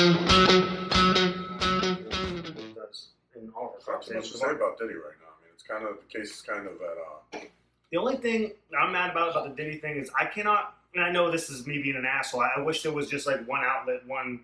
In all of There's not too much to say about Diddy right now. I mean, it's kind of the case is kind of at. The only thing I'm mad about the Diddy thing is I cannot, and I know this is me being an asshole. I wish there was just like one outlet, one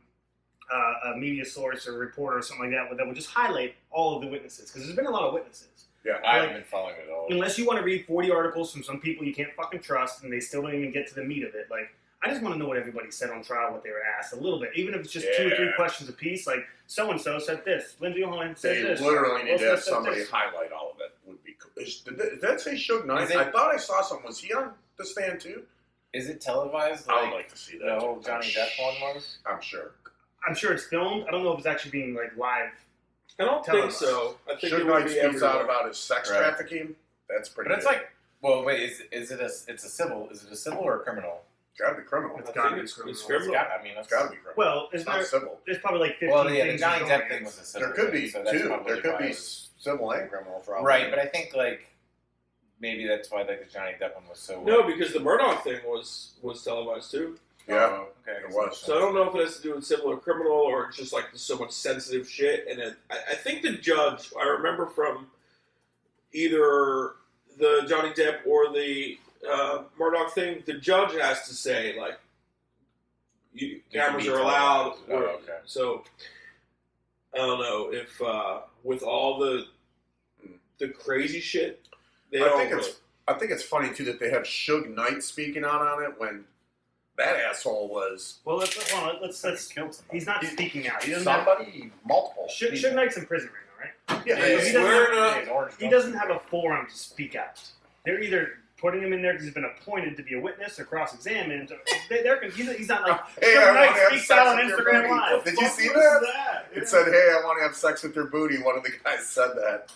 a media source or reporter or something like that would just highlight all of the witnesses, because there's been a lot of witnesses. Yeah, I haven't been following it at all. Unless you want to read 40 articles from some people you can't fucking trust, and they still don't even get to the meat of it. Like, I just want to know what everybody said on trial, what they were asked, a little bit, even if it's just 2 or 3 questions apiece. Like, so and so said this, Lindsey Lohan said this. They literally need to have somebody highlight all of it. Would be cool. Did that say Suge Knight? I thought I saw some. Was he on the stand too? Is it televised? I would like to see that. The whole Johnny Depp one was. I'm sure. I'm sure it's filmed. I don't know if it's actually being like live. I don't think so. I think Suge Knight speaks out about his sex trafficking. That's pretty. But it's like, well, wait, is it a civil? Is it a civil or a criminal? It's got to be criminal. It's got to be criminal. It's got to be criminal. Well, it's not civil. There's probably like 15 well, yeah, things. The Johnny Depp thing was a civil. There could be so two. There could be civil and criminal for all. Right, but I think like maybe that's why like the Johnny Depp one was so. No, because the Murdoch thing was televised too. Yeah, okay, it was. So I don't know if it has to do with civil or criminal, or it's just like there's so much sensitive shit. And I think the judge, I remember from either the Johnny Depp or the Murdoch thing, the judge has to say like, cameras are allowed. Okay. So I don't know if with all the crazy shit, I think it's funny too that they have Suge Knight speaking out on it when that asshole was. Well, let's he's not speaking out. He doesn't multiple. Suge Knight's in prison right now, right? Yeah, he doesn't have a forum to speak out. They're either putting him in there because he's been appointed to be a witness or cross-examined. He's not like, hey, Suge Knight speaks out on Instagram Live. Did you see that? It said, hey, I want to have sex with your booty. One of the guys said that.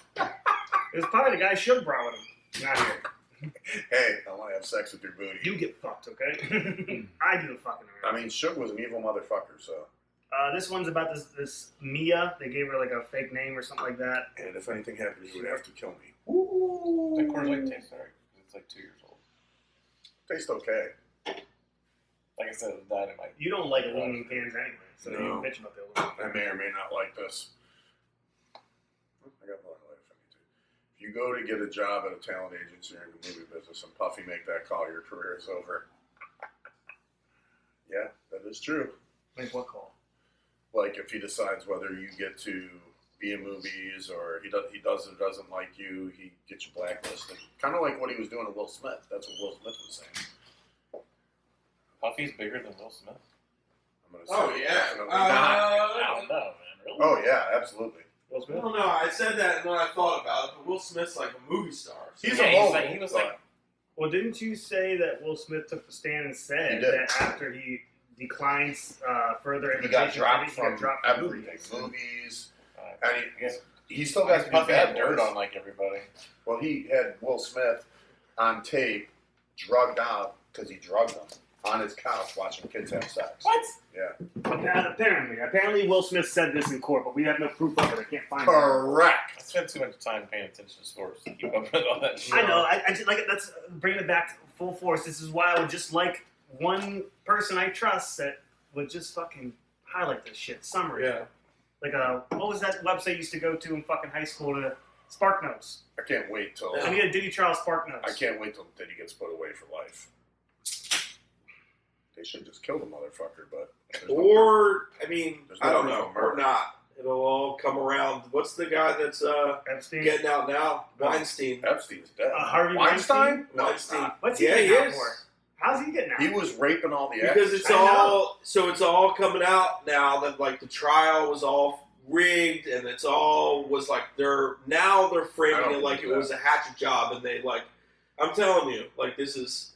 It was probably the guy Suge brought with him. Not here. Hey, I want to have sex with your booty. You get fucked, okay? I do the fucking around. I mean, Suge was an evil motherfucker, so. This one's about this Mia. They gave her like a fake name or something like that. And if anything happened, you would have to kill me. Ooh. The Coors Light tastes alright. It's like 2 years old. Tastes okay. Like I said, dynamite. You don't like aluminum cans anyway, so you bitch about the aluminum. I may or may not like this. I got more life if I need to. If you go to get a job at a talent agency or in the movie business and Puffy make that call, your career is over. Yeah, that is true. Make what call? Like if he decides whether you get to be in movies or he doesn't like you, he gets you blacklisted. Kind of like what he was doing to Will Smith. That's what Will Smith was saying. Puffy's bigger than Will Smith? I'm gonna say definitely not. I don't know, man. Really? Oh yeah, absolutely. Will Smith? I don't know. I said that and then I thought about it, but Will Smith's like a movie star. So He was like. Well, didn't you say that Will Smith took the stand and said that after he declines further he got dropped from everything, movies, and he still got to be bad dirt on like everybody. Well, he had Will Smith on tape, drugged out because he drugged them on his couch watching kids have sex. What? Yeah. Apparently, Will Smith said this in court, but we have no proof of it. I can't find it. Correct. I spent too much time paying attention to sports to keep up with all that shit. I know. I just like it. Let's bring it back to full force. This is why I would just like one person I trust that would just fucking highlight this shit. Summary. Yeah. Like, what was that website you used to go to in fucking high school? Spark Notes. I can't wait till. I need a Diddy trial Spark Notes. I can't wait till Diddy gets put away for life. They should just kill the motherfucker, but. Or, I mean, I don't know. Or Or not. It'll all come around. What's the guy that's Epstein? getting out now? Weinstein. Epstein's dead. Harvey Weinstein? Weinstein. What's he getting out for? How's he getting out? He was raping all the Because actors. it's all coming out now that like the trial was all rigged and it's all was like they're framing it like it was a hatchet job and they like I'm telling you like this is.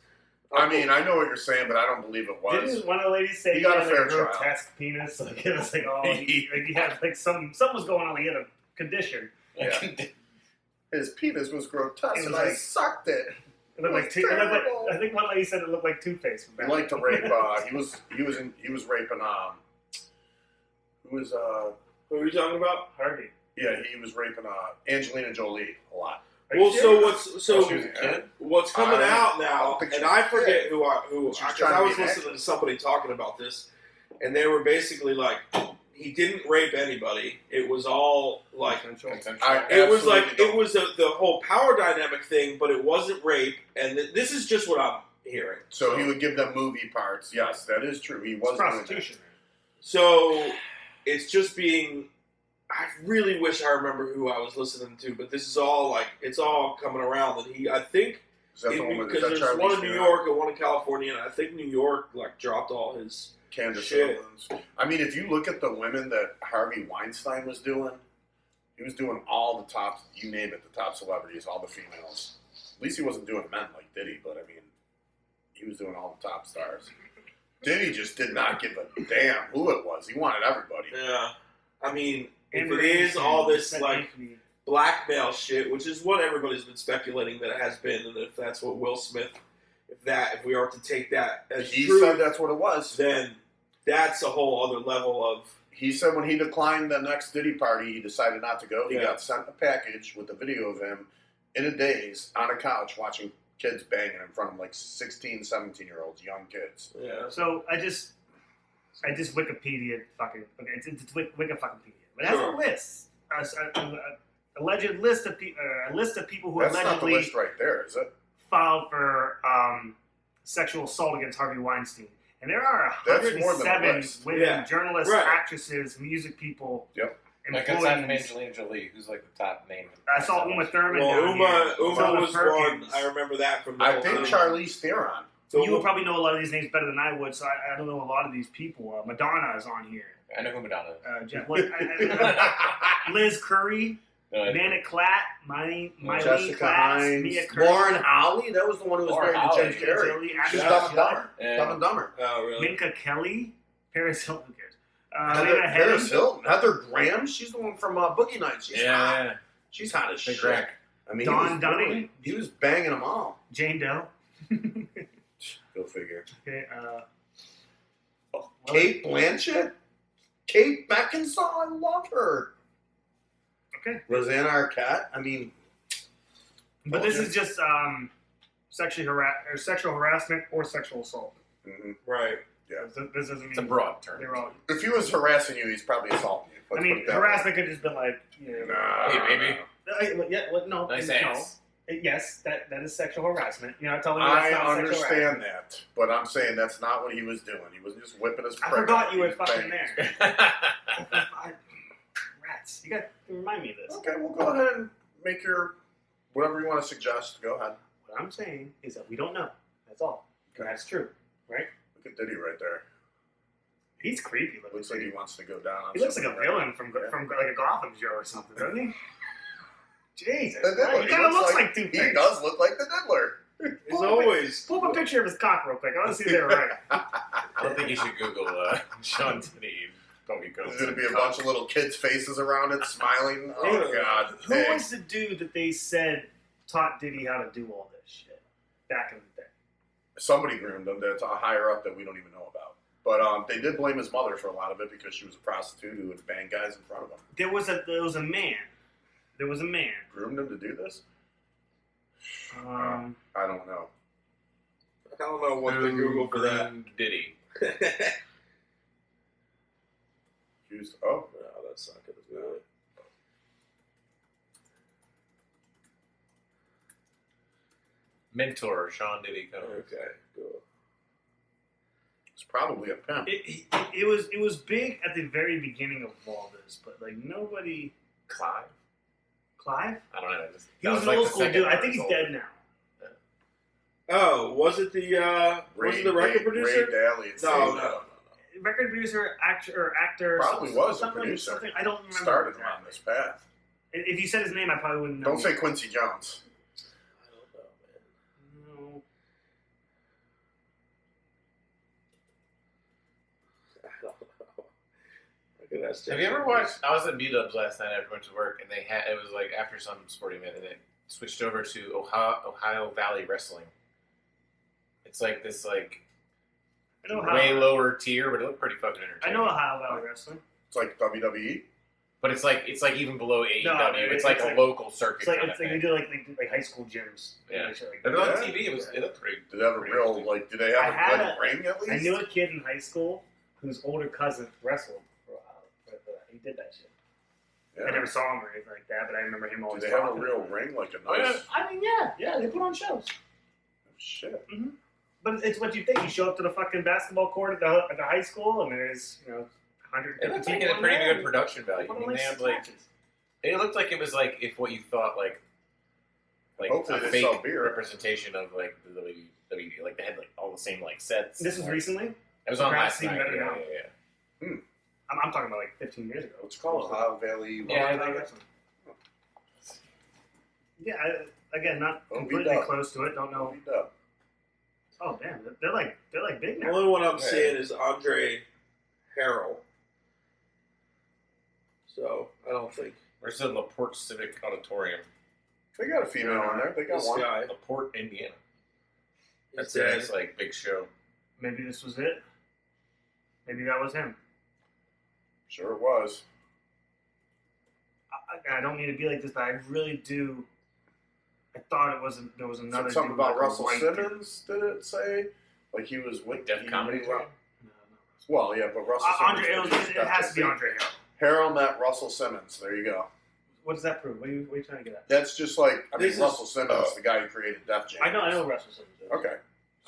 I mean, I know what you're saying, but I don't believe it was. Didn't one of the ladies say he got a had fair a trial. grotesque penis? Like it was like he had like something was going on. He had a condition. Yeah. His penis was grotesque, and I sucked it. It looked like I think one lady said it looked like Two-Face. He liked to rape. He was raping. Who are you talking about? Harvey. Yeah, he was raping Angelina Jolie a lot. Well, what's coming out now, and I forget because I was listening to somebody talking about this, and they were basically like, he didn't rape anybody. It was all like Consensual. it was the whole power dynamic thing, but it wasn't rape. And this is just what I'm hearing. So he would give them movie parts. Yes, that is true. He was doing that. prostitution. So it's just being. I really wish I remember who I was listening to, but this is all like it's all coming around. That I think Is that the one with- because is that there's Charlize one in New Theron? York and one in California, and I think New York like dropped all his Candace shit. Owens. I mean, if you look at the women that Harvey Weinstein was doing, he was doing all the top, you name it, the top celebrities, all the females. At least he wasn't doing men like Diddy, but I mean, he was doing all the top stars. Diddy just did not give a damn who it was. He wanted everybody. Yeah, I mean, if Amber it is Anderson, all this Seth like Anthony. blackmail shit, which is what everybody's been speculating that it has been, and if that's what Will Smith, if we are to take that as He true, said that's what it was. then that's a whole other level of. He said when he declined the next Diddy party, he decided not to go. He Yeah. got sent a package with a video of him in a daze on a couch watching kids banging in front of like 16, 17-year-olds, young kids. Yeah. So I just Wikipedia fucking okay. It's Wikipedia. But it has Sure. a list, a alleged list of a list of people who That's not the allegedly list right there, is it? filed for sexual assault against Harvey Weinstein. And there are That's more than a 107 list. women, Yeah. journalists, Right. actresses, music people, Yep. Like aside from employees. Angelina Jolie, who's like the top name. I saw Uma Thurman Well, down here. Uma Zelda was Perkins. one. I remember that from. The I whole think thing. Charlize Theron. So You would probably know a lot of these names better than I would, so I don't know a lot of these people. Madonna is on here. I know who Madonna is. Liz Curry, No, I- Nana Klatt, Mylene Jessica Klatt, Hines, Mia Curry, Lauren Holly. That was the one who was Lauren married to Holly. James Carrey. Jolie, She's Ashley Dumb and Judd, Dumber. Yeah. Dumb and Dumber. Oh, really? Minka Kelly, Paris Hilton. Who cares? Heather, Lena Paris Headey, Hilton. Heather Graham. She's the one from Boogie Nights. She's hot. yeah. She's hot as Big shit. rack. I mean, Dawn he was Dunning. really- he was banging them all. Jane Doe. Go figure. Okay, Kate Blanchett. Kate Beckinsale. I love her. Okay. Rosanna Arquette. I mean, but this is just sexual harassment or sexual assault. Right. This doesn't mean It's a broad term. they're all. if he was harassing you, he's probably assaulting you. I Let's mean, put it that way. harassment could just been like, you know, Nah, Hey, baby. Yeah, well, no, Nice no. ass. Yes, that is sexual harassment. You're not telling me I that's not sexual harassment. understand that, but I'm saying that's not what he was doing. He wasn't just whipping his I prick forgot out. you He were was fucking banging. there. Rats. You got to remind me of this. Okay, well, go ahead and make your whatever you want to suggest. Go ahead. What I'm saying is that we don't know. That's all. And that's true, right? Look at Diddy right there. He's creepy looking. Looks like he wants to go down. On He looks like a something villain right from now. from like a Gotham show or something, doesn't he? Jesus, The Diddler. he kind of looks like He Two-Face. does look like the Diddler. He's always. Pull up a picture of his cock real quick. I want to see they're right. I don't think you should Google Sean Diddy. Probably go. There's going to be a bunch of little kids' faces around it, smiling. Oh, God. Who Hey. was the dude that they said taught Diddy how to do all this shit back in the day? Somebody groomed him that's higher up that we don't even know about. But they did blame his mother for a lot of it because she was a prostitute who would bang guys in front of him. There was a man. There was a man. Groomed him to do this? Um, I don't know. I don't know what to Google for that. Diddy. No, Used, oh, that's not going to do it. Mentor Sean Diddy Combs. Okay, cool. it's probably a pimp. it was big at the very beginning of all this, but like nobody. Clive. Clive? I don't know. He was an old school dude. I think he's dead now. Oh, was it the record producer? Ray Daly. No. Record producer, actor. Probably was a something, producer. something, I don't remember. Started him exactly. on this path. If you said his name, I probably wouldn't know. Don't say Quincy Jones. I don't know, man. No. I don't know. I could ask Have you ever watched? I was at B-Dubs last night after I went to work, and they had it was like after some sporting event, and they switched over to Ohio Valley Wrestling. It's like this like I know way how. lower tier, but it looked pretty fucking I entertaining. know Ohio Valley Wrestling. It's like WWE. But it's like even below AEW. No, it's like a local circuit It's like kind it's of like thing. they do like high school gyms. Yeah. And shit like But that. on TV, it looked pretty. Did they have a pretty real interesting. like? Did they I have had a good ring at least? I knew a kid in high school whose older cousin wrestled for a while. I never saw him or anything like that, but I remember him Do always they have a talking. real ring, like a Oh, yeah. nice? I mean, yeah, they put on shows. Shit. But it's what you think. You show up to the fucking basketball court at the high school, and there's 100. It looked like it had pretty good production value. I mean, they had like matches. it looked like it was like if what you thought like Hopefully a they fake sell beer. representation of like the WWE, like they had like all the same like sets. This was recently. It was on Perhaps last even night. better Yeah, now. yeah, yeah. I'm talking about like 15 years ago. What's it called? Ohio Valley. Yeah, I guess. Yeah, again, not Oh, completely beat up. close to it. Don't know. Beat up. Oh damn, they're like big The now. only one I'm Yeah. seeing is Andre Harrell. So I don't think Where's the LaPorte Civic Auditorium? They got a female on there. They got this one. guy. LaPorte, Indiana. That's He's a dead. nice like big show. Maybe this was it. Maybe that was him. Sure it was. I don't mean to be like this, but I really do. I thought there was another. Said something dude, about like a Russell white dude. Simmons. Did it say? Like he was with Def he Comedy knew Jam? Ru- Well, yeah, but Russell Andre, Simmons. it has to be Andre Hill. Harrell met Russell Simmons. There you go. What does that prove? What are you trying to get at? That's just like This is- Russell Simmons, the guy who created Def Jam. I know Russell Simmons. is. Okay.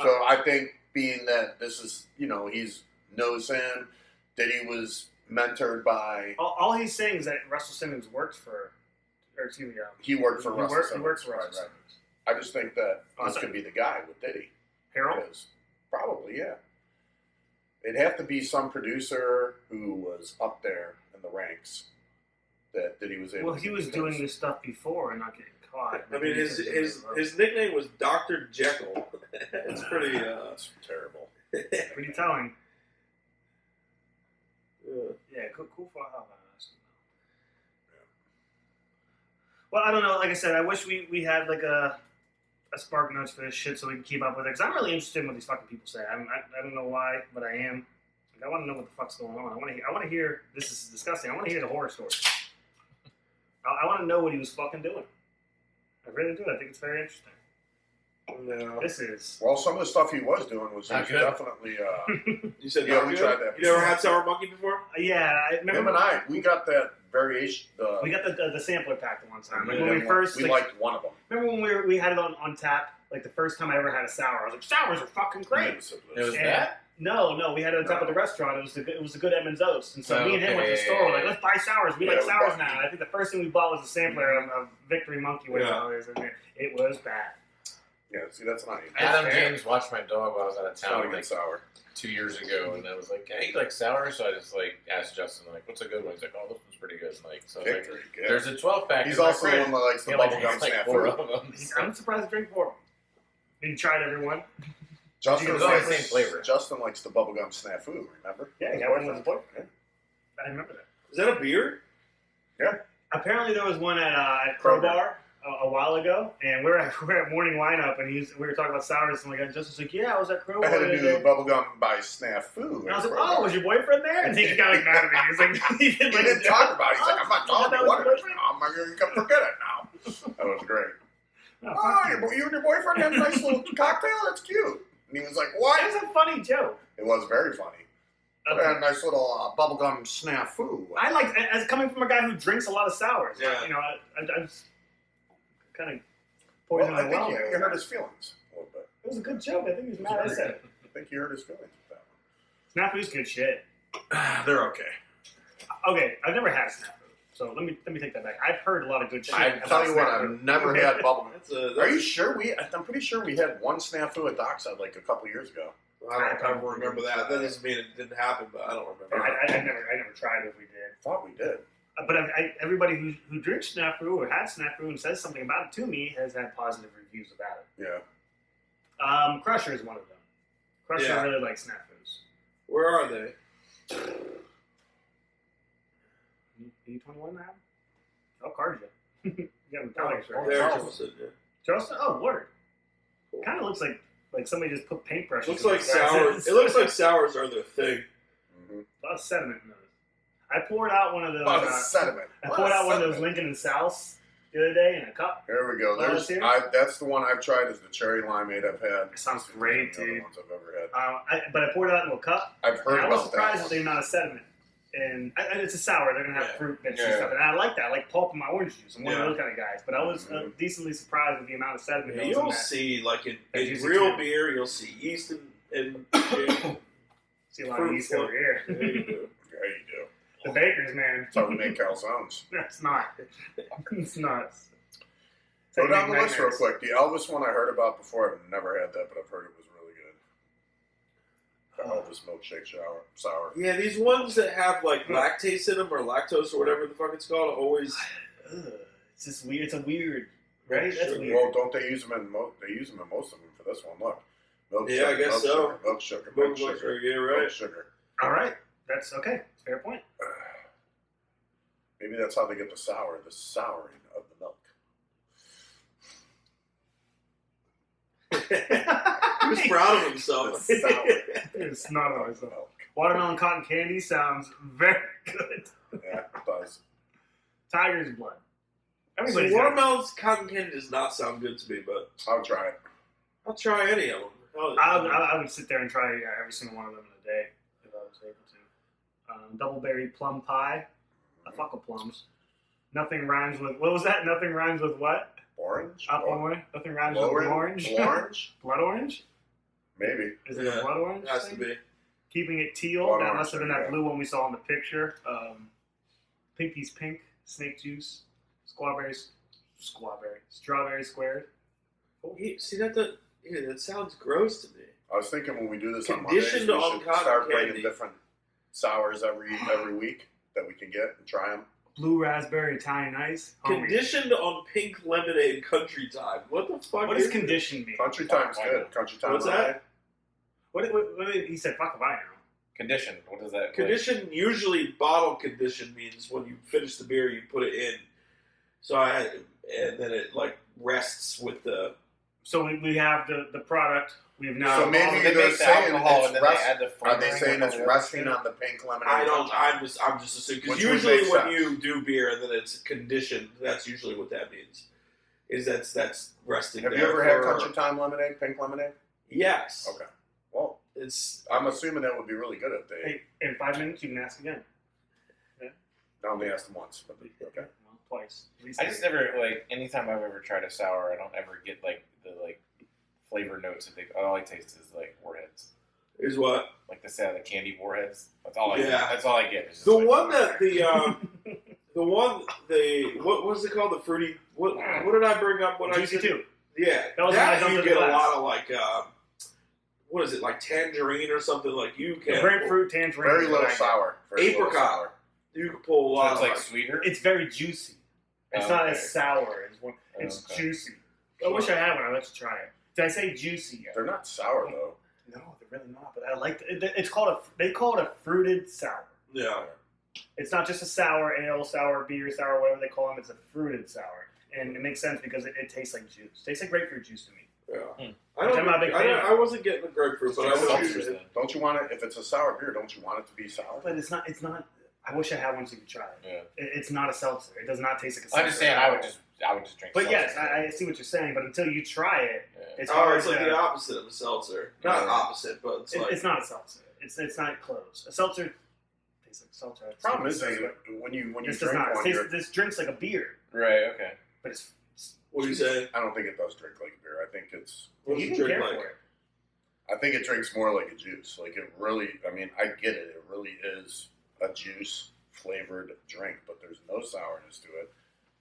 So I think being that this is, he's knows him, that he was mentored by, All he's saying is that Russell Simmons worked for, or excuse me, he worked for Russell Simmons. He works for Right, Russell right. Simmons. I just think that Oh, this I could be the guy with Diddy. Harold? Because probably, yeah. It'd have to be some producer who was up there in the ranks that Diddy was able Well, to he was get doing those. this stuff before and not getting caught. I mean, his nickname was Dr. Jekyll. It's pretty. That's terrible. Pretty telling. uh, Yeah, cool for how. Well, I don't know. Like I said, I wish we had like a spark notes for this shit so we can keep up with it. Because I'm really interested in what these fucking people say. I don't know why, but I am. Like, I want to know what the fuck's going on. I want to hear. This is disgusting. I want to hear the horror story. I want to know what he was fucking doing. I really do. I think it's very interesting. no. This is. Well, some of the stuff he was doing was Not good. definitely. You said Yeah, not we good? tried that. You never had sour monkey before? Yeah, I Him remember. and I, we got that variation. We got the sampler pack the one time. Like we when we didn't first. want- we like, liked one of them. remember when we had it on tap? Like the first time I ever had a sour, I was like, sours are fucking great. It was And- that? No, we had it on top of the restaurant. It was a good Edmonds Oast, and so me and him went to the Okay. store. We're like, let's buy sours. We Yeah, like we sours bought- now. And I think the first thing we bought was a sampler of Victory Monkey, whatever it is, and it was bad. Yeah, see, that's not. Adam fair. James watched my dog while I was out of It's not town a good like sour. 2 years ago, and I was like, "Yeah, you like sour?" So I just like asked Justin, like, "What's a good one?" He's like, "Oh, this one's pretty good." And, like, so I was like, Victory, yeah. there's a 12-pack. He's in my also the fridge. one that likes the Yeah, like, bubblegum like snafu. 4 of them. I'm surprised to drink four. You tried everyone. Justin, It was all the likes- same flavor. Justin likes the bubblegum snafu, remember? Yeah, His he got one with boyfriend. his boyfriend. I remember that. Is that a beer? Apparently, there was one at Kroger. Crowbar a while ago, and we were at morning lineup, and we were talking about sours, and Justin was like, "Yeah, I was at Crowbar." I had a the other new day." bubblegum by snafu. And I was like, "Oh, was your boyfriend there?" And he got like mad at me. He was like, "He didn't, He like didn't the talk joke." about it. He's like, I'm not Oh, talking that about was it your now. I'm not going to forget it now. That was great. No, Oh, fuck you. you and your boyfriend had a nice little cocktail? That's cute. And he was like, It what? was a funny joke. It was very funny. Okay. I had a nice little bubblegum snafu. I like, as coming from a guy who drinks a lot of sours. Yeah. I was kind of Well, poisoning I the think well you there. hurt his feelings a little bit. It was a good joke. I think he was mad I said it. I think you hurt his feelings with that Snafu's good shit. one. They're okay. Okay, I've never had snafu, so let me take that back. I've heard a lot of good shit. I about tell you what, snafu. I've never had bubblegum. Are you That's sure I'm pretty sure we had one snafu at Dockside like a couple years ago. I don't remember that. That doesn't mean it didn't happen, but I don't remember. I never tried it if we did. I thought we did. But everybody who drinks snafu or had snafu and says something about it to me has had positive reviews about it. Yeah. Crusher is one of them. Crusher Yeah. really likes snafus. Where are they? E 21 now? I'll card you. You got them telling us, Oh, right? There, Charleston. Charleston, yeah. Charleston? Oh, word. Kind of looks like somebody just put paintbrushes. Looks in like the grass. sours. It looks like sours are their thing. Mm-hmm. A lot of sediment in those. I poured out one of those. A lot of sediment. I poured out one of those Lincoln and Souths the other day in a cup. There we go. Oh, that's here? That's the one I've tried is the cherry limeade I've had. It sounds It's great, the other dude. ones I've ever had. But I poured it out into a cup. I've heard And I was about surprised that. at the amount of sediment. and it's a sour. They're gonna have fruit bits and Yeah. stuff, and I like that. I like pulp in my orange juice. I'm one of Yeah. those kind of guys. But I was decently surprised with the amount of sediment. Yeah, that was in you'll that. see, like in Juicy real too. beer, you'll see yeast and See a lot of yeast over here. There you go. Yeah, you do. The bakers, man. That's how we make calzones. That's not. It's not. Go down the Nightmares. list real quick. The Elvis one I heard about before. I've never had that, but I've heard it was really good. The Elvis milkshake sour. Yeah, these ones that have like lactase in them or lactose or whatever the fuck it's called always. Ugh, it's just weird. It's a weird, right? That's Sure. weird. Well, don't they use them in They use them in most of them for this one. Look, milk Yeah, I sugar, guess milk so. Sugar, milk sugar, milk Milk sugar, sugar, yeah, right. milk sugar. All right, that's okay. Fair point. Maybe that's how they get the souring of the milk. He was proud of himself. The sour It's not of always the milk. Watermelon cotton candy sounds very good. Yeah, it does. Tiger's blood. So Everybody's got watermelon cotton candy does not sound good to me, but I'll try it. I'll try any of them. I would sit there and try every single one of them in a day if I was able to. Double berry plum pie. I fuck with plums. Nothing rhymes with what was that? Nothing rhymes with what? Orange? Apple orange. Nothing rhymes with orange. Orange? Blood orange. Maybe. Is it Yeah, a blood orange? It has to thing? be. Keeping it teal. Blood That orange, must have been that yeah. blue one we saw in the picture. Pinky's pink. Snake juice. Strawberry squared. See that sounds gross to me. I was thinking when we do this on Mondays, we Conditioned on should cotton start candy. bringing different sours every week that we can get and try them. Blue raspberry Italian ice. Homie. Conditioned on pink lemonade country time. What the fuck? What does conditioned mean? Country time's good. Country time. What's that? What did he said? Fuck if I know. Condition. What does that? Condition, usually bottle condition means when you finish the beer, you put it in. And then it like rests with the. So we have the product. We have now. So maybe They they're make the saying alcohol it's and then they add the Are they flavoring saying with it's all the resting other on the pink lemonade? I don't. I'm just assuming because Which would usually make when sense. you do beer and then it's conditioned, that's usually what that means. Is that's resting. Have you there ever had for- country time lemonade, pink lemonade? Yes. Okay. Well, It's I'm assuming that would be really good if they. Hey, in 5 minutes, you can ask again. I only asked them once, but okay. Well, twice. At least I just never like. Anytime I've ever tried a sour, I don't ever get like the flavor notes that they. All I taste is like warheads. is what Like the candy warheads. That's all I Yeah. get. That's all I get. Is just the like, one that what was it called, the fruity what did I bring up when Juicy I said too. yeah That was when I that dumped you in the get a glass. lot of like what is it like tangerine or something like you can Grapefruit, tangerine. Very is what little I get. sour. Very little Apricot. sour. you can pull a So lot it's of like sweeter. It's very juicy. It's Oh, not okay. as sour. It's Okay. juicy. I wish I had one. I'd let you try it. Did I say juicy? They're not sour though. No, they're really not. But I like it. It's called they call it a fruited sour. yeah. It's not just a sour ale, sour beer, sour whatever they call them. It's a fruited sour, and it makes sense because it tastes like juice. It tastes like grapefruit juice to me. Yeah. I'm not a big fan. I wasn't getting the grapefruit, but I It's was seltzers, using it. then. Don't you want it? If it's a sour beer, don't you want it to be sour? But it's not. It's not. I wish I had one so you could try it. Yeah. It's not a seltzer. It does not taste like a seltzer. I'm just saying. at I all. would just drink. But seltzer. yes, I see what you're saying. But until you try it, Yeah. it's Oh, hard it's like to. the opposite of a seltzer. Not Yeah. opposite, but it's like It's not a seltzer. It's not close. A seltzer tastes like seltzer. The problem is, It's- when you this drink does not. one, This drinks like a beer, Right. Okay. but it's. what do you say? I don't think it does drink like a beer. I think it's. What's You the can drink care like? for it. I think it drinks more like a juice. Like it really. I mean, I get it. It really is a juice flavored drink, but there's no sourness to it.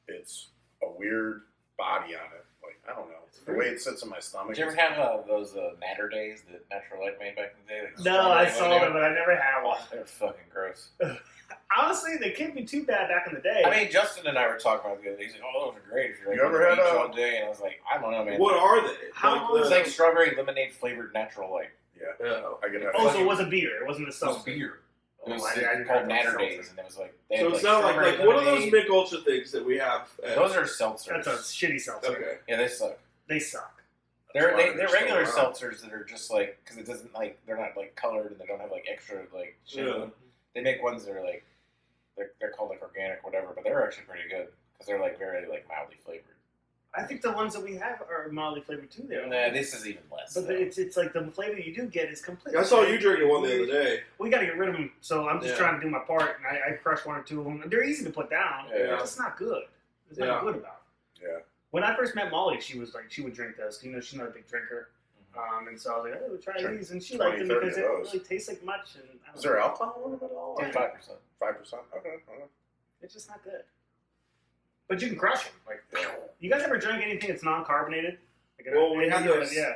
It's a weird body on it. Like I don't know. The way it sits in my stomach. Did you ever is- have those Natter Days that Natural Light made back in the day? Like No, I strawberry saw lemonade? them, but I never had one. They're fucking gross. Honestly, they can't be too bad back in the day. I mean, Justin and I were talking about it the other day. He's like, "Oh, those are great." If you're like You on ever the had beach a- all day, and I was like, "I don't know, man." What are they? How It's long- like strawberry lemonade flavored Natural Light. Yeah, Oh. I get that. oh, so it was a beer. It wasn't a It was seltzer. beer. It Oh, was I didn't called have Natter seltzer. Days, and it was like they So had, it's not like strawberry what are those lemonade. Mick Ultra things that we have? Those are seltzers. That's a shitty seltzer. Okay. Yeah, they suck. They suck. They're why they're they're still regular around. seltzers that are just like because it doesn't like they're not like colored and they don't have like extra like shit. in Yeah. them. They make ones that are like they're called like organic whatever, but they're actually pretty good because they're like very like mildly flavored. I think the ones that we have are mildly flavored too. There. Nah, this is even less. But it's like the flavor you do get is completely. I saw you drinking one the other day. We got to get rid of them, so I'm just Yeah. trying to do my part, and I crushed 1 or 2 of them. They're easy to put down. Yeah. They're just not good. There's nothing good about it. Yeah. When I first met Molly, she was like, she would drink those. You know, she's not a big drinker. And so I was like, oh, try Sure. these. And she 20, liked them 30 because they of don't those. really taste like much. And I don't Is there know. alcohol in them at all? Yeah. 5%. 5%? Okay. It's just not good. But you can crush them. Like, you guys ever drink anything that's non-carbonated? Like, Well, we had those, dab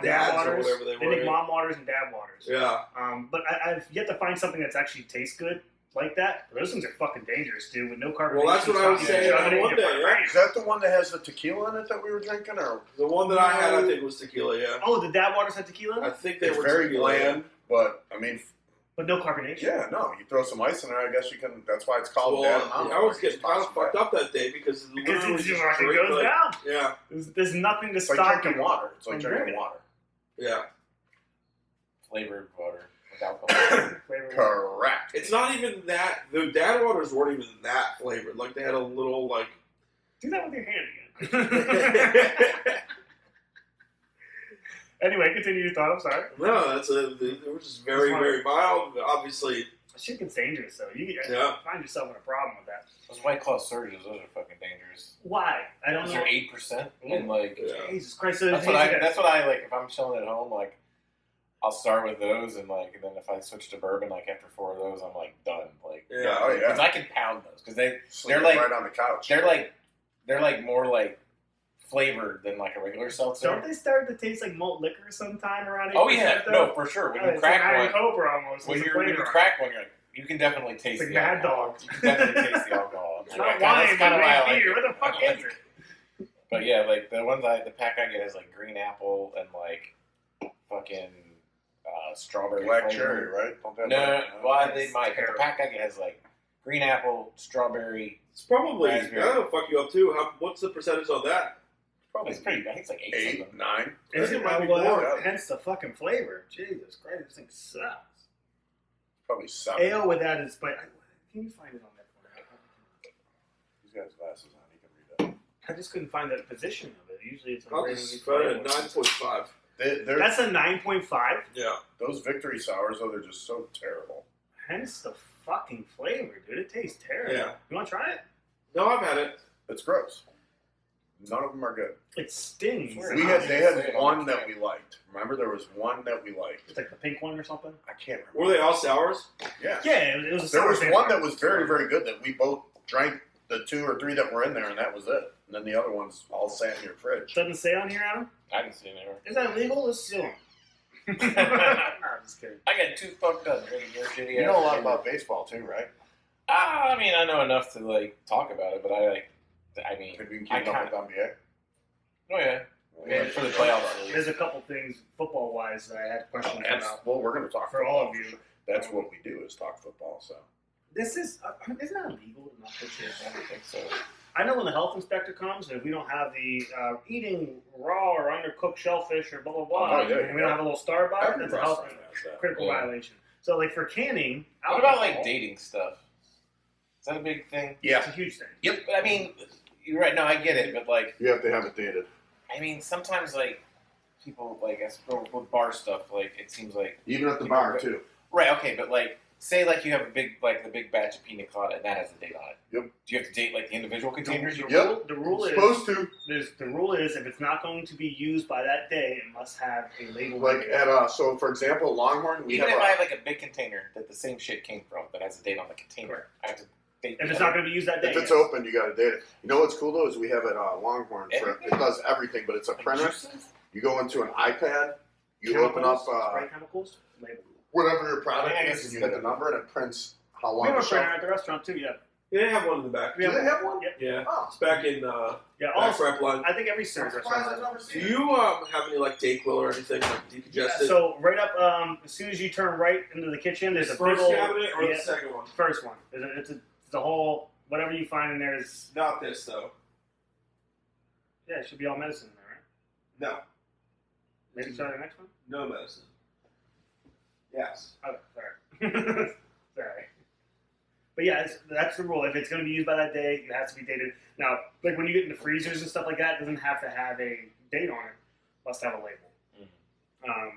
dads or waters. whatever they They were. make mom waters and dab waters. Yeah. But I've yet to find something that's actually tastes good like that. But those things are fucking dangerous, dude. With no carbonation. Well, that's what I was saying one day, yeah. Is that the one that has the tequila in it that we were drinking? Or The one that I had, I think, was tequila, yeah. Oh, the dab waters had tequila, I think they it's were very tequila, bland, but I mean, but no carbonation. yeah, no. You throw some ice in there, I guess you can. That's why it's called. Well, Dab. I was getting kind of fucked up that day because it Because literally it just just fucking drink, goes like- down. Yeah, There's nothing to It's like stop drinking you. water. It's like from drinking drinking water. yeah. Flavored water with alcohol. Flavor. Correct. It's not even that. The dad waters weren't even that flavored. Like they had a little like. Do that with your hand again. Anyway, continue your thought. I'm sorry. No, it was just very, very mild. Obviously, Shit gets dangerous, though. You Yeah. find yourself in a problem with that. Those White Claw surges, those are fucking dangerous. Why? I don't Those know. are 8%, and like Yeah. Jesus Christ. So that's what I like. If I'm chilling at home, like I'll start with those, and then if I switch to bourbon, like after 4 of those, I'm like done. Like yeah. Oh because yeah. I can pound those because Sleeping like- right on the couch. they're like more like flavored than like a regular seltzer. Don't they start to taste like malt liquor sometime around 8%? Oh yeah, though? no, for sure. When Oh, you it's crack like one, Iron Cobra almost. when It's a you flavor. crack one, you're like, you can definitely taste like the Mad alcohol. Dog. You can definitely taste the alcohol. It's Like, not that's wine, kinda but why I beer. like it. What the fuck I like is it? But yeah, like the ones the pack I get has like green apple and like fucking strawberry Black flavor. cherry, right? Don't that No, like- well they might. But the terrible. pack I get has like green apple, strawberry. It's probably Raspberry. that'll fuck you up too. What's the percentage on that? Probably It's pretty. I think it's like 8 8, something. 9. I think it might be well, more. hence the fucking flavor. Jesus Christ, this thing sucks. Probably 7. Ale with that is, but can you find it on that one? He's got his glasses on. He can read that. I just couldn't find the position of it. Usually it's I'll right just underneath put it at 9.5. They're, That's a 9.5. Yeah. those victory sours, though, they're just so terrible. Hence the fucking flavor, dude. It tastes terrible. Yeah. You want to try it? No, I've had it. It's gross. None of them are good. It stings. They had one that we liked. Remember, there was one that we liked. It's like the pink one or something. I can't remember. Were they all sours? Yeah. Yeah, it was. A There sour was flavor. one that was very, very good that we both drank the 2 or 3 that were in there, and that was it. And then the other ones all sat in your fridge. Doesn't say on here, Adam. I didn't see it anywhere. Is that illegal? Let's sue him. I'm just kidding. I got 2 fucked up drinking your shitty. You know a lot about baseball, too, right? I mean, I know enough to like talk about it, but I mean, Maybe we can I keep up with NBA. oh yeah, man, for the playoffs. There's a couple things football-wise that I had questions about Well, we're going to talk for football. all of you. That's what we do, is talk football, so. This is isn't that illegal to not put your I don't think so. I know when the health inspector comes, and if we don't have the eating raw or undercooked shellfish or blah blah blah, Oh, yeah, and we don't have a little star by it, Every that's a health restaurant has that. critical Yeah. violation. So, like for canning, What about alcohol, like dating stuff? Is that a big thing? It's Yeah, a huge thing. Yep. I mean, you're right. No, I get it, but like, you have to have it dated. I mean, sometimes like people like with bar stuff, like it seems like Even at the bar, too. right. Okay, but like say like you have a big the big batch of pina colada and that has a date on it. Yep. Do you have to date like the individual containers? Yep. The rule is Supposed to. the rule is if it's not going to be used by that day, it must have a label. Like so for example, Longhorn, we Even have if I have like a big container that the same shit came from that has a date on the container, Correct. I have to date. if the it's other- not going to be used that day, if it's yes. open, you got to date it. You know what's cool though is we have at Longhorn. Everything? It does everything, but it's a like printer. juices? You go into an iPad, you Chemicals, open up spray chemicals, label. whatever your product Yeah, I is, guess and you it's hit the number, and it prints how We long have the a printer shelf. at the restaurant too. Yeah, Yeah, they have one in the back. Do they have one? Yep. Yeah. Oh, It's back in Yeah, back also, rep line. I think every service restaurant has one. Do you have any like Dayquil or anything like Yeah, decongested? so right up, as soon as you turn right into the kitchen, there's a big first old cabinet or yeah, the second one? first one. It's a whole whatever you find in there is Not this though. it should be all medicine in there, right? No, Maybe start the next one. no medicine. Yes. Oh, sorry, sorry. But yeah, that's the rule. If it's going to be used by that day, it has to be dated. Now, like when you get into freezers and stuff like that, it doesn't have to have a date on it. It must have a label. Mm-hmm.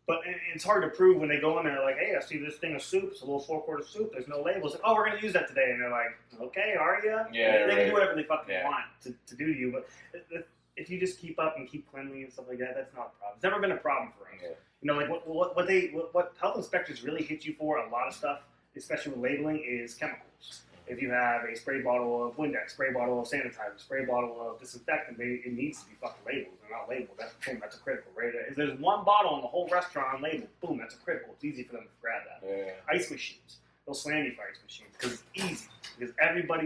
But it's hard to prove when they go in there like, hey, I see this thing of soup. It's a little 4-quart soup. There's no label. It's like, oh, we're going to use that today. And they're like, okay, are you? Yeah, they can do whatever they fucking want to do to you. But if you just keep up and keep cleanly and stuff like that, that's not a problem. It's never been a problem for us. Yeah. You know, like what health inspectors really hit you for, a lot of stuff, especially with labeling, is chemicals. If you have a spray bottle of Windex, spray bottle of sanitizer, spray bottle of disinfectant, it needs to be fucking labeled. They're not labeled. That's a critical, right? If there's one bottle in the whole restaurant unlabeled, boom, that's a critical. It's easy for them to grab that. Yeah. Ice machines. They'll slam you for ice machines because it's easy. Because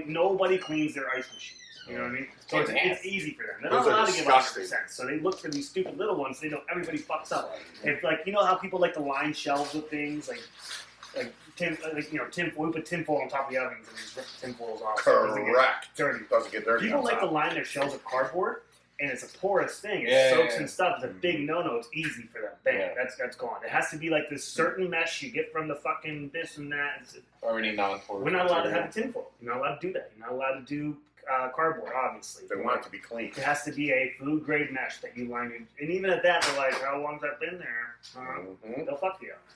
nobody cleans their ice machines. You know what I mean? So it's easy for them. They're not allowed to give 100%. So they look for these stupid little ones. They know everybody fucks up. If you know how people like to line shelves with things tin foil. We put tin foil on top of the ovens and just rip the tin foils off. Correct. So it doesn't get dirty. People like to line their shelves with cardboard, and it's a porous thing. It soaks and stuff. It's a big no-no. It's easy for them. Bam, that's gone. It has to be like this certain mesh you get from the fucking this and that. Already non-porous. We're not allowed to have a tin foil. You're not allowed to do that. You're not allowed to do cardboard, obviously. They want it to be clean. It has to be a food-grade mesh that you line in. And even at that, they're like, how long's that been there? They'll fuck you on that.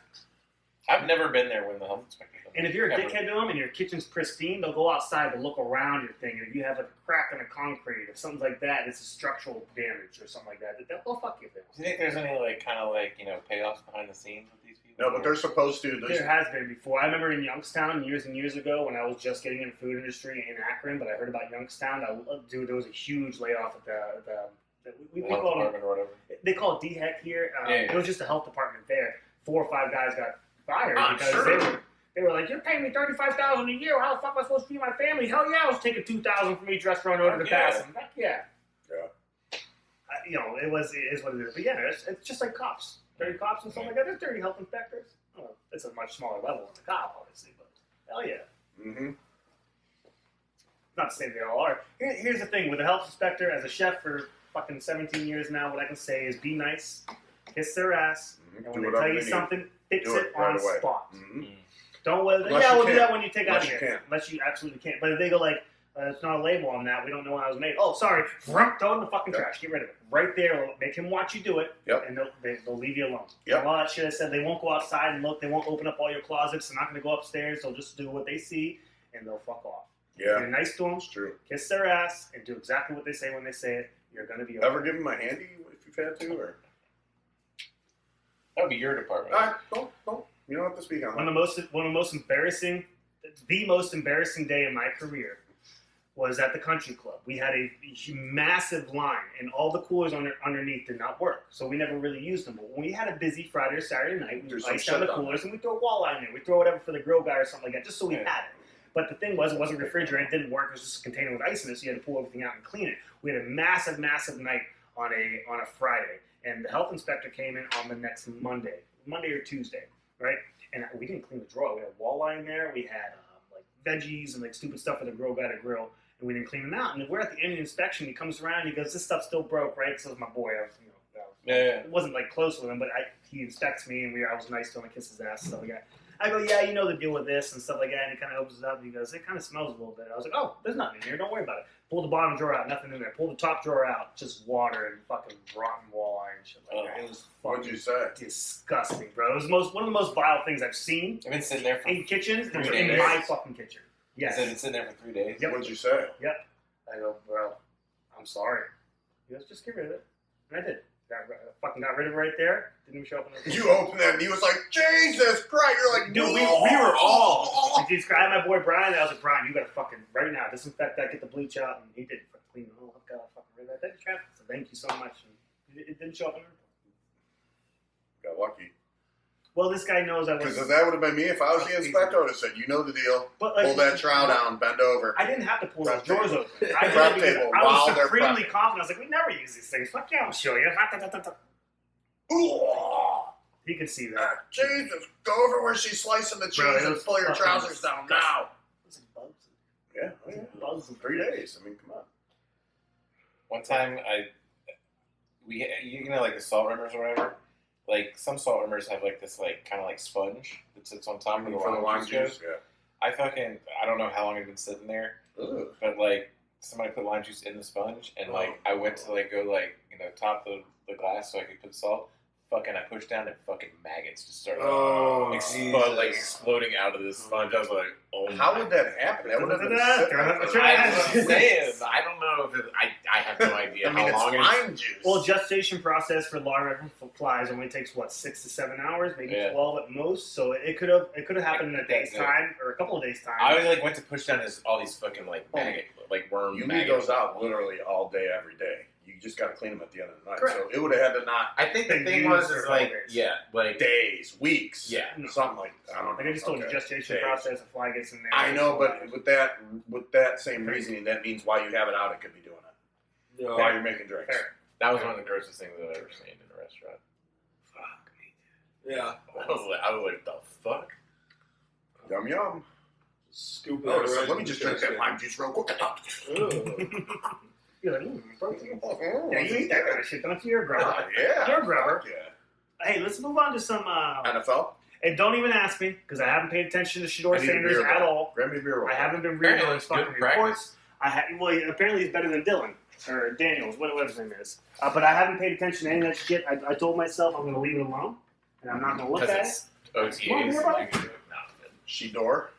I've never been there when the health inspector comes. And if you're a dickhead to them and your kitchen's pristine, they'll go outside to look around your thing. And if you have a crack in the concrete or something like that, it's a structural damage or something like that. They'll fuck you. Do you think there's any payoffs behind the scenes with these people? No, but they're supposed to. There has been before. I remember in Youngstown years and years ago when I was just getting in the food industry in Akron, but I heard about Youngstown. There was a huge layoff at the we call it, or whatever. They call it DHEC here. It was just a health department there. 4 or 5 guys got fired because they were like, you're paying me $35,000 a year. How the fuck am I supposed to feed my family? Hell yeah, I was taking $2,000 from each restaurant over the past. I'm like, yeah. It is what it is. But yeah, it's just like cops. Dirty cops and stuff like that. There's dirty health inspectors. Oh, it's a much smaller level than the cop, obviously, but hell yeah. Mm-hmm. Not to say they all are. Here's the thing with a health inspector, as a chef for fucking 17 years now, what I can say is be nice, kiss their ass, and when they tell you something, fix it on the spot. Mm-hmm. Don't we'll do that when you take out of here. Unless you absolutely can't. But if they go like, it's not a label on that, we don't know how it was made. Oh, sorry. Throw it in the fucking trash. Get rid of it. Right there. Make him watch you do it, and they'll leave you alone. Yep. All that shit I said, they won't go outside and look. They won't open up all your closets. They're not going to go upstairs. They'll just do what they see, and they'll fuck off. Yeah. Be nice to them. It's true. Kiss their ass, and do exactly what they say when they say it. You're going to be okay. Ever give them a handy if you've had to? Or? That would be your department. Don't. You don't have to speak on the most embarrassing day of my career was at the country club. We had a massive line, and all the coolers underneath did not work, so we never really used them. But when we had a busy Friday or Saturday night, we ice down the coolers, and we throw a walleye in there. We throw whatever for the grill guy or something like that, just so we had it. But the thing was, it wasn't refrigerated, it didn't work. It was just a container with ice in it, so you had to pull everything out and clean it. We had a massive night on a Friday, and the health inspector came in on the next Monday or Tuesday, right? And we didn't clean the drawer. We had walleye in there. We had veggies and stupid stuff for the grill guy to grill, and we didn't clean them out. And we're at the end of the inspection. He comes around. He goes, "This stuff still broke, right?" So it was my boy. It wasn't close with him, but he inspects me, and I was nice to him. I kiss his ass and stuff like that. I go, "Yeah, you know the deal with this and stuff like that." And he kind of opens it up and he goes, "It kind of smells a little bit." I was like, "Oh, there's nothing in here. Don't worry about it." Pull the bottom drawer out, nothing in there. Pull the top drawer out, just water and fucking rotten walleye and shit like that. It was What'd you say? Disgusting, bro. It was one of the most vile things I've seen. I've been sitting there for in kitchens. In my fucking kitchen. Yes. I've been sitting there for 3 days. Yep. What'd you say? Yep. I go, "Bro, I'm sorry." He goes, "Just get rid of it." And I did. Got rid of it right there. Didn't even show up in the You opened that and he was like, "Jesus Christ!" You're like, "Dude, we were all." He described my boy Brian. I was like, "Brian, you gotta fucking right now disinfect that, get the bleach out," and he did. Clean the whole fucking rid of that. So thank you so much. And it didn't show up in the report. Got lucky. Well, this guy knows I was. Because that would have been me if I was the inspector. I would have said, "You know the deal. Pull that trow down, bend over." I didn't have to pull those drawers open. I was supremely confident. I was like, "We never use these things. Fuck yeah, I'll show you." He could see that. Jesus, go over where she's slicing the cheese and pull your trousers down now. Yeah, bugs in 3 days. I mean, come on. One time, like the salt rimmers or whatever. Like some salt rimmers have this kind of sponge that sits on top of the lime juice. I don't know how long I've been sitting there, Ugh. but like somebody put lime juice in the sponge, and like I went to like go like top the glass so I could put salt. Fucking, I pushed down and fucking maggots just started exploding out of this sponge. I was like, oh. How would that happen? That would have been I'm saying, I don't know if I have no idea how long it's lime juice. Well, gestation process for larvae flies only takes 6 to 7 hours, maybe 12 at most. So it could have happened in a day's time or a couple of days time. I like went to push down all these fucking maggot worm. You leave those out literally all day, every day. You just got to clean them at the end of the night. Correct. So it would have had to not. I think the thing was days, weeks, something like I don't know. Like I just told you, gestation process, a fly gets in there. I know, but with that same reasoning, that means while you have it out, it could be doing it. No. While you're making drinks. Fair. That was one of the grossest things I've ever seen in a restaurant. Fuck me. Yeah. I was like, the fuck? Yum yum. Scoop it. So let me just drink that lime juice real quick. You're like, protein. Yeah, you eat that kind of shit, don't you? You're a grubber. Yeah. You're a grubber. Yeah. Hey, let's move on to some. NFL? And don't even ask me, because I haven't paid attention to Shador Sanders at all. Grab me a beer roll. I haven't been reading all his fucking reports. Practice. Apparently he's better than Dylan. Or Daniels, whatever his name is. But I haven't paid attention to any of that shit. I told myself I'm going to leave it alone. And I'm not going to look at it. OTAs. Come on, No, Shador?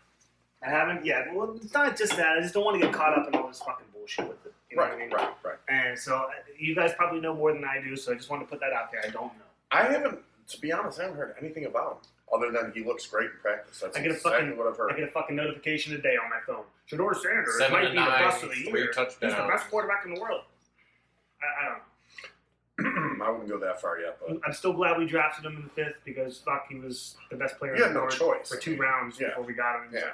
I haven't, well, it's not just that. I just don't want to get caught up in all this fucking bullshit with it. You know what I mean? Right. And so you guys probably know more than I do, so I just want to put that out there. I don't know. I haven't, to be honest, I haven't heard anything about him. Other than he looks great in practice. That's exactly what I've heard. I get a fucking notification today on my phone. Shador Sanders 7 might to be the 9, bust of the 3 year. touchdowns. He's the best quarterback in the world. I don't know. I wouldn't go that far yet, but I'm still glad we drafted him in the 5th because he was the best player you on had the no board choice. for 2 rounds before we got him. Yeah.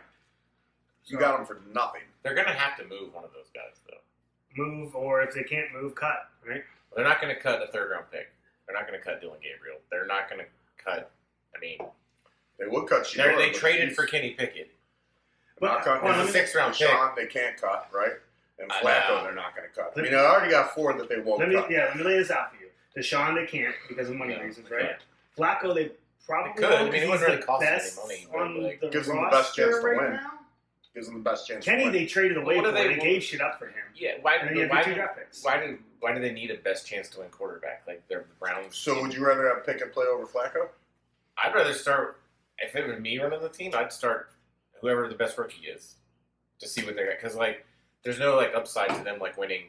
You So, got him for nothing. They're going to have to move one of those guys, though. move, or if they can't move, cut. Right? They're not going to cut a third-round pick. They're not going to cut Dylan Gabriel. They're not going to cut. I mean, they would cut Shador. They traded for Kenny Pickett. But it's a 6th-round pick. Sean, they can't cut, right? And Flacco, they're not going to cut. I mean, I already got 4 that they won't cut. Let me lay this out for you. Deshaun, they can't because of money reasons, right? Flacco, they probably could. won't I mean, it because wouldn't he's really the cost best any money, on like, the gives them the roster best chance to right win. now. Gives them the best chance Kenny, to win. they traded away What for. do they They gave shit up for him. Yeah, why do they need a best chance to win quarterback? Like they're the Browns. So would you rather have pick and play over Flacco? I'd rather start. If it was me running the team, I'd start whoever the best rookie is to see what they got. Because like, there's no like upside to them like winning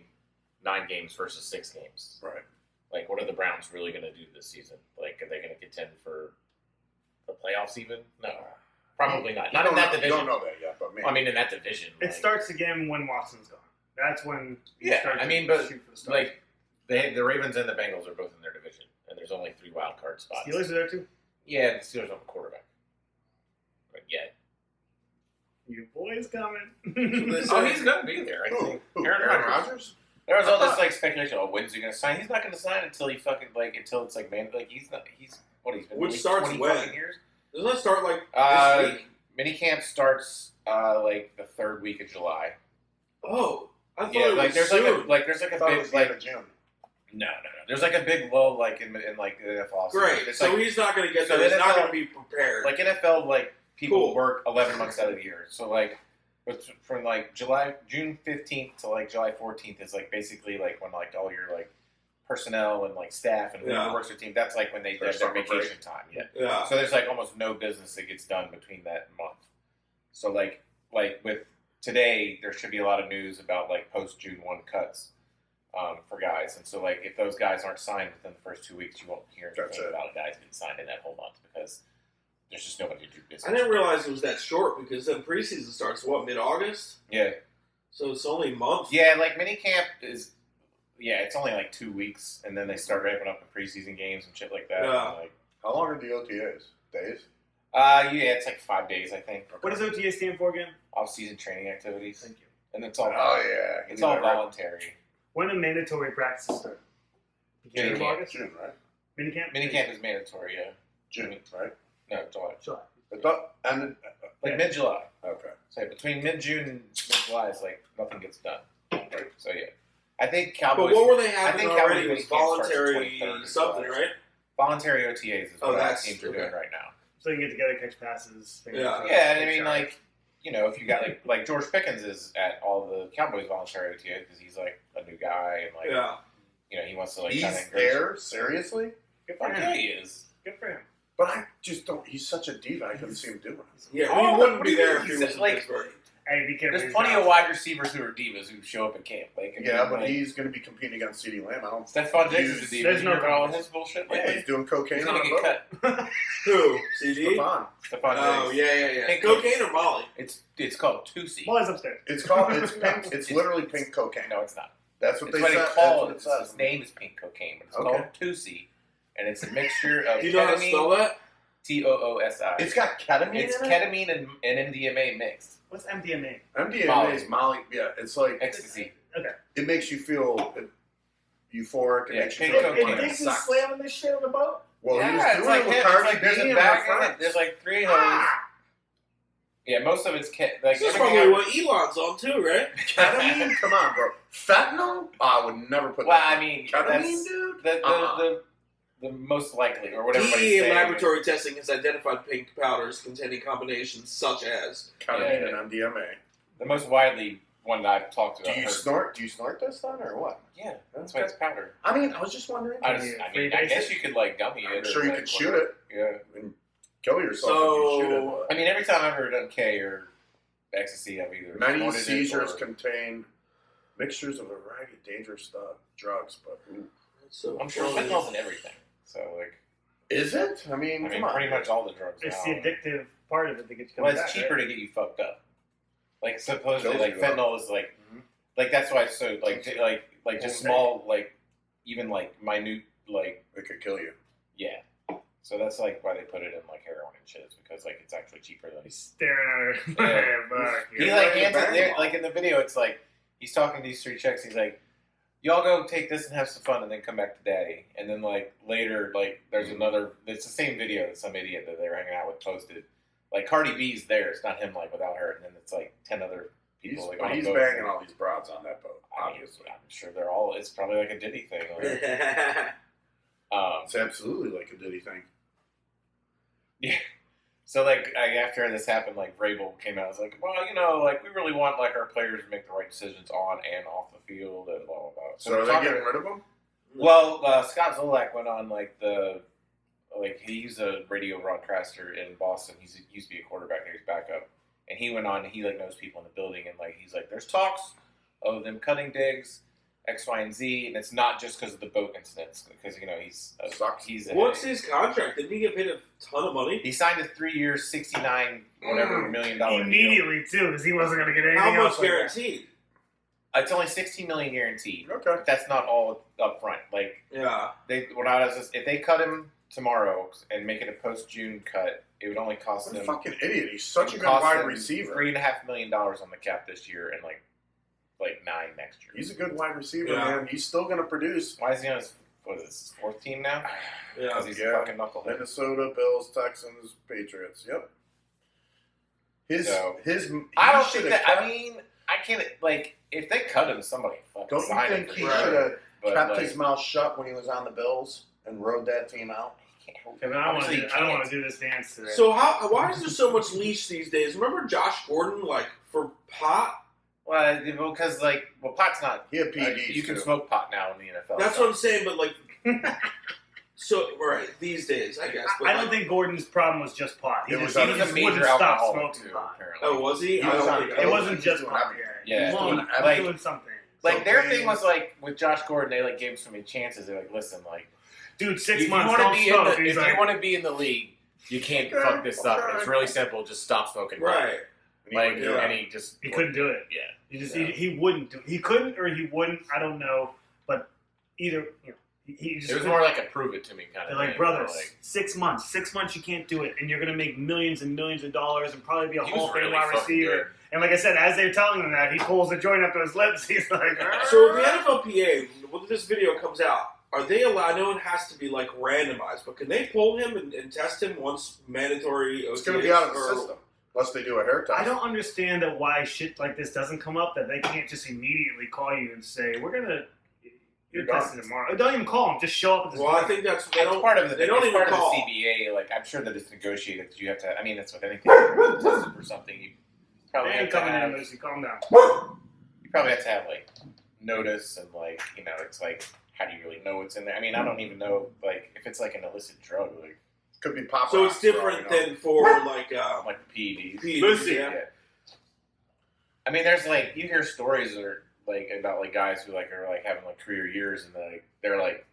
9 games versus 6 games. Right. Like, what are the Browns really going to do this season? Like, are they going to contend for the playoffs even? No, probably not. Not in that division. Don't know that yet, but maybe. I mean, in that division, It starts again when Watson's gone. That's when. But like the Ravens and the Bengals are both in their division, and there's only 3 wild card spots. Steelers are there too. Yeah, the Steelers have a quarterback. But yeah. Your boy's coming. Oh, he's going to be there. I think. Aaron Rodgers. There was all this like speculation. Oh, when's he going to sign? He's not going to sign until he fucking until it's like man, like he's not. He's what he's been. Which starts 20 when? Years. Doesn't that start like this week? Minicamp starts like the 3rd week of July. Oh, I thought it was like there's soon. there's like a big like June. No. There's like a big lull like in like the NFL. Great. It's so like, he's not going to get so there. He's NFL not going to be prepared. Like NFL, like people Cool. work 11 months out of the year. So like from like June 15th to like July 14th is like basically like when like all your like personnel and like staff and whoever works their team. That's like when they Their have their summer vacation break. time. Yeah. So there's like almost no business that gets done between that month. So like with today, there should be a lot of news about like post June 1 cuts for guys. And so like if those guys aren't signed within the first 2 weeks, you won't hear anything about guys being signed in that whole month because there's just nobody to do business. I didn't realize it was that short because then preseason starts mid-August. Yeah. So it's only a month. Yeah, like minicamp is. Yeah, it's only like 2 weeks, and then they start ramping up the preseason games and shit like that. Yeah. And like, How long are the OTAs? Days? yeah, it's like 5 days, I think. What does OTA stand for again? Off-season training activities. Thank you. And it's all. Oh yeah. It's all voluntary. When do mandatory practices start? Beginning of Minicamp. August? June, right? Minicamp? Minicamp is mandatory. Yeah. June, right? No, July. July. I thought, and Like mid-July. okay. So between mid-June and mid-July is like nothing gets done. So yeah, I think Cowboys. But what were they having think already? Cowboys Was starts voluntary 23rd of something, July. right? Voluntary OTAs is what our that's teams are okay. doing right now. So you can get together, catch passes. Yeah. Yeah, and I mean, like, if you got like George Pickens is at all the Cowboys voluntary OTA because he's like a new guy and like he wants to like He's kind of there? Seriously? Good for him. Yeah, he is. Good for him. But I just don't. He's such a diva. I couldn't see him doing it. Yeah, Oh, he wouldn't what be do you there mean? if he was in Like- Pittsburgh. Hey, be careful. There's plenty of wide receivers who are divas who show up at camp. Like, But he's going to be competing against CeeDee Lamb. I don't. Stephon Diggs is a diva. There's You no heard about all competition. his bullshit. Yeah, he's doing cocaine He's on gonna a get boat. cut. Who? CD? Stephon. Stephon Oh, Diggs. yeah. Pink Cocaine or Molly? It's called Tusi. Boys upstairs. It's called. It's pink. It's literally pink cocaine. No, it's not. That's what It's they what said. it That's called. what it says. His name is pink cocaine, but it's Okay. called Tusi, and it's a mixture of Do you know how to spell ketamine, that? TOOSI. It's got ketamine It's in it? ketamine and MDMA mixed. What's MDMA? MDMA Molly. is Molly. Yeah, it's like Ecstasy. it makes you feel euphoric. It Yeah, makes you pink feel cocaine. like And it Diggs is sucks. slamming this shit on the boat? Well, he was Yeah, doing it's like it with him. Cardi It's like there's B a and bag her in it. friends. There's like 3 hoes. Ah! Yeah, most of it's like This is everything probably what Elon's on too, right? Ketamine? Come on, bro. Fentanyl? I would never put Well, that. I mean, ketamine, that's dude. the most likely, or whatever. DEA and laboratory testing has identified pink powders containing combinations such as Ketamine and MDMA. The most widely one that I've talked Do about. you snort? Do you snort this then, or what? Yeah, that's why it's powder. I mean, I was just wondering. I Free guess basic? you could like gummy it. I'm or, sure you like, could shoot whatever. it Yeah. and kill yourself if you shoot it. I mean, every time I've ever done K or ecstasy, I've either Many snorted it seizures or- contain mixtures of a variety of dangerous drugs, but so I'm sure fentanyl's in everything. So like, is it? I mean, come on. pretty much all the drugs. It's now. the addictive part of it that gets you Well, coming it's back, cheaper right? to get you fucked up. Like supposedly, Kills like you, fentanyl is like that's why it's so like just small even minute It could kill you. yeah. So that's like why they put it in like heroin and shit is because like it's actually cheaper than He's staring at her. He You're like right, hands it bang there, them like in the video. It's like he's talking to these 3 chicks. He's like, "Y'all go take this and have some fun, and then come back to daddy." And then like later, like there's another. It's the same video that some idiot that they were hanging out with posted. Like Cardi B's there. It's not him like without her, and then it's like 10 other people. He's, like, on a he's boat. banging all these broads on that boat, I mean, obviously. I'm sure they're all. It's probably like a Diddy thing. Like, It's absolutely like a Diddy thing. so like after this happened, like Vrabel came out. I was like, well, like we really want like our players to make the right decisions on and off the field and blah blah blah. So are we're they talking- getting rid of him? Well, Scott Zolak went on he's a radio broadcaster in Boston. He used to be a quarterback. Now he's backup, and he went on. And he like knows people in the building, and like he's like, there's talks of them cutting Diggs, X, Y, and Z, and it's not just because of the boat incidents. Because Sucks. he's What's his contract? Didn't he get paid a ton of money? he signed a 3-year, $69 $1 million deal. Immediately, too, because he wasn't going to get anything How else much like that. guaranteed? It's only $16 million guaranteed. Okay. But that's not all up front. Like Yeah. if they cut him tomorrow and make it a post-June cut, it would only cost What a them. fucking idiot. He's such a good cost wide them receiver. $3.5 million on the cap this year and like $9 next year. He's a good wide receiver, Yeah. man. He's still going to produce. Why is he on his 4th team now? Yeah. Because he's Yeah. a fucking knucklehead. Minnesota, Bills, Texans, Patriots. Yep. His I don't he think should've that. kept- I mean, I can't like if they cut him, somebody fucking Don't you sign him think for he sure. should have But, kept like, his mouth shut when he was on the Bills and rode that team out? Okay, but I don't want Obviously, to do this dance today. So why is there so much leash these days? Remember Josh Gordon, like for pot? Well, because pot's not. He had PEDs you can too. smoke pot now in the NFL. That's so. what I'm saying. But like, so right these days, I guess. But I don't think Gordon's problem was just pot. He It just, was he a just major wouldn't stop alcoholic smoking too, pot. apparently. Oh, was he? He was on- It wasn't He's just doing pot. everything. Yeah. He was Doing doing, everything. doing something. Like their Something. thing was like with Josh Gordon, they like gave him so many chances. They're like, listen, like Dude, 6 if months, you don't want to be smoke. in the, He's if like, you want to be in the league, you can't fuck this up. okay. It's really simple. Just stop smoking. pot. Right. And he Like wouldn't do it. and he just he couldn't do it. Yeah. He just Yeah. he wouldn't do it. He couldn't or he wouldn't. I don't know. But either he just It was couldn't. more like a prove it to me kind of They're thing. like, brothers, Like, 6 months. 6 months you can't do it, and you're gonna make millions and millions of dollars and probably be a he Hall was of Fame really wide fucking receiver. good. And like I said, as they're telling him that, he pulls the joint up to his lips. He's like, So the NFLPA, when this video comes out, are they allowed? I know it has to be like randomized, but can they pull him and test him once mandatory? It's going to be out of the system unless they do a hair test. I don't understand that why shit like this doesn't come up, that they can't just immediately call you and say, you're You're tested done. tomorrow. Don't even call them. Just show up at this Well, I door. think that's they It's don't. part of the. They don't it's even part call. of the CBA. Like I'm sure that it's negotiated. You have to. I mean, it's with anything. You're tested for something. You probably They ain't have to coming in, have, Lucy. Calm down. you probably have to have like notice and like it's like how do you really know what's in there? I mean, I don't even know like if it's like an illicit drug like Could be pop. So it's different than for like PEDs. PEDs, yeah. I mean, there's like you hear stories that are like about like guys who like are like having like career years and they're like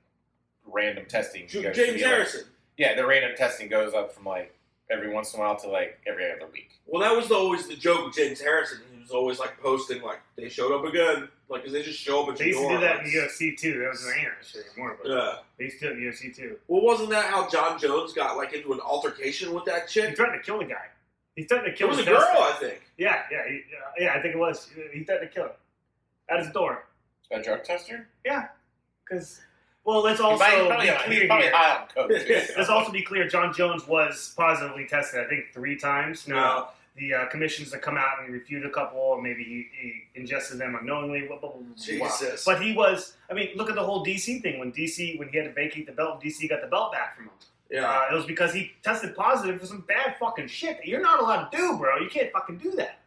random testing. goes to James be, like- Harrison. yeah, the random testing goes up from like every once in a while to like every other week. Well, that was always the joke with James Harrison. He was always like posting like they showed up again, like because they just show up at They your used to door. do that in the UFC too. That was an ain't shit anymore. But Yeah. they used to do it in the UFC too. Well, wasn't that how John Jones got like into an altercation with that He chick? threatened to kill the guy. He threatened to It kill was a his girl, tester. I think. Yeah, I think it was. He threatened to kill her at his door. A drug tester? Because, well, let's He's also probably, be he's clear probably here. high on coke. Too, so. Let's also be clear. John Jones was positively tested, I think, 3 times. Now, the commissions have come out and refuted a couple, and maybe he ingested them unknowingly. Blah, blah, blah, blah. Jesus. But he was. I mean, look at the whole DC thing. When he had to vacate the belt, DC got the belt back from him. Yeah. It was because he tested positive for some bad fucking shit that you're not allowed to do, bro. You can't fucking do that.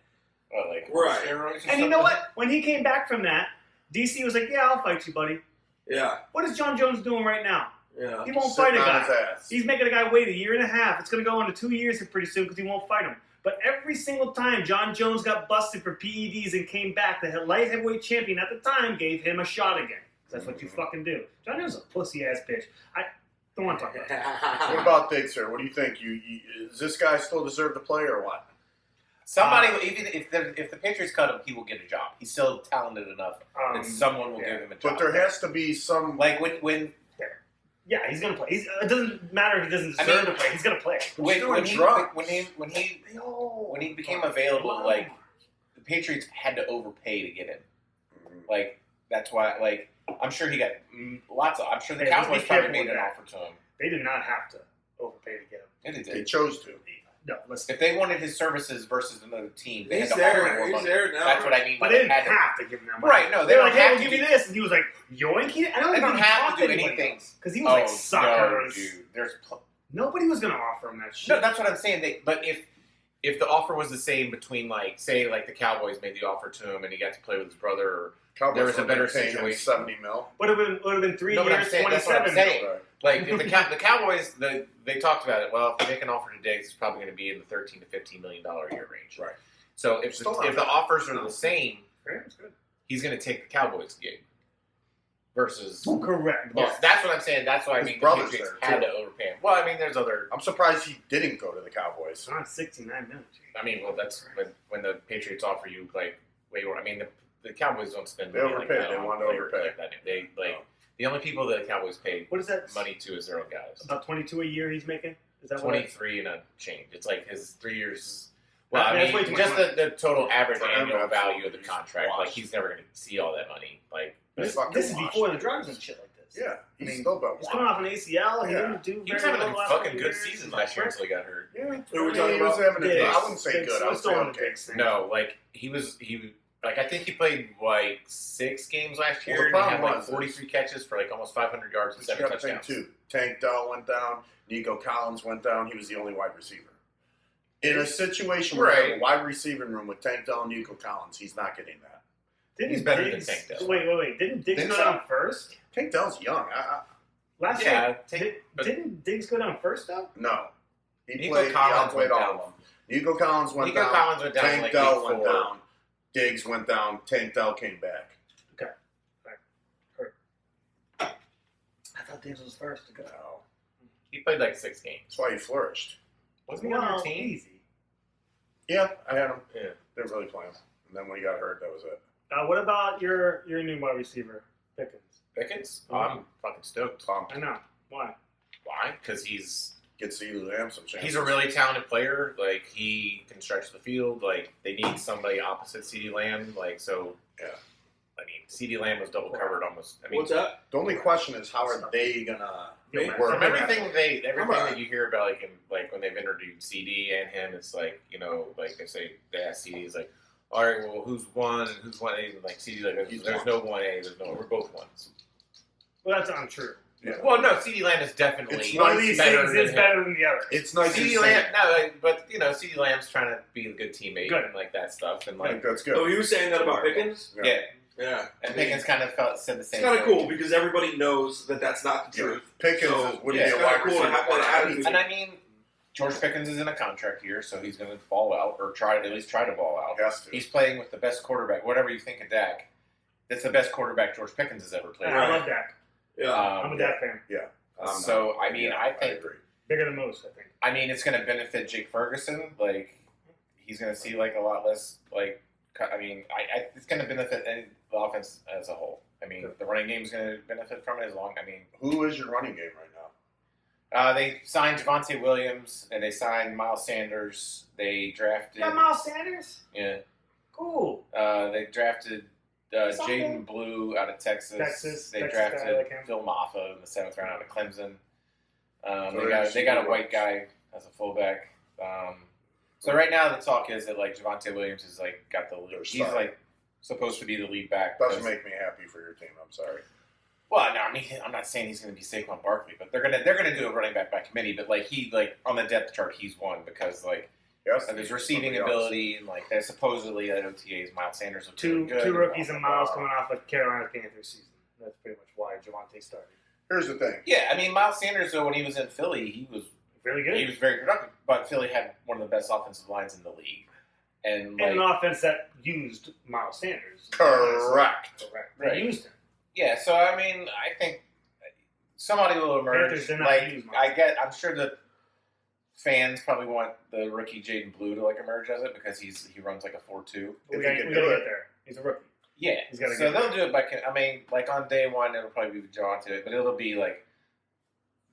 What, like Right. steroids or And something? you know what? When he came back from that, DC was like, "Yeah, I'll fight you, buddy." Yeah. What is John Jones doing right now? Yeah. He won't fight a on his guy. ass. He's making a guy wait 1.5 years. It's going to go on to 2 years here pretty soon because he won't fight him. But every single time John Jones got busted for PEDs and came back, the light heavyweight champion at the time gave him a shot again. That's what you fucking do. John Jones is a pussy-ass bitch. I don't want to talk about that. What about Diggs here? What do you think? Does this guy still deserve to play or what? Somebody, even if the Patriots cut him, he will get a job. He's still talented enough that someone will give him a job. But there has to be some. like when Yeah, he's going to play. It doesn't matter if he doesn't deserve to play. He's going to play. when he became available, Wow. like the Patriots had to overpay to get him. Like that's why, like I'm sure he got lots of. I'm sure the Hey, let's be Cowboys probably careful made with an that. offer to him. They did not have to overpay to get him. Yeah, they They did. chose to. No, listen. If they wanted his services versus another team, they He's had to offer there. more He's money. there now. That's what I mean. But by they didn't had to- have to give him that money. Right, no, they They were don't like, hey, have we'll to give you do- this. And he was like, yoink. I don't They even don't have talk to do anybody anything. because he was like, No, suckers. dude. There's Nobody was going to offer him that shit. no. That's what I'm saying. But if the offer was the same between like say like the Cowboys made the offer to him and he got to play with his brother, or Cowboys There was a were better paying him situation. 70 mil. Would have been 3 No, but I'm years, saying- that's what I'm 27 saying. mil. Right. like if the Cowboys they talked about it. Well, if they make an offer to Diggs, it's probably going to be in the $13 to $15 million a year range. Right. So if Still not the bad. offers are the same, Right, that's good. he's going to take the Cowboys gig versus. Correct. Yes, that's what I'm saying. That's why I His mean the brother's Patriots there, had too. to overpay him. Well, I mean, there's other. I'm surprised he didn't go to the Cowboys. It's not 69 minutes. I mean, well, that's when the Patriots offer you like way more. I mean, the Cowboys don't spend They money like overpay. that. They on want to players overpay. Like that. They like No. the only people that the Cowboys pay What is that? money to is their own guys. About 22 a year he's making? Is that what? 23 and a change. It's like his 3 years. Well, That's I way mean, too just much the total average For him, annual absolutely. value of the contract. Like he's never going to see all that money. Like This, Fucking this is washed. before the drugs and shit like this. Yeah, he's I mean, still been He's coming off an ACL. He Yeah. didn't do he was very having well a last fucking couple good years. season last year until he got hurt. Yeah. Who are we I mean, talking he was about? having a Diggs. I wouldn't say Diggs. good. I would Let's say go on the okay. Diggs thing. No, like he was like I think he played like 6 games last Well, year. the And he had problem like was 43 catches for like almost 500 yards and But you 7 got to think touchdowns. too. Tank Dell went down. Nico Collins went down. He was the only wide receiver. In a situation where you have a wide receiving room with Tank Dell and Nico Collins, he's not getting that. Didn't He's better than Diggs- Tank Dell. Wait. Didn't Diggs Think go so? down first? Tank Dell's young. Last Yeah, year? but- Didn't Diggs go down first, though? No. He Nico played. Collins He outplayed went all down. of them. Nico Collins went Nico down. Collins went down Tank like Dell week went 4. down. Diggs went down. Tank Dell came back. I thought Diggs was first to go. No. He played like 6 games. That's why he flourished. Wasn't he on your Well, team? easy. Yeah, I had him. Yeah. Didn't really play him. And then when he got hurt, that was it. What about your new wide receiver, Pickens? Pickens? Mhm. I'm fucking stoked. Pumped. I know. Why? Why? Because he's Get CeeDee Lamb some chances. a really talented player. Like he can stretch the field. Like they need somebody opposite CeeDee Lamb. Like so. Yeah. I mean, CeeDee Lamb was double covered almost. I mean, What's that? The only question is how are they gonna Yo, work? from everything Remember- that you hear about, like when they've interviewed CD and him, it's like like they ask CD, it's like, all right, well, who's one and who's 1A? And like CD's like, He's there's one. no 1A, we're both ones. Well, that's untrue. Yeah. Well, no, CeeDee Lamb is definitely It's One nice of these better things than is him. better than the other. It's nice to CeeDee see. Lamb, but CeeDee Lamb's trying to be a good teammate Good. and like that stuff, and I think like that's good. Oh, you were saying that about Pickens? yeah. Yeah. And Pickens kind of said the It's same. kind of thing. cool because everybody knows that that's not the Yeah. truth. Pickens So, wouldn't yeah, be a it's wide kinda cool to receiver. have that attitude. And I mean, George Pickens is in a contract year, so he's going to ball out or at least try to ball out. Has to. He's playing with the best quarterback. Whatever you think of Dak, that's the best quarterback George Pickens has ever played. I love Dak. Yeah. I'm a Dak fan. So I mean, Yeah, I think agree. Bigger than most, I think. I mean, it's going to benefit Jake Ferguson. Like, he's going to see like a lot less. Like, I mean, it's going to benefit the offense as a whole. I mean, the running game is going to benefit from it as long. I mean, Who is your running game right now? they signed Javonte Williams and they signed Miles Sanders. They drafted. Got Miles Sanders? Yeah. Cool. They drafted Something. Jaden Blue out of Texas. They Texas drafted guy like him. Phil Maffa in the 7th round out of Clemson. So They got a white guy as a fullback. So right now the talk is that like Javonte Williams is like got the lead. They're He's starting. like supposed to be the lead back. Doesn't because- make me happy for your team. I'm sorry. Well, no, I mean I'm not saying he's going to be Saquon Barkley, but they're gonna do a running back by committee. But like he like on the depth chart he's one because like Yes. of his receiving Somebody else. ability and like they're supposedly at OTAs Miles Sanders looked Two really good. two rookies and Miles Blah, blah, coming off of Carolina Panthers season. That's pretty much why Javonte started. Here's the thing. Yeah, I mean Miles Sanders though when he was in Philly he was Really good. very productive, but Philly had one of the best offensive lines in the league, and like In an offense that used Miles Sanders. Correct. Correct. Right. They used him. yeah. So I mean I think somebody will emerge. Panthers did not Like use Miles. I'm sure the fans probably want the rookie Jaden Blue to like emerge as it because he runs like a 4.2. We If gotta, he we can gotta do get it. there. He's a rookie. Yeah, He's gotta so get they'll do it by. I mean, like on day one, it'll probably be drawn to it, but it'll be like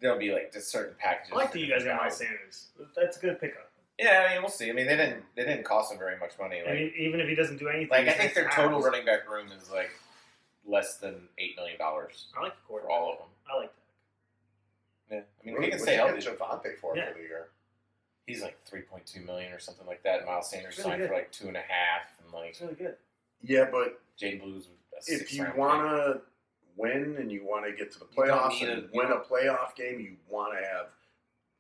there'll be like just certain packages. I like for that you guys different got Miles Sanders. That's a good pickup. Yeah, I mean, we'll see. I mean, they didn't cost him very much money. Like, And even if he doesn't do anything, like I he's think nice their to total have. running back room is like less than $8 million I like the for quarterback. all of them. I like that. Yeah, I mean, What if he can did stay you healthy, get Javonte for Yeah. the year? he's like 3.2 million or something like that. Miles Sanders Really signed good. for like 2.5, and like It's really good. Yeah, but Jaden Blue's a if sixth you round want to win and you want to get to the You don't playoffs need and a- win a playoff game, you want to have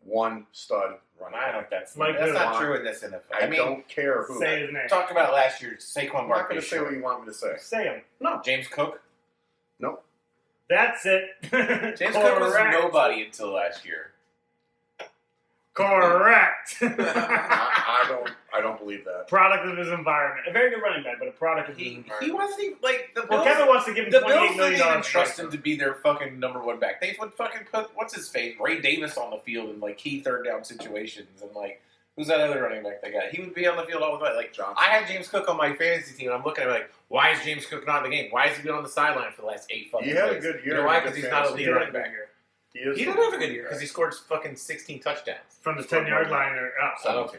one stud running pick. I back. don't. That's Like that's who? not true in this NFL. I I mean, don't care who. Say his name. talk about last year. Saquon I'm not Barkley. going to say what you want me to say. Say him. No. James Cook. Nope. That's it. James Cook was Correct. nobody until last year. Correct. I don't believe that. Product of his environment. A very good running back, but a product of his He environment. wasn't even like the Well, Bills. Kevin wants to give him The $28 Bills million. didn't even trust him to be their fucking number one back. They would fucking put what's his face, Ray Davis, on the field in like key third down situations, and like who's that other running back they got? He would be on the field all the time. Like Johnson. I had James Cook on my fantasy team, and I'm looking at him like, why is James Cook not in the game? Why has he been on the sideline for the last 8 fucking He had a plays? good year. You know why? Good Because he's not a fantasy. lead running back. He is. He didn't have a good year because he scored fucking 16 touchdowns. From the 10-yard line or up. So, okay.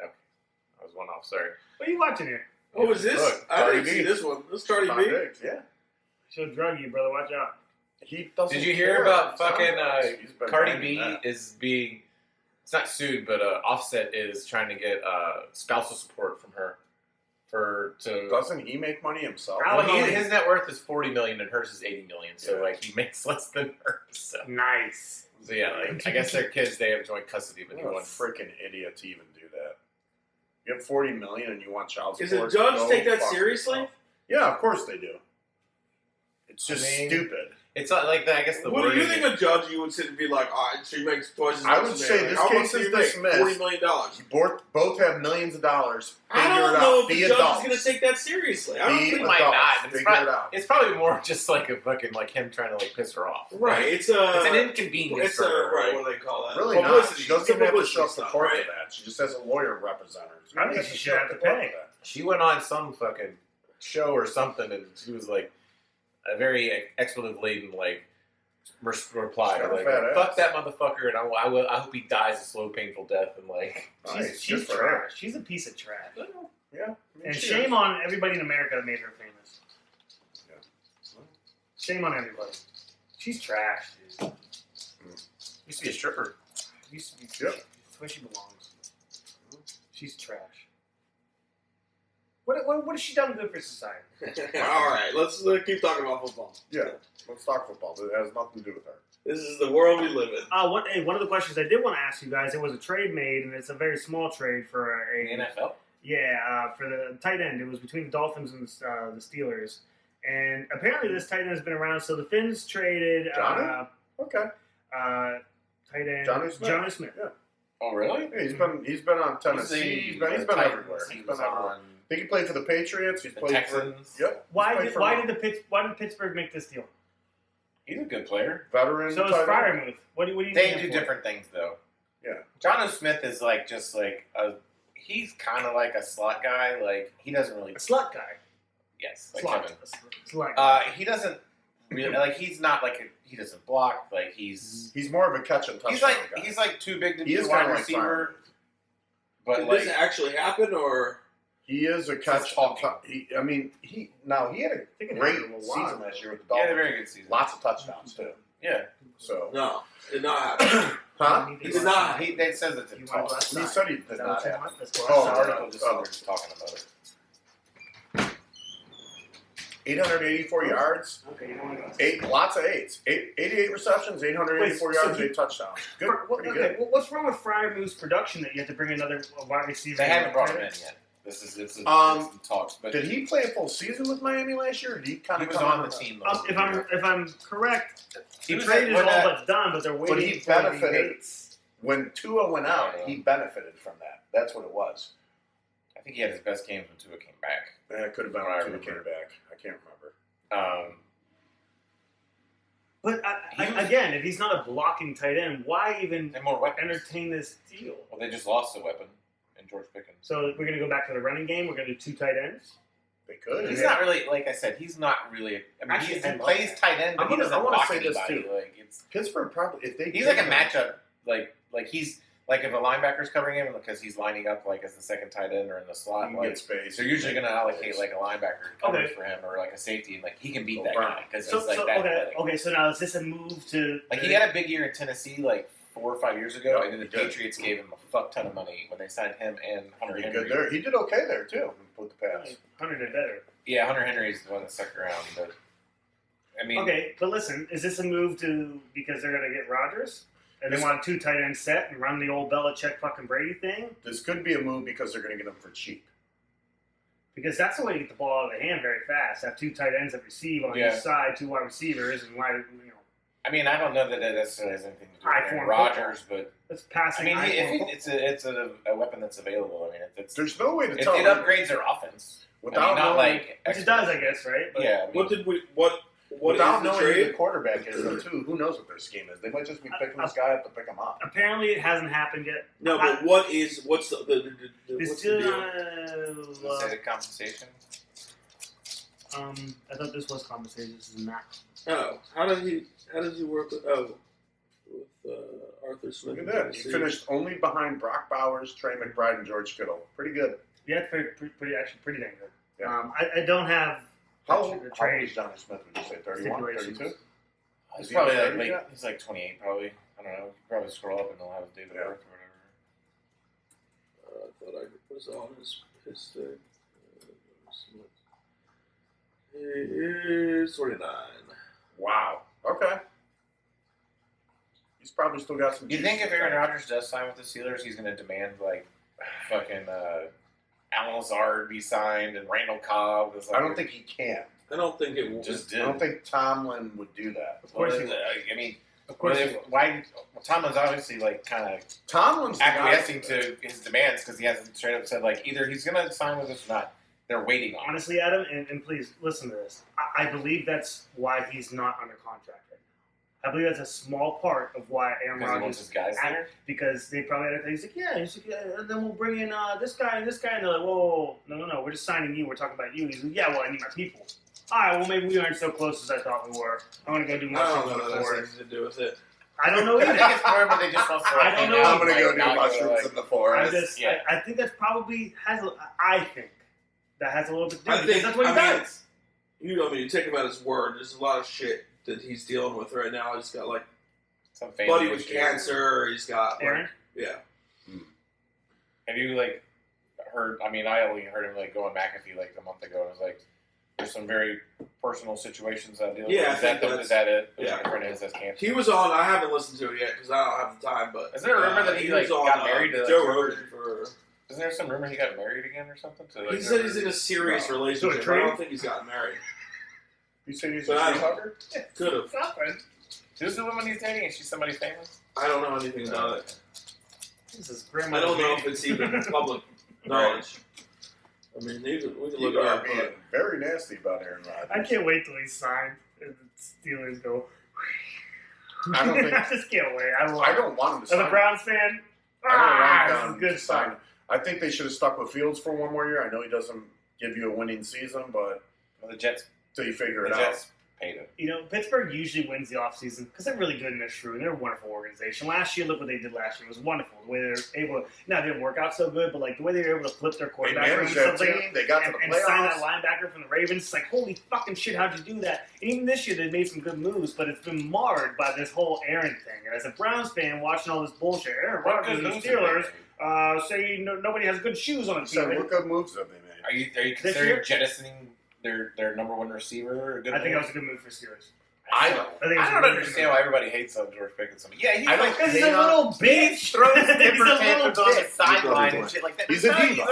I was one off. Sorry. What are you watching here? What was this? Look, I Cardi didn't B. see this one. This is Cardi Tom B. Diggs, yeah. She'll drug you, brother. Watch out. He doesn't. Did you hear care. about It sounds fucking like he's been Cardi banging B that. is being, it's not sued, but Offset is trying to get spousal support from her to. Doesn't he make money himself? I Well, don't know. his net worth is $40 million and hers is $80 million, so Yeah. like he makes less than hers. Nice. So yeah, like I guess their kids they have joint custody, but he What a wants. freaking idiot to even do that. You have $40 million and you want child Is support? the judge Go take that fuck seriously? yourself. Yeah, of course they do. It's I just mean, stupid. It's not like that. I guess the What do wording you think a judge you would sit and be like, all right, she makes twice as much I would as me. say Like, this how case much do is you make? dismissed. $40 million. You both have millions of dollars. I Figure don't it know out. if the Be judge adults. is going to take that seriously. I don't Be think. might adults. not, but it's Figure not- it out. it's probably more just like a fucking like him trying to like piss her off. Right. Like, It's it's an a. inconvenience It's for a. her. Right. like- What do they call that? Really not. Publicity. She doesn't It's a even have to publicity show up to stuff, court right? for that. She just has a lawyer representative. I think she should have to pay. She went on some fucking show or something, and she was like a very expletive laden like reply, She's got a like fat "fuck ass. that motherfucker," and I hope he dies a slow, painful death, and like Nice. She's Good for her. trash. She's a piece of trash. Yeah. I mean, And she shame is. on everybody in America that made her famous. Yeah. Shame on everybody. She's trash, dude. used to be a stripper. Used to be, Yep. That's where she belongs. She's trash. What has she done good for society? All right, let's keep talking about football. Yeah, let's talk football. It has nothing to do with her. This is the world we live in. One of the questions I did want to ask you guys, it was a trade made, and it's a very small trade for The NFL. for the tight end. It was between the Dolphins and the Steelers. And apparently this tight end has been around. So the Finns traded Okay. tight end Johnny Smith. Yeah. Oh, really? Yeah, he's been on Tennessee. He's been everywhere. He He's was been everywhere. on I think he played for the Patriots. He's the played Texans. for. Yep. Why played did for Pittsburgh make this deal? He's a good player. veteran? So it's tight end. Fryermuth. What do you They think do for? different things, though. Yeah. Jonnu Smith is he's kind of like a slot guy. Like, he doesn't really. A slut guy. Yes, like Slot. Kevin. Slut. He doesn't really, like, he's not like, he doesn't block. Like, he's He's more of a catch and touchdown guy. he's like too big to He be is a wide kinda like receiver. But, Did like, this actually happen, or He is a catch. talking. He had a think it great happened a while season ago. last year with the he had a Dolphins. very good season. Lots of touchdowns too. Yeah. So, no? Did not happen. huh? He did not. They says it's a You want talk. to go He outside? said he Is did that not what you happen. want? Let's go Oh, The outside. article just said we're just talking about it. 884 yards. Okay, you don't want to go outside. Lots of eights. 88 receptions, 884 Wait, so yards, he- 8 touchdowns. Good, pretty Okay, good. well, what's wrong with Fryermuth's production that you have to bring another wide receiver? They in? haven't brought him in yet. This is it's talks, but Did he play a full season with Miami last year? Or did he kind he of was on the team. If I'm correct, He the was trade is when, all but done, but they're waiting But he for the benefited. dates. When Tua went out, Yeah. he benefited from that. That's what it was. I think he had his best games when Tua came back. Yeah, it could have been Right, when Tua remember. came back. I can't remember. But again, if he's not a blocking tight end, why even And more weapons. entertain this deal? Well, they just lost a weapon in George Pickens. So we're going to go back to the running game. We're going to do 2 tight ends. They could. He's Yeah. not really, like I said, he's not really. I mean, Actually, he I love plays that. tight end, but he doesn't I wanna block say this, anybody. too. Like it's Pittsburgh probably if they he's did like a that- matchup. Like he's like if a linebacker's covering him because he's lining up like as the second tight end or in the He slot. can Like get space. they're usually going to allocate like a linebacker coverage Okay. for him or like a safety, and like he can beat Oh, that Brown. guy because So, he's like that. okay, athletic. okay. So now is this a move to Like he had a big year in Tennessee like 4 or 5 years ago, Yeah, and then the he did. Patriots gave him a fuck ton of money when they signed him and Hunter He Henry. good there. He did okay there too. With the pass. 100 did better? Yeah, Hunter Henry's the one that stuck around, but I mean, Okay, but listen, is this a move to because they're going to get Rodgers and they This- want a 2 tight end set and run the old Belichick fucking Brady thing? This could be a move because they're going to get him for cheap. Because that's the way to get the ball out of the hand very fast. Have 2 tight ends that receive on Yeah. each side, 2 wide receivers, and I mean, I don't know that it necessarily has anything to do High with Aaron form Rodgers, but it's I passing. mean, high if form it's a weapon that's available. I mean, it's There's no way to it tell. upgrades their offense. Without I mean, not knowing- like which it does, I guess, right? But Yeah. I mean, What did we? What Without is the knowing who trade? the quarterback is, though, too, who knows what their scheme is? They might just be picking this guy up to pick him up. Apparently, it hasn't happened yet. No, but what's the It's what's still, the deal? is it compensation? I thought this was compensation. This is not. Oh, how does he work with Arthur Smith? Look at that. He finished only behind Brock Bowers, Trey McBride, and George Kittle. Pretty good. Yeah, it's pretty actually pretty dang good. Yeah. I don't have How the old trade. is Johnny Smith? Would you say 31, Stipulations. 32? He's Is he probably in the like 30s yet? he's like 28, probably. I don't know. You could probably scroll up and they'll have his date of Yeah. birth or whatever. I thought I was on his thing. He is 29. Wow. Okay. He's probably still got some. You juice think if in Aaron the tank. Rodgers does sign with the Steelers, he's going to demand like fucking Alan Lazard be signed and Randall Cobb? Is like I don't think he can. I don't think it will. just I did. don't think Tomlin would do that. Of course, Well, he will. I mean, Of course, well, he will. why? Tomlin's obviously like kind of Tomlin's the guy. acquiescing to his demands because he hasn't straight up said like either he's going to sign with us or not. They're waiting on it. Honestly, Adam, and please listen to this. I believe that's why he's not under contract right now. I believe that's a small part of why Aaron Because he wants Rodgers, his guys there. because they probably had a, he's like, yeah, and then we'll bring in this guy and this guy, and they're like, whoa, no, we're just signing you. We're talking about you. And he's like, yeah, well, I need my people. All right, well, maybe we aren't so close as I thought we were. I'm gonna go do I mushrooms don't know on that the has forest. anything to do with it. I don't know I think either. it's more of they just want to. I don't hang know. out, I'm gonna like, go do not mushrooms like- in the I forest. just, Yeah. I think that's probably I think that has a little bit to do I with it, because think- that's what he I mean, does. You take him at his word. There's a lot of shit that he's dealing with right now. He's got like Some family buddy with issues. cancer. He's got like, Aaron? yeah. Have you like heard. I mean, I only heard him like go on McAfee like a month ago. And it was like, there's some very personal situations I deal with. Yeah, Is that it? Yeah. Your friend has cancer. He was on. I haven't listened to it yet because I don't have the time. But Is there a rumor that he like was on, got married to Joe Rogan for? Isn't there some rumor he got married again or something? To, like, He said he's in a serious relationship. To a I don't think he's gotten married. You said he's But a I tree don't- hugger? Could have. Who's the woman he's dating? Is she somebody famous? I don't know anything about it. Jesus, I grandma. don't know if it's even public knowledge. I mean, we can look You it are up. being very nasty about Aaron Rodgers. I can't wait till he's signed. And the Steelers go. I don't think- I just can't wait. I don't want him to As sign. a Browns fan, I this don't is want good him to sign. sign. I think they should have stuck with Fields for one more year. I know he doesn't give you a winning season, but Well, the Jets. till you figure The it out. Jets paid him. You know, Pittsburgh usually wins the offseason because they're really good and they're shrewd and they're a wonderful organization. Last year, look what they did last year. It was wonderful. The way they were able to, now it didn't work out so good, but like the way they were able to flip their They quarterback managed around that team. They got to the and sign that playoffs. linebacker from the Ravens. It's like, holy fucking shit, how'd you do that? And even this year, they made some good moves, but it's been marred by this whole Aaron thing. And as a Browns fan, watching all this bullshit, Aaron What Rodgers good and the moves have they Steelers made? say nobody has good shoes on the So team. what good moves have they made? Are you year? considering jettisoning their number one receiver? A good I think that move? was a good move for Steelers. I think it was I a don't really good understand move. why everybody hates on George Pickens. Yeah, he's I don't like Because he's hate a on- little bitch. throws He's a temper little tantrums on the bitch. sideline and shit like that. He's It's a not like diva.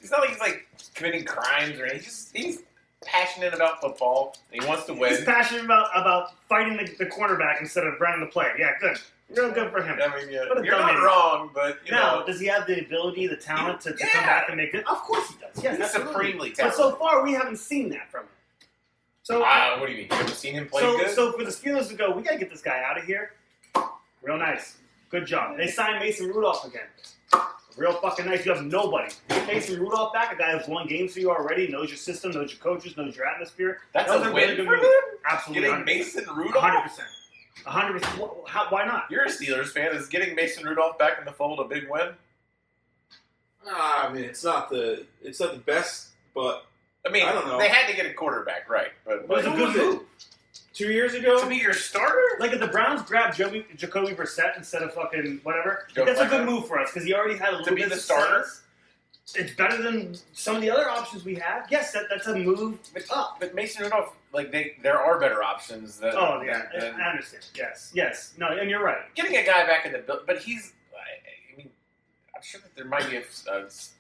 It's not like he's like committing crimes or anything. He's passionate about football. And he wants to win. He's passionate about fighting the cornerback instead of running the play. Yeah, good. Real good for him. I mean, yeah, What a you're dumb not idiot. wrong, but you Now, know, does he have the ability, the talent to come Yeah. back and make it? Of course he does. Yes, he's absolutely. supremely But talented. so far, we haven't seen that from him. So, What do you mean? You haven't seen him play good? so for the Steelers to go, we got to get this guy out of here. Real nice. Good job. They signed Mason Rudolph again. Real fucking nice. You have nobody. You get Mason Rudolph back, a guy who's won games for you already, knows your system, knows your coaches, knows your atmosphere. That's That was a a win really good for move. him. Absolutely. Getting 100%. Mason Rudolph. 100%. 100%. Why not? You're a Steelers fan. Is getting Mason Rudolph back in the fold a big win? I mean, it's not the best, but I mean, I don't know. they had to get a quarterback, right? But It was a like, good move. 2 years ago. to be your starter. Like if the Browns grabbed Jacoby Brissett instead of fucking whatever, Joe that's a Flacco. good move for us because he already had a little be bit the of starter? success. It's better than some of the other options we have. Yes, that's a move up. But Mason Rudolph, like there are better options than. Oh yeah, than I understand. Yes. No, and you're right. getting a guy back in the build, but he's. I mean, I'm sure that there might be a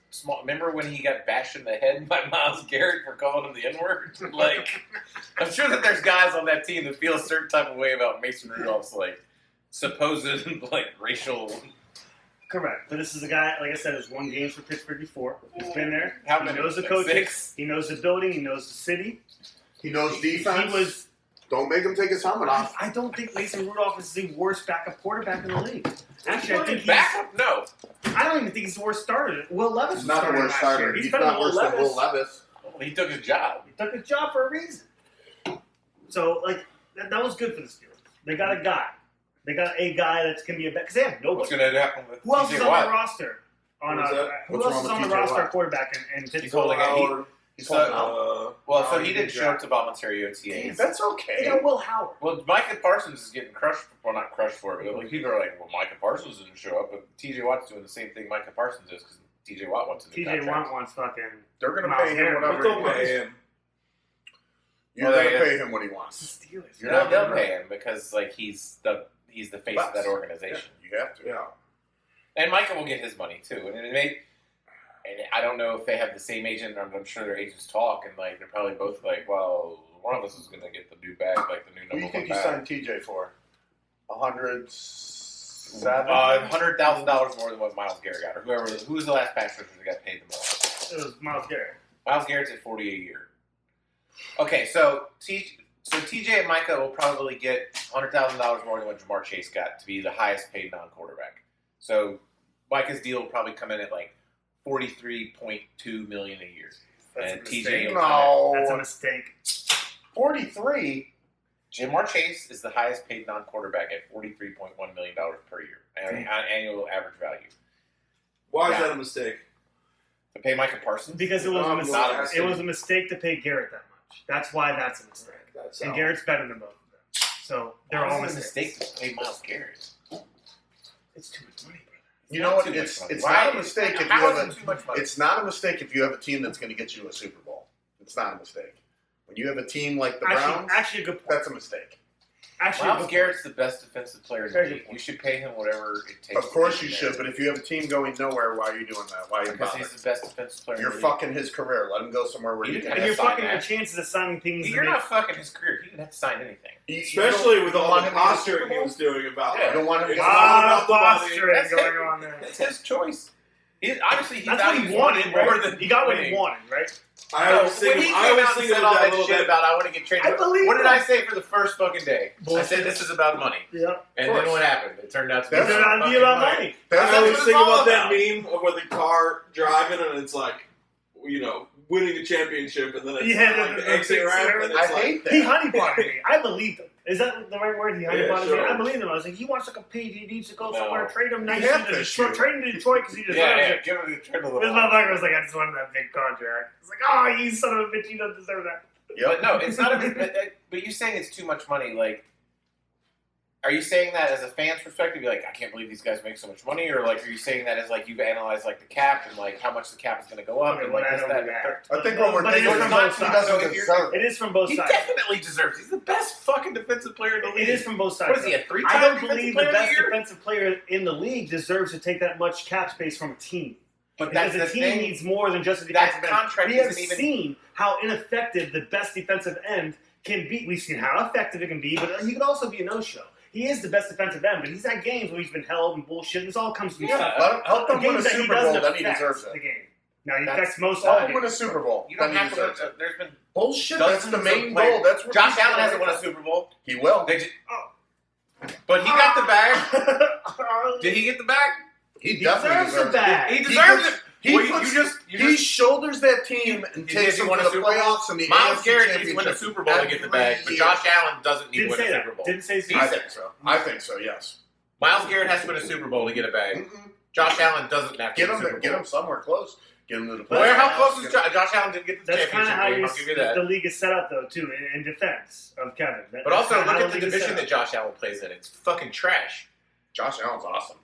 small. Remember when he got bashed in the head by Myles Garrett for calling him the N-word? Like, I'm sure that there's guys on that team that feel a certain type of way about Mason Rudolph's like supposed like racial. Correct. But this is a guy, like I said, who's won games for Pittsburgh before. He's been there. How He many? knows the Like coaches. 6? He knows the building. He knows the city. He knows defense. He was. Don't make him take his helmet off. I don't think Mason Rudolph is the worst backup quarterback in the league. Actually, I think he's. backup. No, I don't even think he's the worst starter. Will Levis was He's not the starting worst last starter. year. He's better not than worse Will than Will Levis. he took his job. He took his job for a reason. So, like, that was good for the Steelers. They got a guy. They got a guy that's going to be a bet because they have What's nobody. going to happen with Who else is TJ on Watt? the roster? What's Who wrong else is with on the TJ roster Watt? quarterback in Pittsburgh? He's holding out. He's So- holding out. Well, so Oh, he he didn't did show up draft. to voluntary OTAs. That's They okay. got Will Howard. Well, Micah Parsons is getting crushed. Well, not crushed for it, but like people are like, "Well, Micah Parsons didn't show up," but TJ Watt's doing the same thing Micah Parsons is because TJ Watt wants a new TJ contract. Watt wants fucking. They're going to Miles pay him Garrett. whatever Don't he pay wants. him. You're Well, going to they- pay him what he wants. Steelers. You're They'll, not they'll gonna- pay him because like he's the face of that organization, Yeah, you have to. Yeah. and Micah will get his money too. And it may, and I don't know if they have the same agent. I'm sure their agents talk, and like they're probably both like, "Well, one of us is going to get the new bag, like the new What do number you think one you bag." signed TJ for? 107? $100,000 more than what Myles Garrett got, or who was the last pass rusher that got paid the most? It was Miles Garrett. Myles Garrett's at $40 a year. Okay, so TJ and Micah will probably get $100,000 more than what Jamar Chase got to be the highest paid non-quarterback. So Micah's deal will probably come in at like $43.2 million a year, That's and a TJ mistake. will come That's a No. mistake. 43? in. Jamar Chase is the highest paid non-quarterback at $43.1 million per year, on annual average value. Why is Yeah. that a mistake? To pay Micah Parsons? Because it was a mistake. not a mistake. It was a mistake to pay Garrett that much. That's why that's a mistake. That's And how- Garrett's better than both of them. So they're all Why is it a mistakes. mistake to pay Myles Garrett. It's too much money, brother. You know what? It's not a mistake if you have too much money? It's not a mistake if you have a team that's going to get you a Super Bowl. It's not a mistake. When you have a team like the Browns, actually a good point. That's a mistake. Miles Garrett's the best defensive player in the league. You should pay him whatever it takes. Of course you should, but if you have a team going nowhere, why are you doing that? Why are you Because bothering? he's the best defensive player. You're fucking his career. Let him go somewhere where he can. And you're fucking your chances of signing things. You're not fucking his career. He didn't have to sign anything. Especially with all the posturing he was doing about it. You don't want him to get posturing going on there. That's his choice. Obviously, that's what he wanted more than he got what he wanted, right? I always think all that shit about I want to get traded. What did I say for the first fucking day? I said this is about money. Yeah. And then what happened? It turned out to be about money. I always think about that meme of with the car driving and it's like, winning a championship and then it's like the exit ramp. And it's hate that. He honeypotted me. I believed him. Is that the right word? He honeypotted me. I believed him. I was like, he wants like a page. He needs to go somewhere. Trade him nicely to Detroit. Trade him to Detroit because he deserves it. Give him the trade a little. This motherfucker was like, I just wanted that big contract. It's like, oh, you son of a bitch, you don't deserve that. Yep. But no, it's not. But you saying it's too much money, like. Are you saying that as a fan's perspective? You're like, I can't believe these guys make so much money, or like, are you saying that as like you've analyzed like the cap and like how much the cap is going to go up and like this, that? I think what we're thinking is he doesn't deserve it. It is from both sides. He definitely deserves it. He's the best fucking defensive player in the league. It is from both sides. What is he, a three-time I don't defensive believe player the best of the year? defensive player in the league deserves to take that much cap space from a team. But because that's the the team thing. needs more than just a defensive That end. contract We have isn't even- seen how ineffective the best defensive end can be. We've seen how effective it can be, but he can also be a no-show. He is the best defensive end, but he's had games where he's been held and bullshit. This all comes from Help them win a Super Bowl, then he deserves it. The game. Now he affects most Help all them win a Super Bowl. You don't then have he to. deserves it. There's been Bullshit. That's the main players. goal. That's what Josh Allen hasn't won a Super Bowl. He will. But he got the bag. Did he get the bag? He definitely deserves the bag. He deserves it. He shoulders that team and takes them to the playoffs and the Miles AFC Garrett needs to Championship win a Super Bowl to get the bag, but Josh Allen doesn't need to win a Super Bowl. Didn't say I think so. I think so. Yes. Miles Garrett has to win a Super Bowl to get a bag. Josh Allen doesn't have to Get him somewhere close. Get him to the playoffs. Where? How close is Josh Allen didn't get the That's kind of championship how game? I'll give you that. the league is set up, though, too, in defense of Kevin. But also, look at the division that Josh Allen plays in. It's fucking trash. Josh Allen's awesome.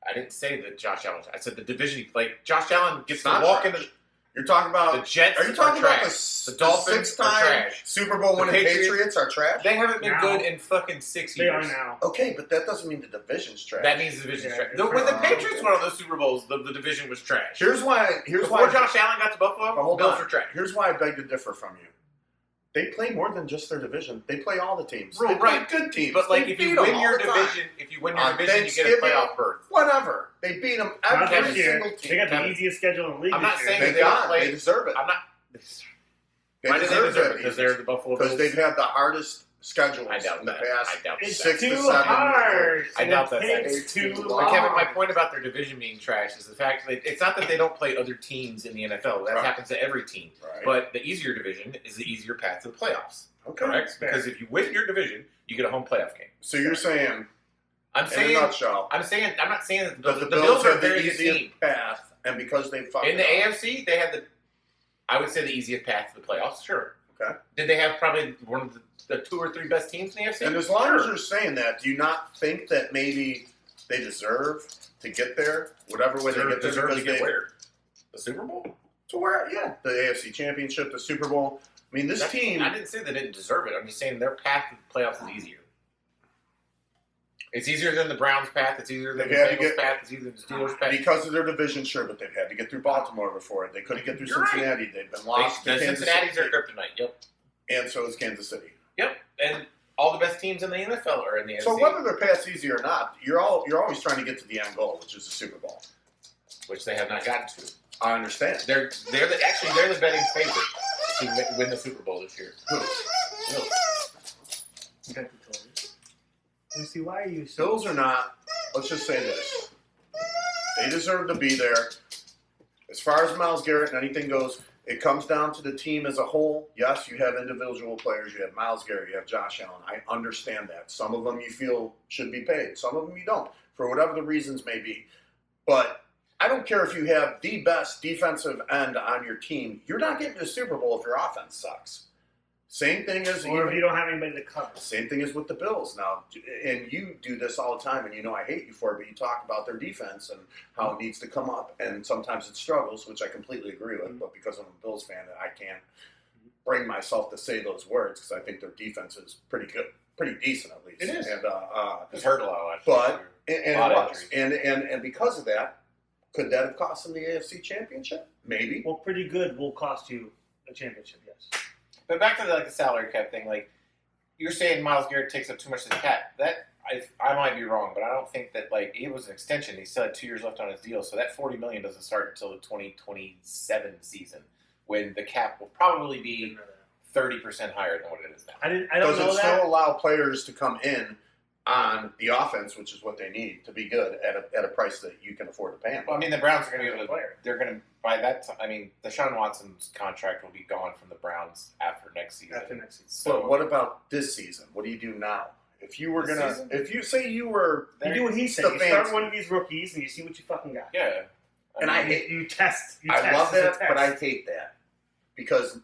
I didn't say that Josh Allen. I said the division. Like Josh Allen gets to Not walk trash. in. You're talking about The Jets. Are you talking are about trash. the Dolphins are six-time trash. Super Bowl The winning Patriots- Patriots are trash? They haven't been Now. good in fucking 6 They years. are now. Okay, but that doesn't mean the division's trash. That means the division's Yeah, trash. When the Patriots won all those Super Bowls, the division was trash. Here's why. Before Josh Allen got to Buffalo, But hold Bills on. were trash. Here's why I beg to differ from you. They play more than just their division. They play all the teams. Right, They play right. good teams. But like, They if you beat 'em win all your the time. division, you get a On playoff berth. Whatever. They beat them Not every this year. single They team. got the Kevin. easiest schedule in the league I'm not this saying year. that they don't play. They deserve it. I'm not. They Why do they deserve deserve it? it Because they're the Buffalo Bills. because they've had the hardest schedules I doubt in the that. past I doubt It's 6 to too 7 hard. I doubt that. It's too But But long. Kevin, my point about their division being trash is the fact that it's not that they don't play other teams in the NFL. That Right. happens to every team. Right. But the easier division is the easier path to the playoffs. Okay. Correct? Because if you win your division, you get a home playoff game. So you're saying, I'm in saying, a nutshell, I'm not saying that that the the Bills are a have the very good easiest team. path, and because they fucked In the it up, AFC, they had I would say the easiest path to the playoffs. Sure. Okay. Did they have probably one of the 2 or 3 best teams in the AFC? And as long Sure. as you're saying that, do you not think that maybe they deserve to get there, whatever way they get there, deserve to because get they where? The Super Bowl? to where? Yeah, the AFC Championship, the Super Bowl. I mean, this team. I didn't say they didn't deserve it. I'm just saying their path to the playoffs is easier. It's easier than the Browns' path. It's easier than the They've had to Bengals' get- path. It's easier than the Steelers' path. Because of their division, sure, but they've had to get through Baltimore before. They couldn't get through You're right. Cincinnati. They've been lost The to Kansas Cincinnati's City. are kryptonite. Yep. And so is Kansas City. Yep. And all the best teams in the NFL are in the NFC. So whether their path's easy or not, you're always trying to get to the end goal, which is the Super Bowl. which they have not gotten to. I understand. They're the betting favorite to win the Super Bowl this year. Who? Bills. Lucy, why are you so... Bills are not. Let's just say this. They deserve to be there. As far as Myles Garrett and anything goes, it comes down to the team as a whole. Yes, you have individual players. You have Myles Garrett. You have Josh Allen. I understand that. Some of them you feel should be paid. Some of them you don't, for whatever the reasons may be. But I don't care if you have the best defensive end on your team. You're not getting to the Super Bowl if your offense sucks. Same thing as or if you don't have anybody to cover. Same thing as with the Bills now, and you do this all the time, and you know I hate you for it, but you talk about their defense and how it needs to come up, and sometimes it struggles, which I completely agree with, but because I'm a Bills fan, I can't bring myself to say those words because I think their defense is pretty good, pretty decent at least. It is. And It's hurt a lot. but and A lot it of was, and because of that, could that have cost them the AFC Championship? Maybe. Well, pretty good will cost you a championship, yes. But back to the salary cap thing, like you're saying, Myles Garrett takes up too much of the cap. That I might be wrong, but I don't think that it was an extension. He still had 2 years left on his deal, so that $40 million doesn't start until the 2027 season, when the cap will probably be 30% higher than what it is now. I don't know Does it that. still allow players to come in on the offense, which is what they need to be good at a price that you can afford to pay them? Well, I mean, the Browns are going to be able to. They're going to by that time. I mean, Deshaun Watson's contract will be gone from the Browns after next season. So what about this season? What do you do now? If you were if you say you were, you do what he said. You start one of these rookies and you see what you fucking got. Yeah, I hate you test. I love that, but I hate that because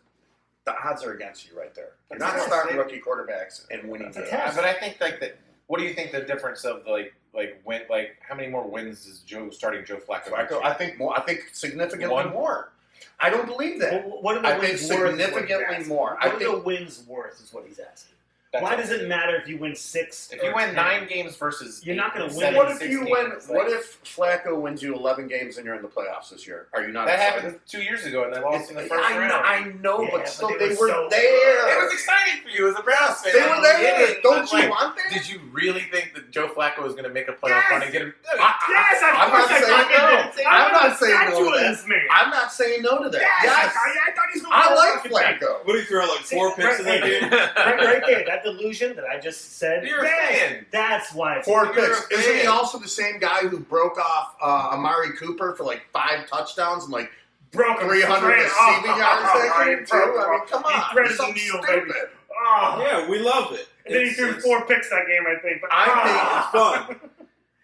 the odds are against you right there. You're not starting rookie quarterbacks and winning games. But I think that. What do you think the difference of how many more wins is Joe Flacco? I think more. I think significantly more. I don't believe that. Well, what are the I wins think worth? significally more. What are the wins worth? Is what he's asking. Why does it matter if you win 6? If you win 9 games versus you're not going to win. What if you win? What if Flacco wins you 11 games and you're in the playoffs this year? Are you not? That excited? happened 2 years ago and they lost in the first round. I know, Yeah, but still, they they were were so there. It was exciting for you as a Browns fan. They were there. Don't you like, want that? Did you really think that Joe Flacco was going to make a playoff run and get him? Yes, I'm not saying no. I'm not saying no to that. Man. I'm not saying no to that. Yes, Yes, I thought he was going to I like Flacco. What did he throw, like 4 picks in that game? right there, that delusion that I just said. You're a fan. That's why. 4 picks. You're a Isn't he fan. also the same guy who broke off Amari Cooper for like 5 touchdowns and like broke 300 receiving yards that game too? I mean, come on. He threaded the Something needle, stupid. baby. Oh. Yeah, we love it. And then he threw 4 picks that game, I think. But I It's fun.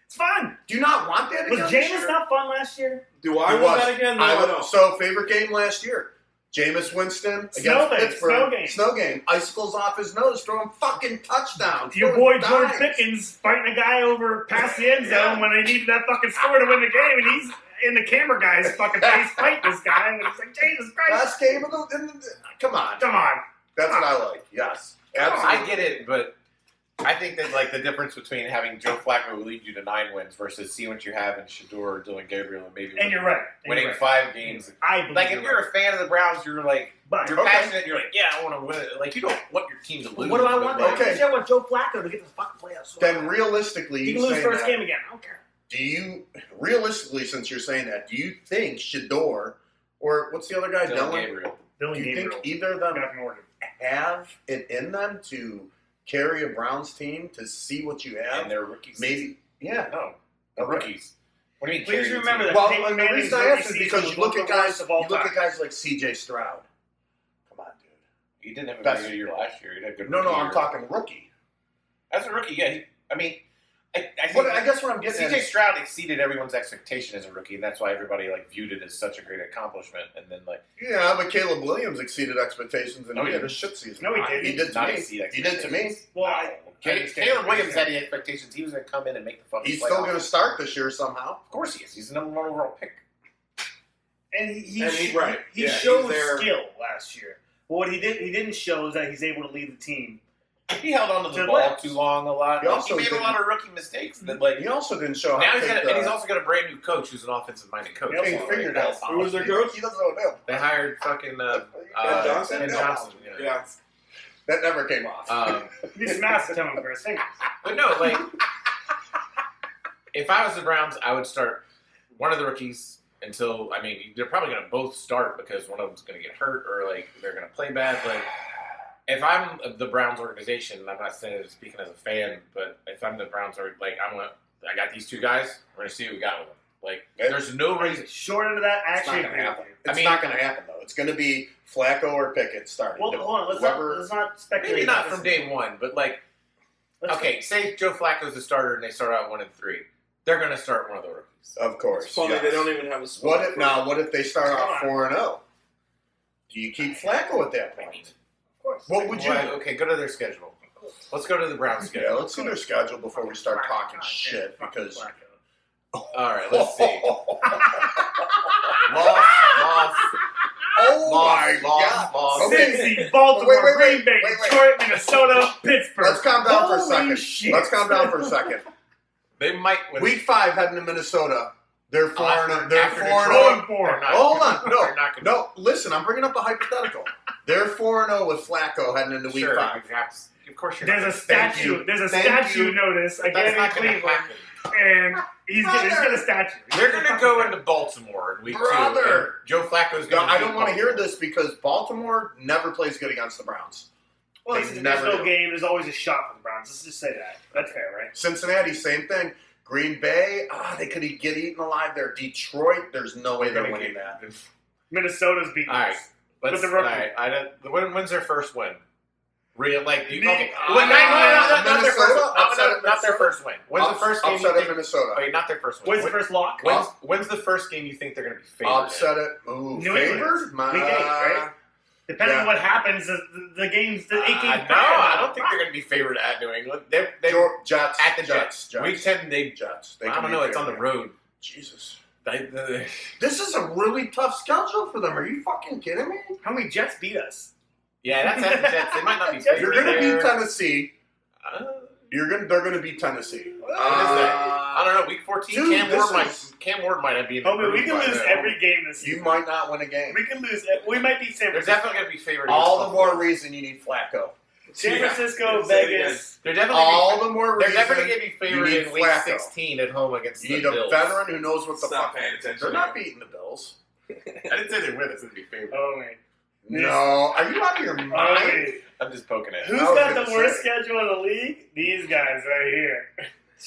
it's fun. Do you not want that Was again this Jameis year? not fun last year? Do I It want was. that again? No, I don't. So, favorite game last year? Jameis Winston Snow against game, Pittsburgh. snow game. Icicles off his nose, throwing fucking touchdowns. Your throwing boy George dimes. Pickens fighting a guy over past the end zone when they needed that fucking score to win the game, and he's in the camera guy's fucking face fighting this guy, and it's like, Jesus Christ. Last game of the come on. Come on. That's what I like. Yes. Absolutely. I get it, but I think that the difference between having Joe Flacco lead you to 9 wins versus seeing what you have in Shador, Dylan Gabriel, and maybe And you're right. winning 5 games. I believe Like if you're a fan of the Browns, you're like But you're passionate. You're like, yeah, I want to win it. Like you don't want your team to lose. what do I but, want? like, Okay. I want Joe Flacco to get to the fucking playoffs. Then realistically, he you can lose saying first that, game again. I don't care. do you realistically, since you're saying that, do you think Shador or what's the other guy, Dylan Dylan? Gabriel. Dylan Do you Gabriel. think either of them Guy from Oregon. have it in them to carry a Browns team to see what you have? And they're rookies. Maybe, yeah. No, they're rookies. What do you mean? Please carry the remember team? that. Well, Peyton I mean, the Manning's reason I rookie asked is season because was you look one at of the guys, worst of all you look time. at guys like C.J. Stroud. Come on, dude. He didn't have a That's- very good year last year. He had a good No, rookie I'm year. talking rookie. As a rookie, yeah. I think I guess what I'm getting at C.J. is, Stroud exceeded everyone's expectation as a rookie, and that's why everybody viewed it as such a great accomplishment. And then yeah, but Caleb Williams exceeded expectations and No, he he had a didn't. shit season. No, he didn't. He did to not me. exceed He did to me. expectations. Well, Caleb Williams had the expectations. He was going to come in and make the fucking He's playoffs. still going to start this year somehow. Of course he is. He's the number 1 overall pick. And he right. he Yeah, showed he's there. skill last year. But what he didn't show is that he's able to lead the team. He held on to To the the ball playoffs. too long a lot. He He also made a didn't- lot of rookie mistakes. That He also didn't show now how he's to got, take and he's also got a brand new coach who's an offensive-minded coach. Yep. He figured out. Who was their coach? He doesn't know him. They hired fucking Johnson? Ben Johnson. Yeah. That never came off. He smashed him for his fingers. But no, if I was the Browns, I would start one of the rookies until, they're probably going to both start because one of them's going to get hurt or, they're going to play bad. But if I'm the Browns organization, and I'm not saying it speaking as a fan, but if I'm the Browns, I got these 2 guys, we're going to see what we got with them. There's no reason. Short end of that, It's not actually going agree to with happen. you. It's not going to happen, though. It's going to be Flacco or Pickett starting. Well, hold on. Let's not speculate. Maybe not about from this. day one, but Let's- okay, say Joe Flacco's the starter and they start out 1-3. They're going to start one of the rookies. Of course. It's funny yes. they don't even have a spot. What if they start Come off on. 4-0? Do you keep Flacco at that I point? mean, Of course. What would you? Okay, go to their schedule. Let's go to the Browns schedule. Yeah, let's see their schedule before we start talking shit. Because all right, let's see. Loss. Oh my God! Cincy, Baltimore, Green Bay, Detroit, Minnesota, Pittsburgh. Let's calm down for a Holy second. shit. Let's calm down for a second. They might win. Week 5 heading to Minnesota. They're 4-0. They're After 4-0. Detroit. Hold on. They're not gonna- No. Listen, I'm bringing up a hypothetical. They're 4-0 with Flacco heading into Week 5. Of course, you're There's not a statue. There's a Thank statue you. notice That's again in not going to Cleveland, happen. and he's getting a statue. They're going to go into Baltimore in Week 2. Brother. and Joe Flacco's going to. I don't want to hear this because Baltimore never plays good against the Browns. Well, They there's never no do. game. There's always a shot for the Browns. Let's just say that. That's fair, right? Cincinnati, same thing. Green Bay, they could get eaten alive there. Detroit, there's no way they're winning that. Minnesota's beating All right. us. Let's, With the rookie. all right. When's their first win? Real, like, Nick- okay. No, Not their first Minnesota? Upset not their first win. When's the first game you Upset think? at Minnesota. Wait, not their first win. When's the first lock? When's the first game you think they're going to be favored? Upset it. Ooh, New favored? England. Week 8, right? Depending on what happens, the games, the 8 games. No, I don't think they're going to be favored at New England. They're Jets. at the Jets. Week 10, Jets. I don't know. It's on the road. Jesus. They- This is a really tough schedule for them. Are you fucking kidding me? How many Jets beat us? yeah, that's at the Jets. They might not be favored. You're going to there. beat Tennessee. They're going to beat Tennessee. I don't know. Week 14, Dude, Cam Ward might be in the Homie, we group can by lose then. every game this You season. might not win a game. We can lose. We might beat San They're Francisco. definitely going to be favored. All the against more Buffalo. reason you need Flacco. San Yeah. Francisco, Say it Vegas. They're definitely All the more they're reason definitely going to be favored you need in Week Flacco. 16 at home against You the need a Bills. veteran who knows what the Stop fuck. paying attention. They're not beating the Bills. I didn't say they win. I said they'd be favored. Oh man, No, are you out of your oh, mind? wait. I'm just poking it. Who's I was got the gonna worst say. schedule in the league? These guys right here.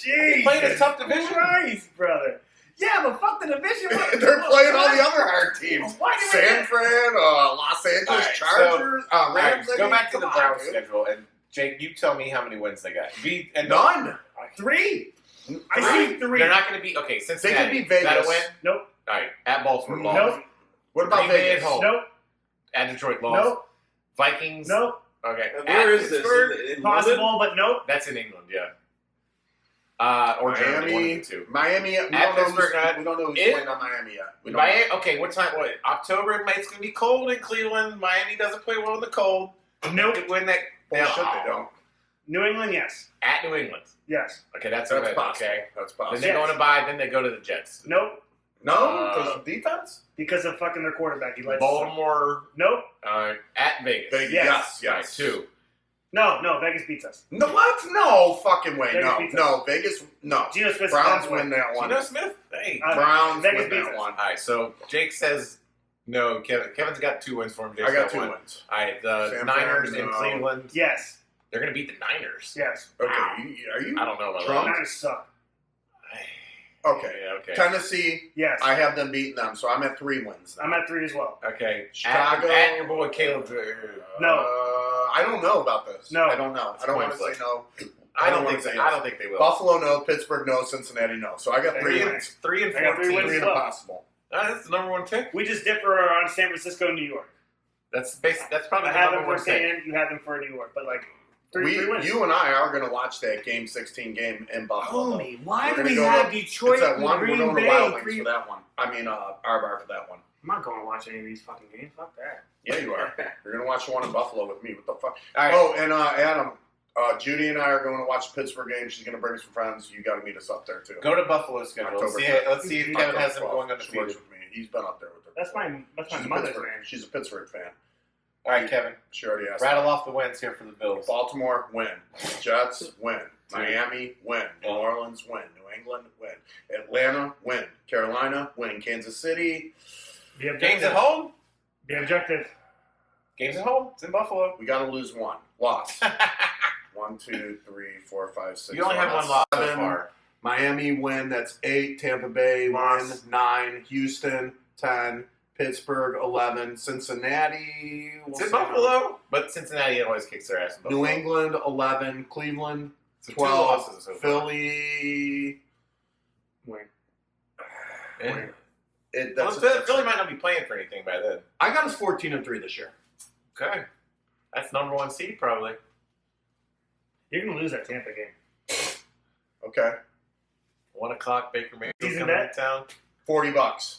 They playing a Jesus tough division. Christ, brother. Yeah, but fuck the division. They're playing all the other hard teams. Why do we San Fran, Los Angeles All right, Chargers, All right, Rams. I go mean, back to the come on, Browns dude. schedule, and Jake, you tell me how many wins they got. None. 3? I see 3. They're not going to be okay. They Cincinnati. could beat Vegas. Got to win. Nope. All right, at Baltimore, lost. Nope. What about Green Bay Vegas? at home. Nope. At Detroit, lost. Nope. Vikings. Nope. Okay. And where At is this? Pittsburgh? In London? Possible, but nope. That's in England, yeah. Or Germany, one of the two. Miami. We At don't know Pittsburgh, we don't know who's it- playing on Miami yet. We don't know. Miami, okay, what time? What October? It's going to be cold in Cleveland. Miami doesn't play well in the cold. Nope. They could win that. Bullshit, they don't. New England, yes. At New England. Yes. Okay, that's That's good. possible. Okay. That's Then possible. they go on a bye. Then they go to the Jets. Nope. No, because of defense. Because of fucking their quarterback. He likes Baltimore. Nope. At Vegas. Vegas. Yes. Yes. 2. No, Vegas beats us. No, what? No fucking way. Vegas No, beats no. Vegas. No. Geno Smith. Browns win that one. Geno Smith. Hey. Browns Vegas win beats that us. one. All right. So Jake says no. Kevin's got 2 wins for him. Jake's I got 2 one. wins. All right. The San Niners Fran, in no. Cleveland. Yes. They're going to beat the Niners. Yes. Okay, Wow. are you? I don't know about Drunk? that. Niners suck. Okay. Yeah, okay. Tennessee, Yes. I have them beating them, so I'm at 3 wins. now. I'm at 3 as well. Okay. Chicago. At your boy Caleb. No. I don't know about this. No. I don't know. I don't coin want to say flip. no. I don't wanna think say they. yes. I don't think they will. Buffalo no, Pittsburgh no, Cincinnati no. So I got There 3 you wins. 3 and I got 14. 3 wins. 3 and well. impossible. That's the number 1 pick. We just differ on San Francisco and New York. That's probably I the have them number 1 for pick. San, you have them for New York. But like, three wins. You and I are going to watch that Game 16 game in Buffalo. Homie, why We're do gonna we go have to- Detroit It's at and 1. We're Green going to Bay? Wild Wings 3 for that one. I mean, Arbar for that one. I'm not going to watch any of these fucking games. Fuck that. Yeah, you are. You're going to watch the one in Buffalo with me. What the fuck? All right. Oh, and Adam, Judy and I are going to watch the Pittsburgh game. She's going to bring some friends. You got to meet us up there, too. Go to Buffalo's schedule. Let's October see if Kevin has them October going 12th. She undefeated. works with me. He's been up there with her. That's my She's a mother's Pittsburgh. name. She's a Pittsburgh fan. All right, Kevin. She already asked. Rattle off the wins here for the Bills. Baltimore, win. Jets, win. Miami, win. New Orleans, win. New England, win. Atlanta, win. Carolina, win. Kansas City, Be objective. Games at home. Be objective. Games at home. It's in Buffalo. we got to lose 1. Loss. 1, 2, 3, 4, 5, 6. You only have 1 loss so 7. far. Miami, win. That's 8. Tampa Bay, Loss. win. 9. Houston, 10. Pittsburgh, 11. Cincinnati, It's in Buffalo, but Cincinnati always kicks their ass in Buffalo. New England, 11. Cleveland, So 2 12. losses so far. Philly. Win. Yeah. That's Philly might not be playing for anything by then. I got us 14-3 this year. Okay. That's number 1 seed probably. You're gonna lose that Tampa game. Okay. 1 o'clock. Baker Mayfield Season coming bet? to town. $40.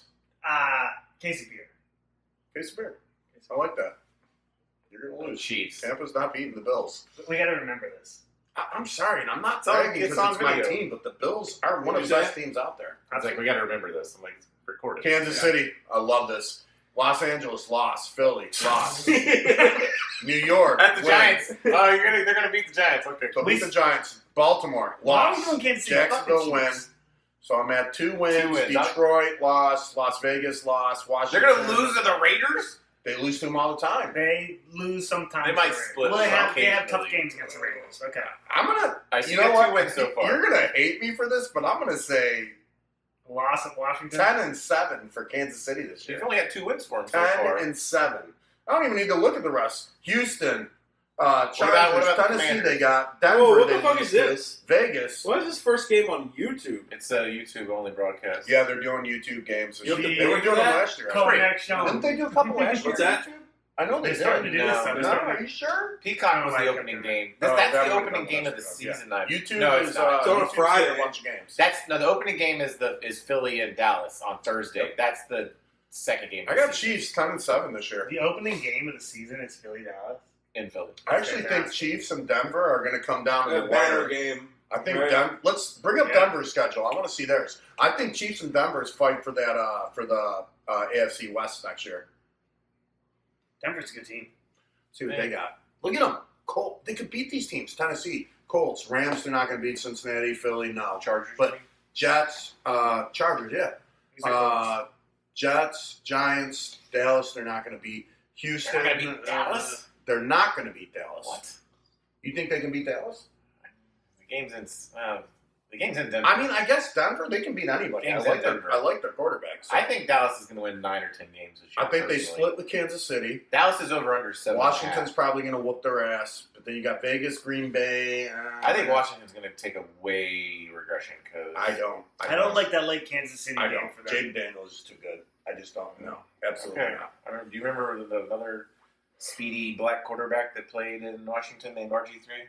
Casey Beer. Case of beer. I like that. You're gonna lose. Chiefs. Tampa's not beating the Bills. We got to remember this. I'm sorry, and I'm not on- bragging it's because on it's my video. team, but the Bills are one of Who's the best that? teams out there. I was like, we got to remember this. I'm like, it's recorded. Kansas City, I love this. Los Angeles lost. Philly lost. New York At the win. Giants. Oh, they're gonna beat the Giants. Okay. So beat the Giants. Baltimore Why are we lost. doing Kansas City? Jacksonville Fucking win. Chiefs. So I'm at 2 wins. 2 wins. Detroit lost. Las Vegas lost. They're Washington. gonna lose to the Raiders. They lose to them all the time. They lose sometimes. They might to the Raiders. split Well, they have occasionally. tough games against the Raiders. Okay. I'm gonna. I see You know you what? 2 wins so far. You're gonna hate me for this, but I'm gonna say Loss of Washington. 10-7 for Kansas City this year. You've only had 2 wins for them so far. 10-7. I don't even need to look at the rest. Houston, Chargers, what about the Tennessee. Commanders? They got Denver. Whoa, what they the fuck lose is to, this? Vegas. Why is this first game on YouTube? It's a YouTube only broadcast. Yeah, they're doing YouTube games. You have to They were pay doing for them that? last year. Kodak show. Didn't they do a couple last year? What's that? I know they They're starting to did. do this No, stuff. no, They're starting Are to- you sure? Peacock was I the don't like opening it. game. Oh, That's that the would've opening been game of the yesterday, yeah. season. I- YouTube No, is it's not. It's on a YouTube's Friday. got a bunch of games. The opening game is Philly and Dallas on Thursday. That's the second game. Of I the got season Chiefs 10-7 this year. The opening game of the season is Philly Dallas. in Philly. I actually think Chiefs and Denver are going to come down to A the banner wire. game. I think Right. let's bring up Yeah. Denver's schedule. I want to see theirs. I think Chiefs and Denver's fight for that for the AFC West next year. Denver's a good team. See what they got. Look at them. Colt. They could beat these teams. Tennessee, Colts, Rams. They're not going to beat Cincinnati, Philly. No. Chargers. But Jets, Chargers. Yeah. These are close. Jets, Giants, Dallas. They're not going to beat Houston. They're not gonna beat Dallas? They're not going to beat Dallas. What? You think they can beat Dallas? The game's in Denver. I mean, I guess Denver, they can beat anybody. Game's I like in their, Denver. I like their quarterback. So I think Dallas is going to win 9 or 10 games this year. I think they personally. split with Kansas City. Dallas is over under 7. Washington's probably going to whoop their ass. But then you got Vegas, Green Bay. I think Washington's going to take a way regression because I don't. I don't like that late Kansas City I game don't. for them. Jaden Daniels is too good. I just don't. No, absolutely Okay. not. I don't, do you remember the other speedy black quarterback that played in Washington named RG3?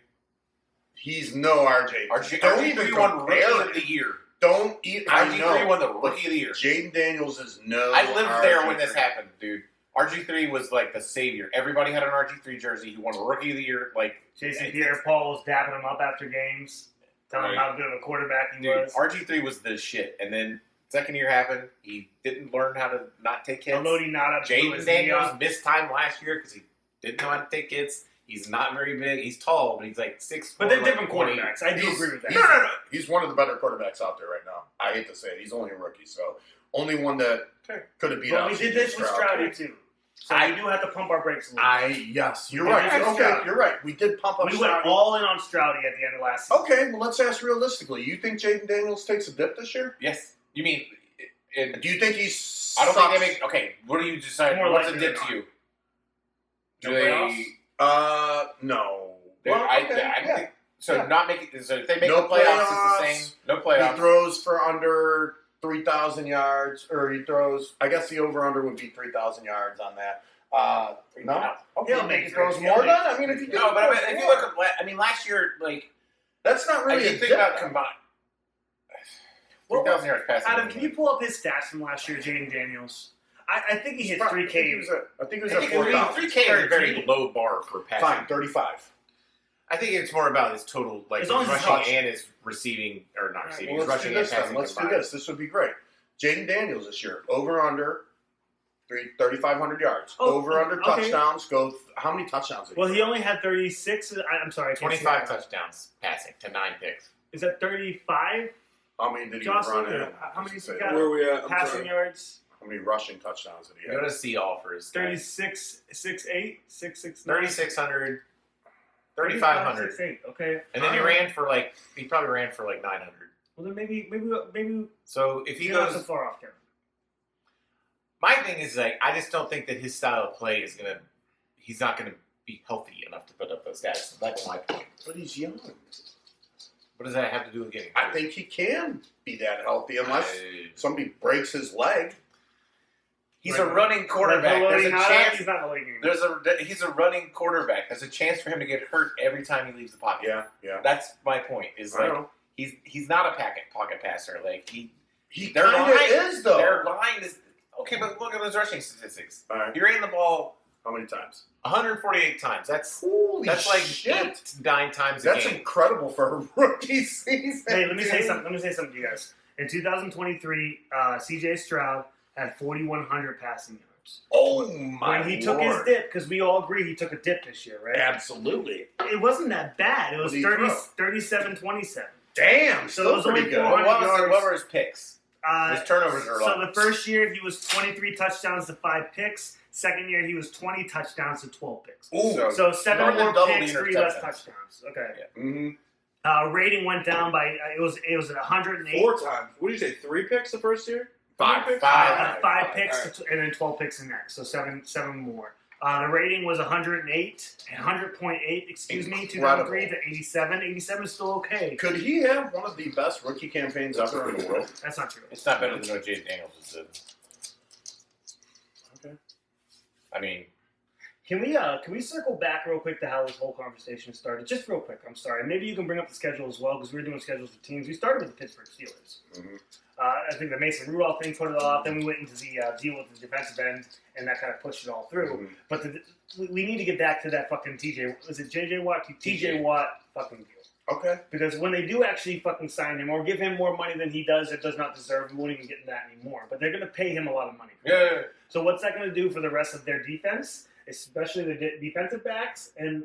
He's no RJ. Don't even RG3 won compare Rookie of it. the Year. Don't even. I RG3 know. won the Rookie of the Year. Jaden Daniels is no. I lived there when RG3. this happened, dude. RG3 was like the savior. Everybody had an RG3 jersey. He won Rookie of the Year. Like Jason Pierre-Paul was dapping him up after games, telling him how good of a quarterback he dude, was. RG3 was the shit. And then second year happened. He didn't learn how to not take hits. Elodie Nada blew Jaden his knee Daniels up. missed time last year because he didn't know how to take hits. He's not very big. He's tall, but he's like 6'4". But they're like different 20. quarterbacks. I do agree with that. No. He's one of the better quarterbacks out there right now. I hate to say it. He's only a rookie, so only one that could have beat But out. we did CJ this with Stroud. Stroudy too. So we do have to pump our brakes a little bit. Yes, you're We right. did this with Okay, Stroudy. you're right. We did pump up. We went Stroudy. all in on Stroudy at the end of last season. Okay, well, let's ask realistically. You think Jaden Daniels takes a dip this year? Yes. You mean? Do you think he's? I don't think they make. Okay, what do you decide? More What's a likely dip than to you? Do No they? playoffs? No. they- Well, I okay, think so. Yeah. Not make it. So if they make No the playoffs, playoffs. it's the same. No He playoffs. throws for under 3,000 yards, or he throws. I guess the over/under would be 3,000 yards on that. No. Okay, He'll you make think he it. throws He'll more make than? it. I mean, if you No, but I mean, if you look at, last year, like that's not really. if you a think dip. about combined, What 3,000 yards passing. Adam, can you pull up his stats from last year, Jaden Daniels? I think he hit 3K. I think he was I at think 4,000. 3K is a very low bar for passing. Fine, 35. I think it's more about his total, like As his long as it's rushing touch. and his receiving, or not receiving, Well, his let's do rushing and this then. passing Let's do combined. this. This would be great. Jaden Daniels this year, over under 3,500 yards. Oh, Over under okay. touchdowns. How many touchdowns? Did he Well, throw? he only had 36. I'm sorry, I can't see 25 that. touchdowns passing to 9 picks. Is that 35 How many did he Jocelyn, run in? how many Does he it say got? that? Where are we at? I'm passing sorry. yards? How many rushing touchdowns did he Go have? to see all for his 36, 6'8", 6'6", 3,600, 3,500. 6'8", okay. And then he probably ran for like 900. Well, then maybe So if he you're not so goes, far off, Kevin. my thing is like, I just don't think that his style of play he's not going to be healthy enough to put up those stats. That's my point. But he's young. What does that have to do with getting I hurt? think he can be that healthy unless somebody breaks his leg. He's a running quarterback. There's a chance. He's not leading. He's a running quarterback. There's a chance for him to get hurt every time he leaves the pocket. Yeah. That's my point. Is like he's not a pocket passer. Like he kind of is though. Their line is okay, but look at those rushing statistics. All right. He ran the ball how many times? 148 times. That's like shit. 8 to 9 times a game. That's incredible for a rookie season. Hey, let me say something to you guys. In 2023, C.J. Stroud had 4,100 passing yards. Oh my When he took his dip, because we all agree he took a dip this year, right? Absolutely. It wasn't that bad. It was 37-27. Damn, So it was only pretty good. 400 yards. What were his picks? His turnovers are So the first year he was 23 touchdowns to 5 picks. Second year he was 20 touchdowns to 12 picks. Ooh, so 7 more than more double picks, the 3 less interceptions. touchdowns. Okay. Yeah. Mm-hmm. Rating went down by it was at 108. 4 times. What did you say? 3 picks the first year? 5 picks? 5 picks Right. and then 12 picks the next. So 7 more. The rating was 100.8, excuse me, 2003 to 87. 87 is still okay. Could he have one of the best rookie campaigns ever in the world? That's not true. It's not better than what Jay Daniels just did. Okay. I mean, Can we circle back real quick to how this whole conversation started? Just real quick, I'm sorry. Maybe you can bring up the schedule as well, because we were doing schedules for teams. We started with the Pittsburgh Steelers. Mm-hmm. I think the Mason Rudolph thing put it off. Then we went into the deal with the defensive end, and that kind of pushed it all through. Mm-hmm. But we need to get back to that fucking was it J.J. Watt? T.J. Watt fucking deal. Okay. Because when they do actually fucking sign him or give him more money than he does not deserve, we won't even get into that anymore. But they're going to pay him a lot of money. yeah. So what's that going to do for the rest of their defense, especially the defensive backs, and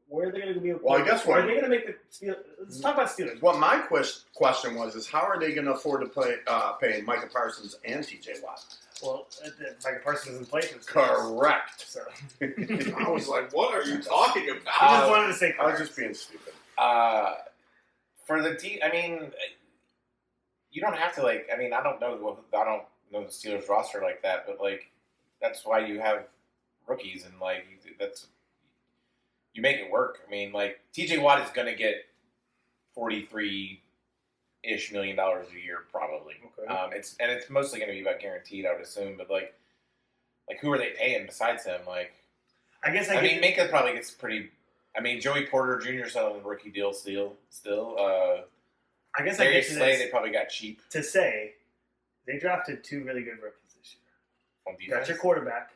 where are they going to be? Well, I guess what- are they going to make the Steelers? Let's talk about Steelers. What my question was is how are they going to afford to pay Micah Parsons and T.J. Watt? Well, Micah Parsons is in place. Correct. So I was like, what are you talking about? I just wanted to say. I was just being stupid. For the team, I mean, you don't have to like. I mean, I don't know the Steelers roster like that, but like that's why you have rookies and like you make it work. I mean, like T.J. Watt is going to get $43-ish million a year probably. Okay. It's mostly going to be about guaranteed, I would assume. But like who are they paying besides him? Like, I guess I mean, Minka probably gets pretty. I mean, Joey Porter Jr. is on a rookie deal still. I guess Darius I get Slay they probably got cheap to say they drafted 2 really good rookies this year. on You got defense. your quarterback,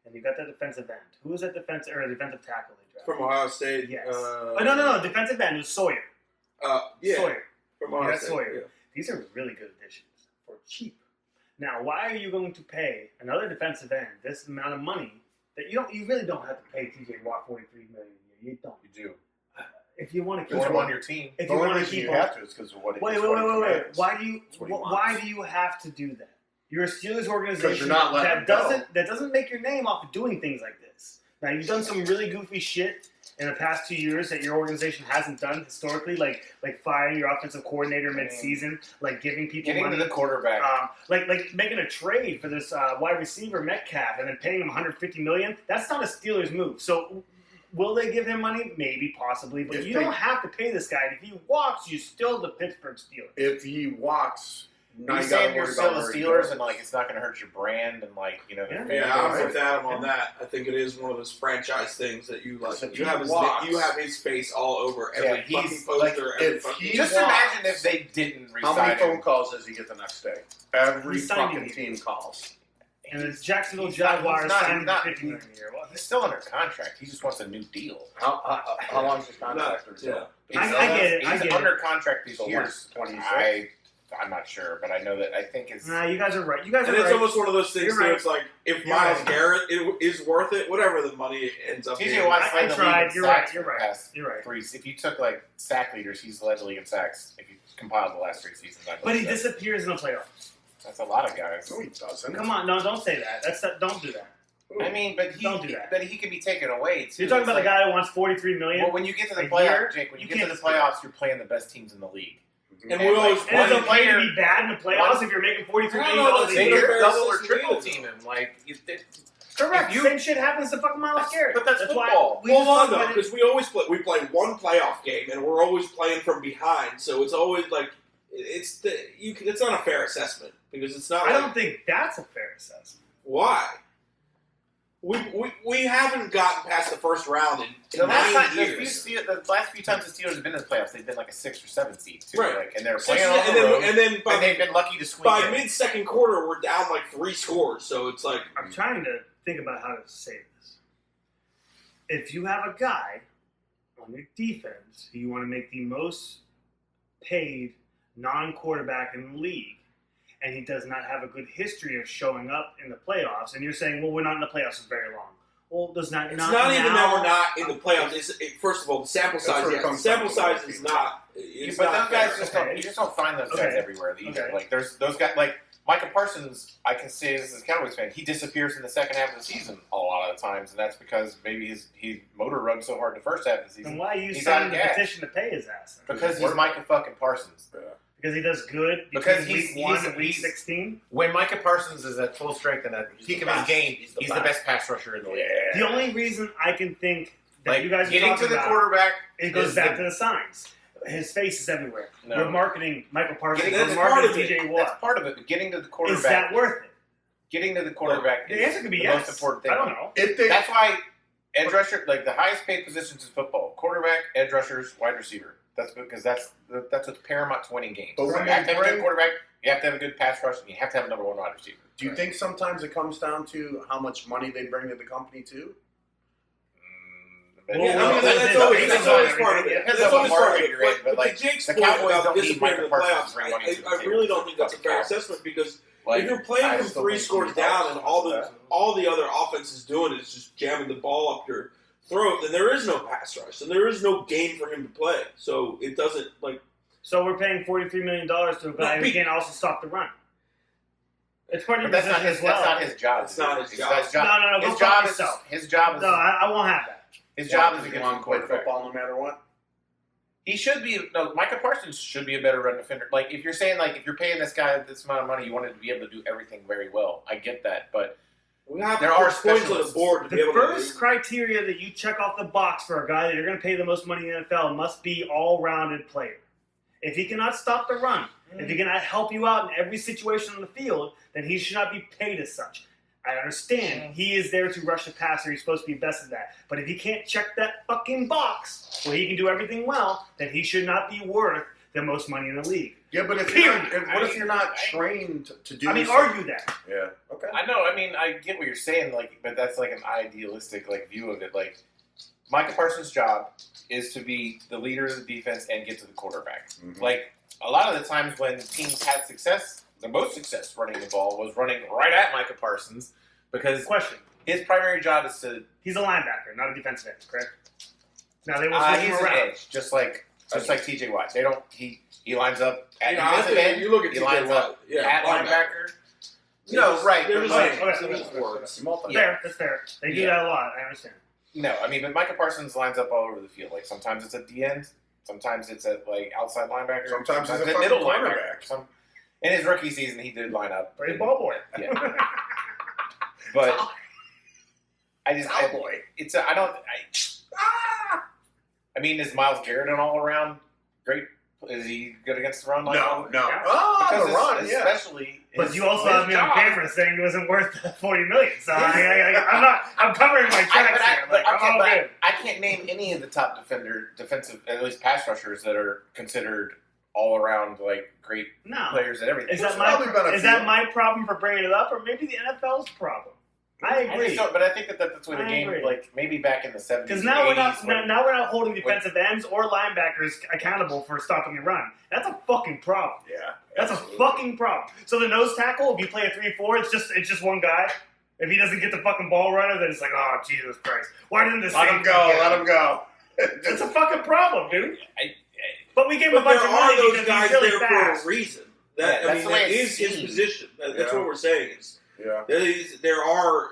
and you got that defensive end. Who was that defensive tackle they drafted? From Ohio State. Yes. No. Defensive end was Sawyer. Yeah. Sawyer. From Ohio That's State. Sawyer. Yeah. These are really good additions for cheap. Now, why are you going to pay another defensive end this amount of money that you really don't have to pay T.J. Watt $43 million a year? You don't. You do. If you want to You keep want him him on your team. if The you only want to reason keep you him, have to is because of what he wait. commands. Why That's what he why wants. do you have to do that? You're a Steelers 'Cause organization you're not letting him that doesn't make your name off of doing things like this. Now you've done some really goofy shit in the past 2 years that your organization hasn't done historically, like firing your offensive coordinator mid-season, like giving people Getting money. to the quarterback. Like making a trade for this wide receiver Metcalf and then paying him $150 million. That's not a Steelers move. So will they give him money? Maybe, possibly, but you don't have to pay this guy. And if he walks, you're still the Pittsburgh Steelers. If he walks, now You're you gotta saying you're worry still about the where he Steelers goes. and like it's not going to hurt your brand and like Yeah. Yeah, I'm Right. with Adam on that. I think it is one of those franchise things that you like. If You he have his walks- you have his face all over every Yeah, fucking he's, poster. like, every if fucking he Just walks- imagine if they didn't How many resign phone him. calls does he get the next day? Every He's signed fucking him. team calls. And it's Jacksonville He's not- Jaguars he's not- signing he's not- $50 million a year. Well, He's still under contract. He just wants a new deal. How long is his contract? Yeah. He's, I get it, I He's get under contract these So years. 26? I'm not sure, but I know that I think his. Nah, you guys are right. You guys are And it's right. almost one of those things You're too. right. It's like if You're Myles right. Garrett is worth it, whatever the money ends up TJ being. Watt's I led the tried. league in You're right. sacks You're for the right. past You're right. 3. If you took like sack leaders, he's led the league in sacks. If you compiled the last 3 seasons, I But he believe that. disappears in the playoffs. That's a lot of guys. No, he doesn't. Come on, no, don't say that. Don't do that. I mean, but Don't do that. But he can be taken away too. You're talking It's about like, the guy who wants $43 million. Well, when you get to the a playoffs, year, Jake, when you you get to can't the playoffs, you're playing the best teams in the league. And we always And it's one okay to player- be bad in the playoffs if you're making $43 million No, a that's They year. fair could double or assessment triple either. team him. Like, Correct. if you- Same shit happens to fucking Myles Garrett. But that's why football. we Hold just on talked though, about it. because we play one playoff game, and we're always playing from behind. So it's always like it's not a fair assessment because it's not. I like, don't think that's a fair assessment. Why? We haven't gotten past the first round in The 9 years. the last few times the Steelers have been in the playoffs, they've been like a 6 or 7 seed too. Right. Like, and they're Six- playing on the road, and then and they've been lucky to squeak by in. mid-second quarter, we're down like 3 scores. So it's like I'm trying to think about how to say this. If you have a guy on your defense who you want to make the most paid non-quarterback in the league, and he does not have a good history of showing up in the playoffs, and you're saying, well, we're not in the playoffs for very long. Well, does not it's not not even now, that we're not in the playoffs. First of all, the sample size. where it Yeah, comes the sample down to. size is not. It's But not those guys fair. just don't. You just don't find those guys Okay. everywhere either. Okay. Like there's those guys like Micah Parsons. I can say this as a Cowboys fan. He disappears in the second half of the season a lot of the times, and that's because maybe he motor runs so hard the first half of the Then season why are you He's out signing of the gas. petition to pay his ass? Then? because he's Micah fucking Parsons. Yeah. Because he does good Because between he's- week 1 he's- and week he's- 16? When Micah Parsons is at full strength and at He's peak the of his best. game, He's he's the the best. best pass rusher in the league. Yeah. The only reason I can think that Like you guys are getting talking to the about, quarterback, it goes is back the- to the signs. His face is everywhere. No. We're marketing Michael Parsons. Getting- We're that's part marketing of it. TJ That's Watt. part of it. But getting to the quarterback, Is that worth it? getting to the quarterback The answer is could be the yes. most important thing. I don't know. If they, That's why edge rusher, like the highest paid positions in football, quarterback, edge rushers, wide receiver. That's because that's what's paramount to winning games. But You when have they to have a good bring- quarterback, you have to have a good pass rush, and you have to have a number 1 wide receiver. do you think sometimes it comes down to how much money they bring to the company too? Well, Yeah, I mean, well, that's it's always everything. part of it. Depends That's on always what part of market it. you're in, but, like, to Jake's the point Cowboys about don't need disappearing in Micah the Parsons playoffs, to bring money to the I table. really don't think that's a fair Cowboys. assessment because Like, if you're playing I from still 3 think scores he down helps. and all the other offense is doing is just jamming the ball up your throat, then there is no pass rush and there is no game for him to play. So it doesn't like. So we're paying $43 million to a guy No, who can also stop the run. It's part of But your that's not position his. as well. That's not his job. It's not his It's job. his job. No, go His fuck job is yourself. his job is No, I won't have that. his job is to Does get he to the want to play quarterback. football no matter what? He should be. No, Micah Parsons should be a better run defender. Like if you're saying like if you're paying this guy this amount of money, you want him to be able to do everything very well. I get that, but We have There to are put points on the specialists. board to be The able first to. criteria that you check off the box for a guy that you're going to pay the most money in the NFL must be all-rounded player. If he cannot stop the run, if he cannot help you out in every situation on the field, then he should not be paid as such. I understand he is there to rush the passer. He's supposed to be best at that. But if he can't check that fucking box where he can do everything well, then he should not be worth the most money in the league. Yeah, but if Period. what if you're not trained to do? I mean, something? argue that. Yeah. Okay. I know. I mean, I get what you're saying. Like, but that's like an idealistic like view of it. Like, Micah Parsons' job is to be the leader of the defense and get to the quarterback. Mhm. Like a lot of the times when teams had success, the most success running the ball was running right at Micah Parsons because Question. his primary job is to He's a linebacker, not a defensive end, correct? Now they will switch he's him an around. edge, just like TJ Watt. They don't. He lines up at Yeah, I defensive think end. you look at he TJ lines Watt, up yeah, at linebacker. No, right. There's but like- like, okay. Words. Multi- Fair, that's fair. They do Yeah. that a lot, I understand. no, I mean, but Micah Parsons lines up all over the field. Like sometimes it's at the end, sometimes it's at like outside linebacker, Sometimes it's a at fucking middle cornerback. linebacker. In his rookie season, he did line up, But he's ball boy. Yeah. but I just I, Cowboy. it's a, I don't I mean, is Myles Garrett an all around great? Is he good against the run? Like No. Yeah. Oh, because the run. Yeah. especially. But his- you also his have me on job- camera saying he wasn't worth $40 million. So I'm covering my tracks here. but I'm all but good. I can't name any of the top defensive, at least pass rushers that are considered all around like great No. players at everything. Is There's that my probably been a is that few. my problem for bringing it up, or maybe the NFL's problem? I I agree. just don't- but I think that's where the I game, agree. like maybe back in the 70s, Because now we're 80s, not now we're not holding defensive ends or linebackers accountable for stopping the run. That's a fucking problem. Yeah. That's absolutely. a fucking problem. So the nose tackle, if you play a 3-4, it's just one guy. If he doesn't get the fucking ball runner, then it's like, oh Jesus Christ, why didn't the Let him safety go. get Let him go. It's a fucking problem, dude. I- But we gave him a But bunch there of are money those because guys he's really there fast. for a reason. Yeah, That that's the way that it's is his seen. position. That's Yeah. what we're saying. Is Yeah. there are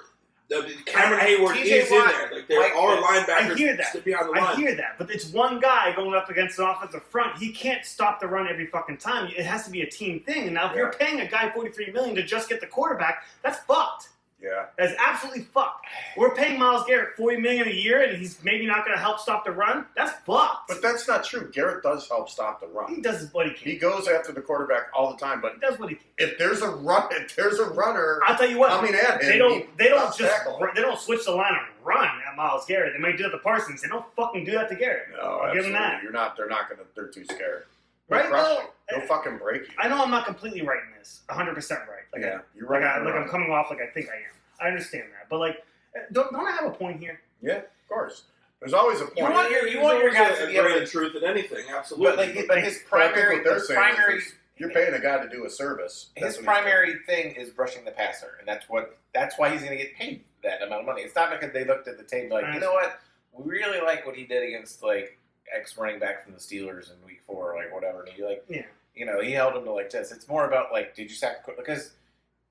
Cameron Hayward TJ is in Watt, there. Like there Mike, are I linebackers hear that. to be on the I line. hear that, but it's one guy going up against an offensive front. He can't stop the run every fucking time. It has to be a team thing. And now, if you're paying a guy $43 million to just get the quarterback, that's fucked. Yeah. That's absolutely fucked. We're paying Myles Garrett $40 million a year, and he's maybe not going to help stop the run. That's fucked. But that's not true. Garrett does help stop the run. He does what he can. He goes after the quarterback all the time. But He does what he can. if there's a runner, I'll tell you what. coming at him, They don't switch the line and run at Myles Garrett. They might do that to Parsons. They don't fucking do that to Garrett. No, I'll give him that. You're not. They're not gonna. They're too scared. Right? They'll fucking break you. I know I'm not completely right in this. 100% right. Yeah, you're Like, right. I'm coming off like I think I am. I understand that, but like, don't I have a point here? Yeah, of course. There's always a point. You want your guys to be able grain to of truth in anything, absolutely. But his But I think primary, what they're his saying primary, is you're paying a guy to do a service. his That's what primary thing is brushing the passer, and that's why he's going to get paid that amount of money. It's not because they looked at the tape like, you know what, we really like what he did against like X running back from the Steelers in Week 4, or like whatever. And he he held him to like this. It's more about like, did you sack because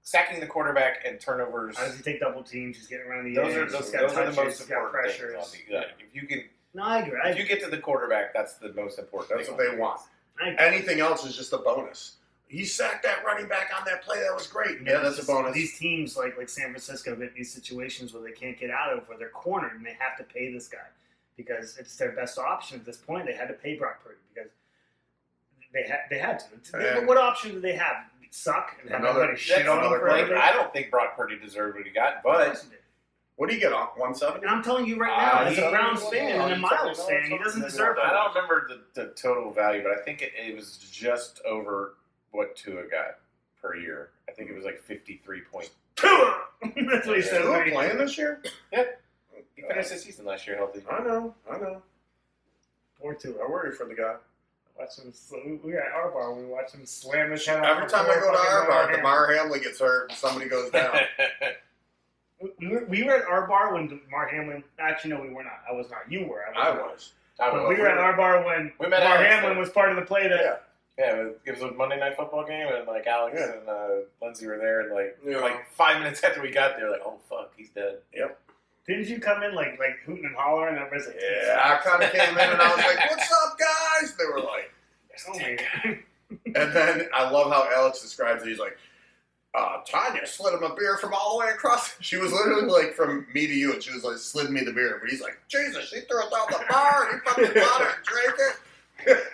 sacking the quarterback and turnovers. How does he take double teams? He's getting around the Those edge. are He's got the touches, most he's got important things. pressures. If you can, No, I agree. if you get to the quarterback, that's the most important. That's thing what they want. I agree. Anything else is just a bonus. He sacked that running back on that play. That was great. Yeah, that's a bonus. These teams like San Francisco get these situations where they can't get out of, where they're cornered and they have to pay this guy because it's their best option at this point. They had to pay Brock Purdy because they had to. And what option do they have? Suck and have Another- everybody shit on them another for Like, everything? I don't think Brock Purdy deserved what he got, Of but course he did. what do you get on 170? And I'm telling you right now, as a he- Browns fan and a Miles fan, he doesn't deserve I it. don't remember the total value, but I think it was just over what Tua got per year. I think it was like 53 points. That's what he said. Still playing this year? He finished the season last year healthy. I know. Poor Tua. I worry for the guy. Watch him. We were at our bar. We watch him slam his head. Every time I go to our bar, the Mar Hamlin gets hurt and somebody goes down. We were at our bar when Mark Hamlin. Actually, no, we were not. I was not. You were. I was. But we were at our bar when We Mark met Alex Hamlin there. was part of the play. That Yeah. It was a Monday Night Football game, and like Alex Yeah. and Lindsay were there, and Yeah. like 5 minutes after we got there, like, oh fuck, he's dead. didn't you come in like hooting and hollering? And everybody's like, Yeah, I kind of came in and I was like, "What's up, guys?" They were like, oh my God. and then I love how Alex describes it. He's like, Tanya slid him a beer from all the way across. She was literally like from me to you, and she was like, slid me the beer. But he's like, Jesus, she threw it down the bar, and he fucking bought it and drank it.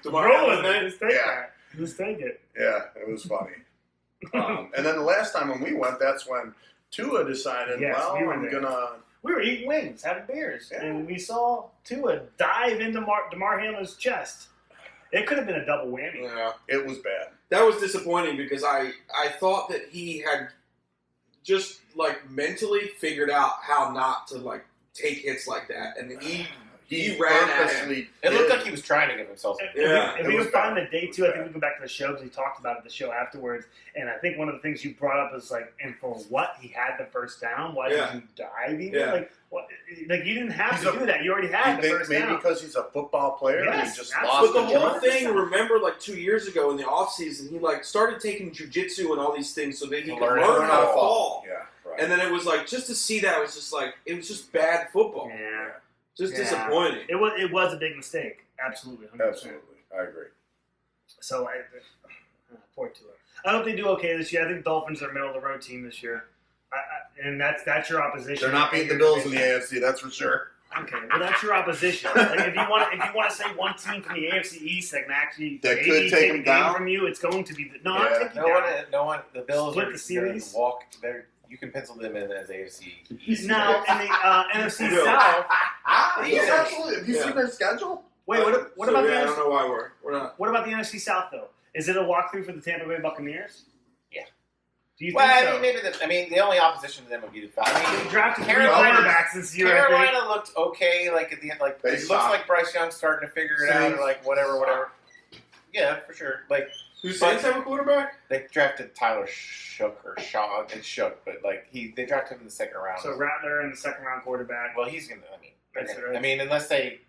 Roll with it. Just take Yeah. that. Just take it. Yeah, it was funny. And then the last time when we went, that's when Tua decided, Yes, well, we were I'm there. gonna. We were eating wings, having beers, Yeah. and we saw Tua dive into DeMar Hamlin's chest. It could have been a double whammy. Yeah. It was bad. That was disappointing because I thought that he had just like mentally figured out how not to like take hits like that, and he ran at him. purposely It looked did. like he was trying to give himself. Yeah, if it we was can find bad. the day too, I think we can go back to the show because we talked about it at the show afterwards. And I think one of the things you brought up is like, and for what he had the first down, why Yeah. did you dive even? Yeah. Like, what, like you didn't have He's to a- do that. You already You had the think first maybe down. because he's a football player and Yes, he just absolutely. lost But the whole job? thing, remember, like 2 years ago in the offseason, he like started taking jujitsu and all these things so that he To could learn learn how to fall. fall. Yeah, right. And then it was like just to see that was just like it was just bad football, Yeah. just Yeah. disappointing. It was a big mistake. Absolutely. 100%. Absolutely, I agree. So poor Tua. I hope they do okay this year. I think Dolphins are a middle of the road team this year, and that's your opposition. They're not beating the Bills in the AFC, that's for sure. Okay, well that's your opposition. Like if you want to say one team from the AFC East that can actually That maybe could take take them a game down? from you, it's going to be no. Yeah. Not take you No down. one. The Bills Split are the series? they're walk. You can pencil them in as AFC. East. Now in the NFC Yeah. South. Yes, Yeah. absolutely. Have you Yeah. seen their schedule? Wait, what So, about yeah, the I NFC? don't know why we're not. What about the NFC South though? Is it a walkthrough for the Tampa Bay Buccaneers? Yeah. Do you Well, think I so? mean, maybe the only opposition to them would be the Falcons. They drafted three Carolina- quarterbacks this year. I think. Carolina looked okay, like at the end, like They it looks suck. like Bryce Young's starting to figure it out, Saints or like whatever. Yeah, for sure. Like Who Saints have a quarterback? they drafted Tyler Shook or Shaw. It's Shook, but like they drafted him in the second round. So Rattler in the second round quarterback. Well, he's gonna. That's right. I mean, unless they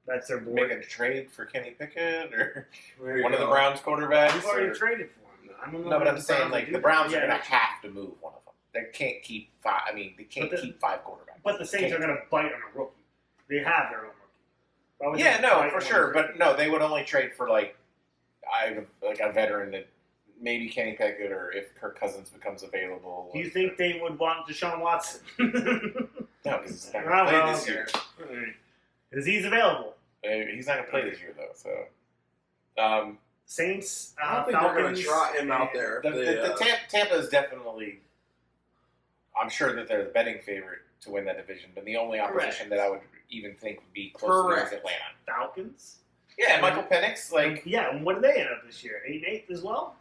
That's their make board. a trade for Kenny Pickett or There you one of the go. Browns quarterbacks. We've already or- traded for him. I don't know. No, but if I'm saying like will the do Browns that. are Yeah, going to have to move one of them. They can't keep five. I mean, they can't But the- keep five quarterbacks. But the Saints are going to bite on a rookie. They have their own rookie. Why would Yeah, they no, bite for on sure. a But rookie? no, they would only trade for like a veteran that maybe Kenny Pickett or if Kirk Cousins becomes available. Do you think they would want Deshaun Watson? No, because he's not going to play this year. Because he's available. He's not going to play this year, though. So, Saints, I don't think they're going to Falcons, trot him out there. Tampa is definitely. I'm sure that they're the betting favorite to win that division, but the only opposition that I would even think would be close to is Atlanta. Falcons. Yeah, Michael Penix, yeah. And what did they end up this year? 8-8 as well.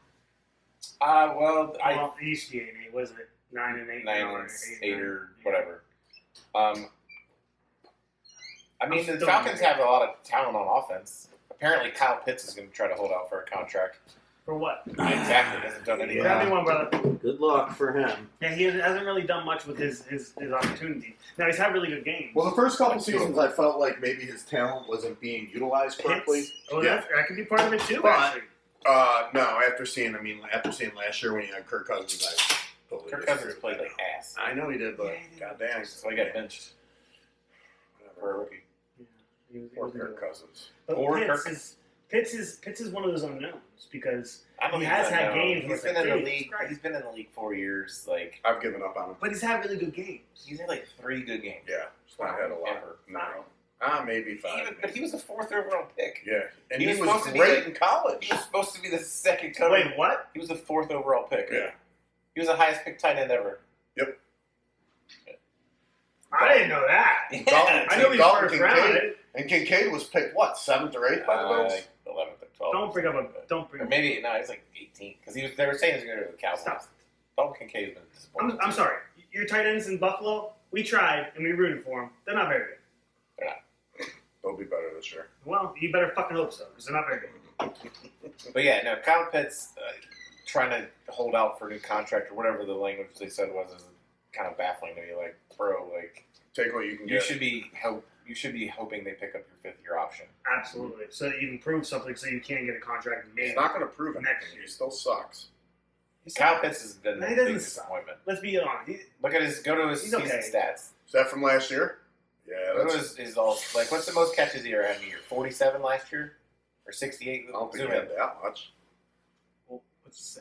Well, It used to be 8-8. Was it 9-8? 9-8 or whatever. I mean, the Falcons have a lot of talent on offense. Apparently, Kyle Pitts is going to try to hold out for a contract. For what? Exactly. Hasn't done anything. Grab me one, brother. Good luck for him. Yeah, he hasn't really done much with his opportunity. Now, he's had really good games. Well, the first couple seasons, I felt like maybe his talent wasn't being utilized correctly. Oh, Yeah. that could be part of it too, But- actually. No, after seeing last year when he had Kirk Cousins, I totally Kirk disagree Cousins with played that. like ass. I know he did, but goddamn, So he got benched for a rookie. He was Poor good. Kirk Cousins. But Or Pitts is one of those unknowns because I don't he think has had I know. games. He's where been it's in the like, dude, league. it's great. He's been in the league 4 years. Like I've given up on him. But he's had really good games. he's had like 3 good games. Yeah, it's not had a lot. Ever. No. Maybe 5. But he was a 4th overall pick. Yeah, and He he was was supposed to be great the- in college. He was supposed to be the second cover. Wait, what? He was the 4th overall pick. Yeah. He was the highest picked tight end ever. I didn't know that. Yeah. I know he's Dalton first round. Kincaid. And Kincaid was picked, 7th or 8th by the Bills? 11th or 12th. Don't bring Or up. maybe, no, he's like 18. Because they were saying he was going to go to the Cowboys. Stop. Dalton Kincaid's been disappointing. I'm sorry. Your tight ends in Buffalo, we tried and we rooted for them. They're not very good. They'll be better this year. Well, you better fucking hope so, because they're not very good. But yeah, no, Kyle Pitts trying to hold out for a new contract or whatever the language they said was is kind of baffling to me. Like, bro, like Take what you can you get. should be hoping they pick up your 5th-year option. Absolutely. So that you can prove something so you can get a contract made. He's not going to prove Next anything. year. He still sucks. Kyle Pitts has been No, a he big doesn't suck. disappointment. Let's be honest. Go to his He's season okay. stats. Is that from last year? Yeah, Go to that's. his all like what's the most catches he ever had in a year? 47 last year or 68? I don't think Zoom he in. had that much. Well, what's it say?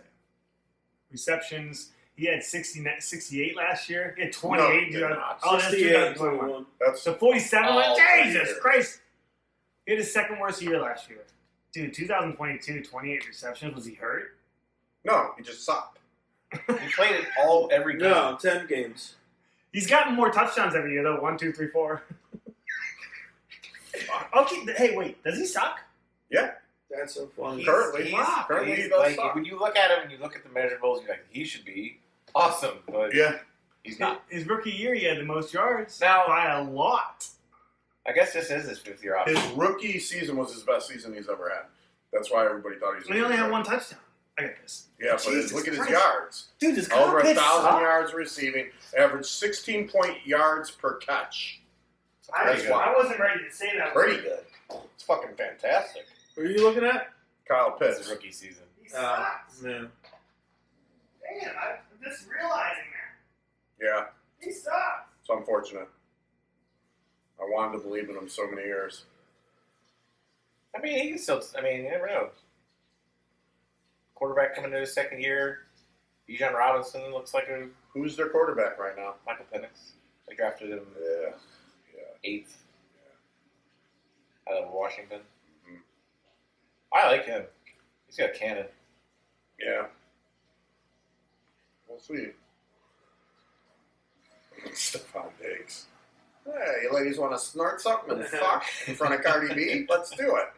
Receptions. He had 68 last year. He had 28. No, he did not. Oh, that's 68 2021. That's So 47. All Jesus year. Christ. He had his second worst year last year. Dude, 2022, 28 receptions. Was he hurt? no, he just sucked. He played it every game. No, 10 games. He's gotten more touchdowns every year, though. 1, 2, 3, 4. Okay. Hey, wait. Does he suck? That's so funny. Currently, He's he does like, suck. when you look at him and you look at the measurables, you're like, he should be awesome, but Yeah, he's not. His rookie year, he had the most yards Now- by a lot. I guess this is his 5th-year option. his rookie season was his best season he's ever had. That's why everybody thought he was. And he only had 1 touchdown. I got this. Yeah, but Jesus look at his Christ. yards. Dude, does Over Kyle Pitts 1,000 suck? yards receiving, averaged 16 yards per catch. That's why. I wasn't ready to say that. Pretty good. It's fucking fantastic. What are you looking at? Kyle It's his Pitts. rookie season. He sucks. Yeah. Damn, I'm just realizing that. Yeah, He sucks. it's unfortunate. I wanted to believe in him so many years. I mean, he can still. I mean, you never know. Quarterback coming into his 2nd year. Bijan Robinson looks like a Who's their quarterback right now? Michael Penix. They drafted him Yeah. 8th out of Washington. Mhm. I like him. He's got a cannon. Yeah. We'll see. Stephon Diggs. Hey, you ladies want to snort something and fuck in front of Cardi B? Let's do it.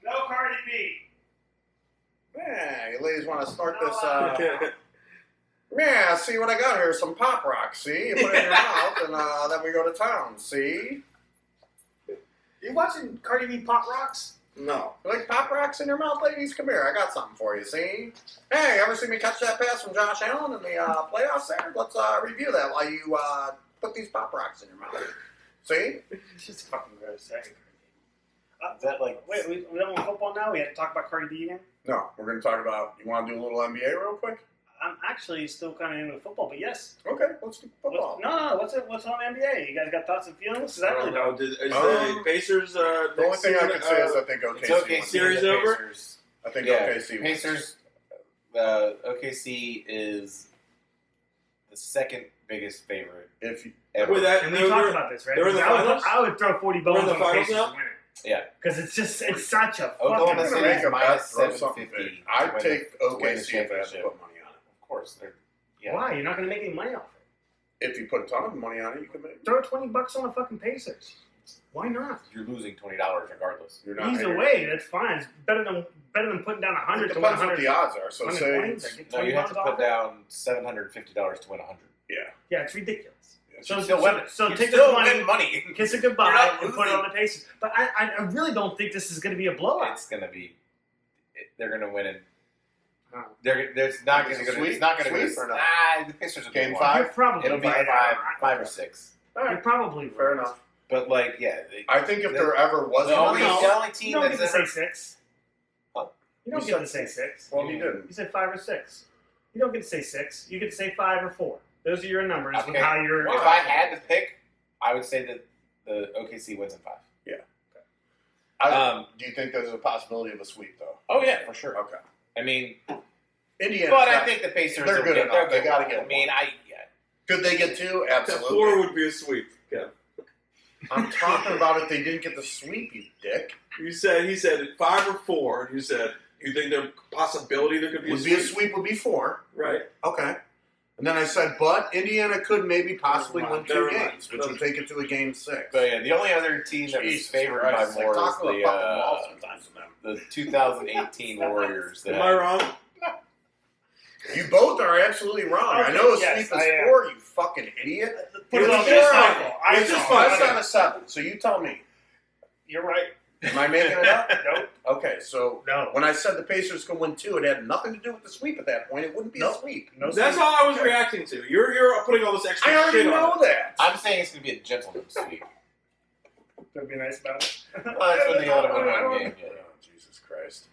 No Cardi B. Yeah, you ladies want to snort this, yeah, see what I got here? Some Pop Rocks, see? You put it in your mouth, and then we go to town, see? You watching Cardi B Pop Rocks? No. You like Pop Rocks in your mouth, ladies? Come here, I got something for you, see? Hey, you ever see me catch that pass from Josh Allen in the playoffs there? Let's review that while you put these Pop Rocks in your mouth. See? It's just fucking gross. Is that like Wait, we done with football now? We had to talk about Cardi B again? No, we're going to talk about, you want to do a little NBA real quick? I'm actually still kind of into football, but yes. Okay, let's do football. No. What's on NBA? You guys got thoughts and feelings? Because I really don't. Is the Pacers The only thing I can say is I think OKC it's okay? wins. Series the over? Pacers. I think Yeah, OKC wins. Pacers. OKC is the second biggest favorite If you, ever. With that, And we talked about this, right? they're in the finals? I would throw 40 bones They're in the on the finals Pacers now? to win it. Yeah. Because it's such a Oklahoma fucking... City make is a minus bet, throw something 750. big. I'd take to win the OKC if I had to championship. put money on it. Of course, they're. Yeah. Why? You're not going to make any money off it. If you put a ton of money on it, you could make. Throw $20 on the fucking Pacers. Why not? You're losing $20 regardless. You're not. Either way, that's fine. It's better than putting down It 100 to depends 100. what the odds are. So say, 120, get No, you have to $20 put off it. down $750 to win 100. Yeah, it's ridiculous. So So, you still so, win. so You take still the money, win money. kiss it You're goodbye, not and put it losing. on the Pacers. But I really don't think this is going to be a blowout. It's gonna be. They're gonna win it. Oh. There's not Is gonna it go. sweep? It's not gonna be. Sweep or not? The Pacers will Game win. five? You're probably It'll be right. five or six. You're probably right. fair enough. But like, yeah. I think if there ever was The a only, real, the only You team don't get that's to ever. say 6. Huh? You don't You get to said say 6. well, you didn't. You said 5 or 6. You don't get to say 6. You get to say 5 or 4. Those are your numbers with Okay. how you're... If I had to pick, I would say that the OKC wins in 5. Do you think there's a possibility of a sweep though? Oh yeah, for sure. Okay. I mean, Indiana. but I think the Pacers. they're will good get, enough. they're They gotta good. get I mean, yeah. Could they get 2? That Absolutely. 4 would be a sweep. Yeah. I'm talking about if they didn't get the sweep, you dick. He said 5 or 4, and you said you think there's a possibility there could be Would be a sweep would be 4. Right. Okay. And then I said, but Indiana could maybe possibly win 2 Never mind. games, which would take it to a game 6. But yeah, the only other team that was Jesus favored Christ, by like more talking was to a fucking wall sometimes with them. the 2018 Warriors. That Am I wrong? You both are absolutely wrong. I know a Yes, sweep I is am. 4, you fucking idiot. Put it It's on four. this cycle. It's just fun. That's not a 7, so you tell me. You're right. Am I making it up? Nope. Okay, so No. when I said the Pacers could win 2, it had nothing to do with the sweep at that point. It wouldn't be a Nope. sweep. No That's sweep. all I was reacting to. You're putting all this extra I already shit know on it. that. I'm saying it's going to be a gentleman's sweep. Don't be nice about it. Well, that's when they ought to win one game. Yeah. Oh, Jesus Christ.